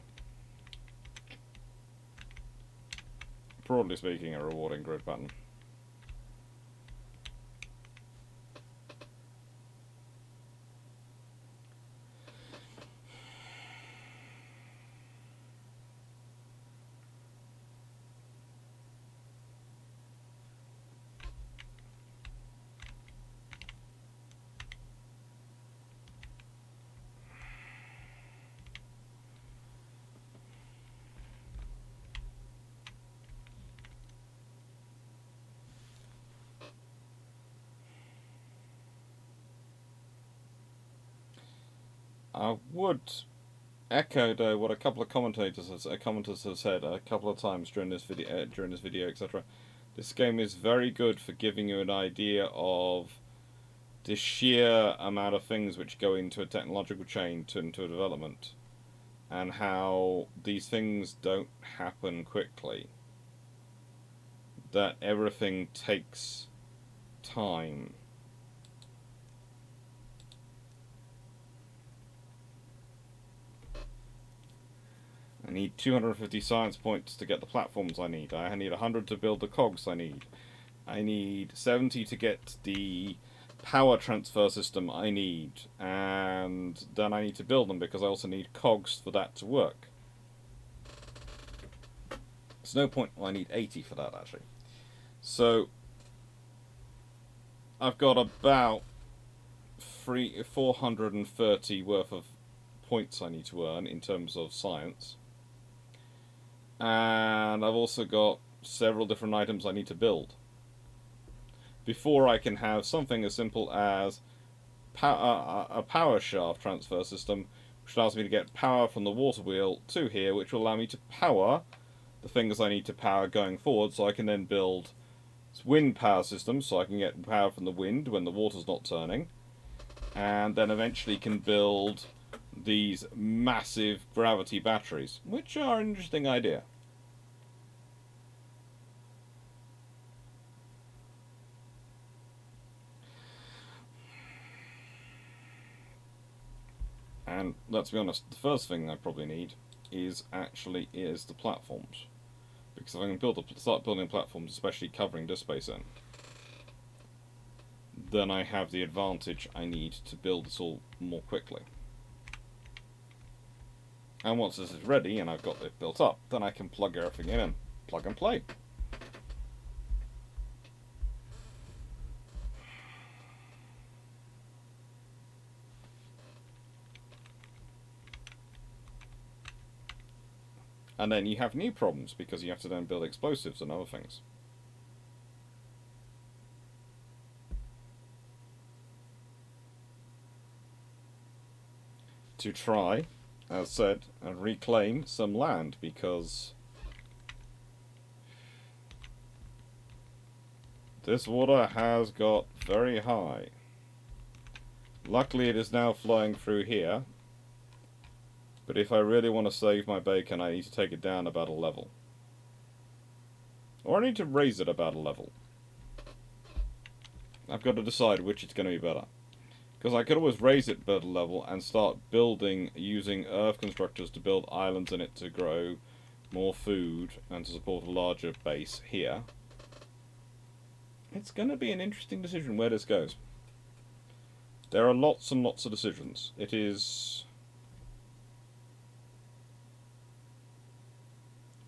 Broadly speaking, a rewarding grid pattern. I would echo though what a couple of commenters have said a couple of times during this video, etc. This game is very good for giving you an idea of the sheer amount of things which go into a technological chain into a development, and how these things don't happen quickly. That everything takes time. I need 250 science points to get the platforms I need. I need 100 to build the cogs I need. I need 70 to get the power transfer system I need. And then I need to build them because I also need cogs for that to work. There's no point. Well, I need 80 for that actually. So I've got about 430 worth of points I need to earn in terms of science. And I've also got several different items I need to build before I can have something as simple as a power shaft transfer system, which allows me to get power from the water wheel to here, which will allow me to power the things I need to power going forward, so I can then build wind power systems, so I can get power from the wind when the water's not turning, and then eventually can build these massive gravity batteries, which are an interesting idea. And let's be honest, the first thing I probably need is the platforms, because if I can start building platforms, especially covering this space in, then I have the advantage I need to build this all more quickly. And once this is ready and I've got it built up, then I can plug everything in and plug and play. And then you have new problems because you have to then build explosives and other things. To try, as said, and reclaim some land, because this water has got very high. Luckily it is now flowing through here, but if I really want to save my bacon, I need to take it down about a level. Or I need to raise it about a level. I've got to decide which is going to be better. Because I could always raise it about a level and start building, using earth constructors to build islands in it to grow more food and to support a larger base here. It's going to be an interesting decision where this goes. There are lots and lots of decisions. It is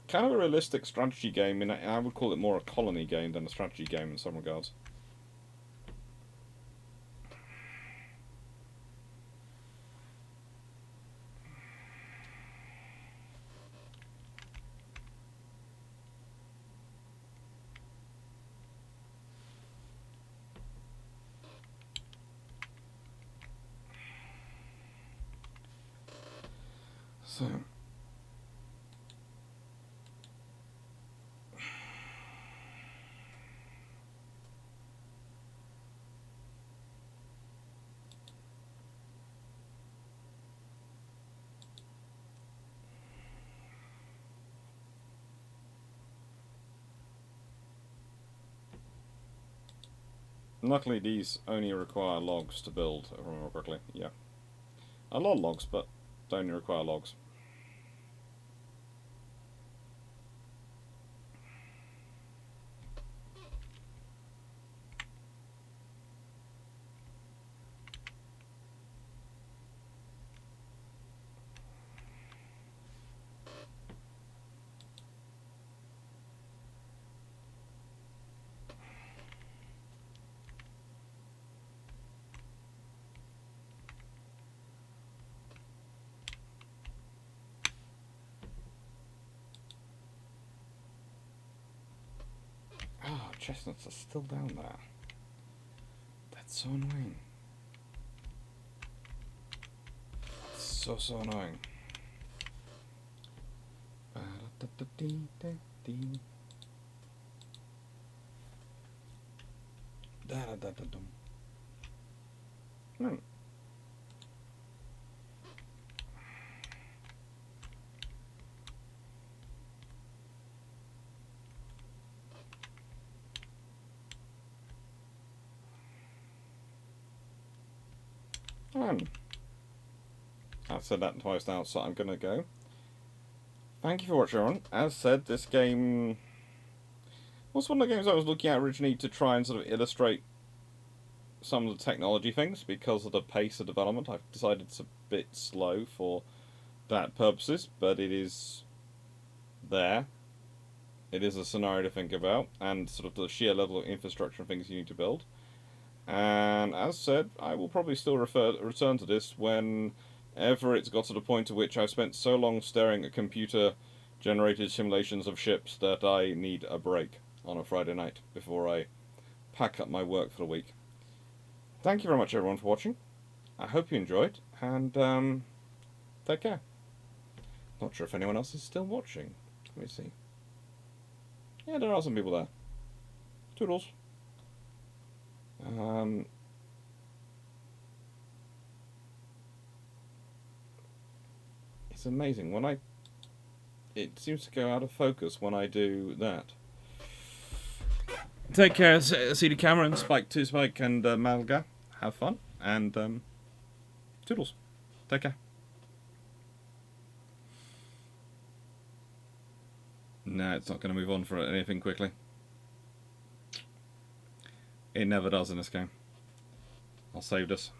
kind of a realistic strategy game, and I would call it more a colony game than a strategy game in some regards. So luckily these only require logs to build, if I remember correctly. Yeah. A lot of logs, but they only require logs. chestnuts are still down there. That's so annoying. So annoying. No. I've said that twice now, so I'm gonna go. Thank you for watching, everyone. As said, this game was one of the games I was looking at originally to try and sort of illustrate some of the technology things. Because of the pace of development, I've decided it's a bit slow for that purposes, but it is there. It is a scenario to think about, and sort of the sheer level of infrastructure and things you need to build. And as said, I will probably still return to this whenever it's got to the point at which I've spent so long staring at computer-generated simulations of ships that I need a break on a Friday night before I pack up my work for the week. Thank you very much, everyone, for watching. I hope you enjoyed, and take care. Not sure if anyone else is still watching. Let me see. Yeah, there are some people there. Toodles. It's amazing when it seems to go out of focus when I do that. Take care, CD Cameron, Spike 2 Spike, and Malga. Have fun, and toodles. Take care. No, it's not going to move on for anything quickly. It never does in this game. I'll save this.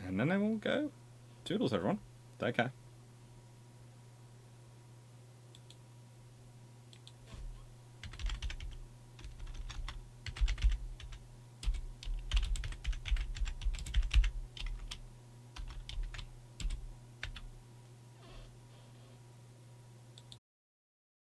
And then I will go. Toodles, everyone. Take care.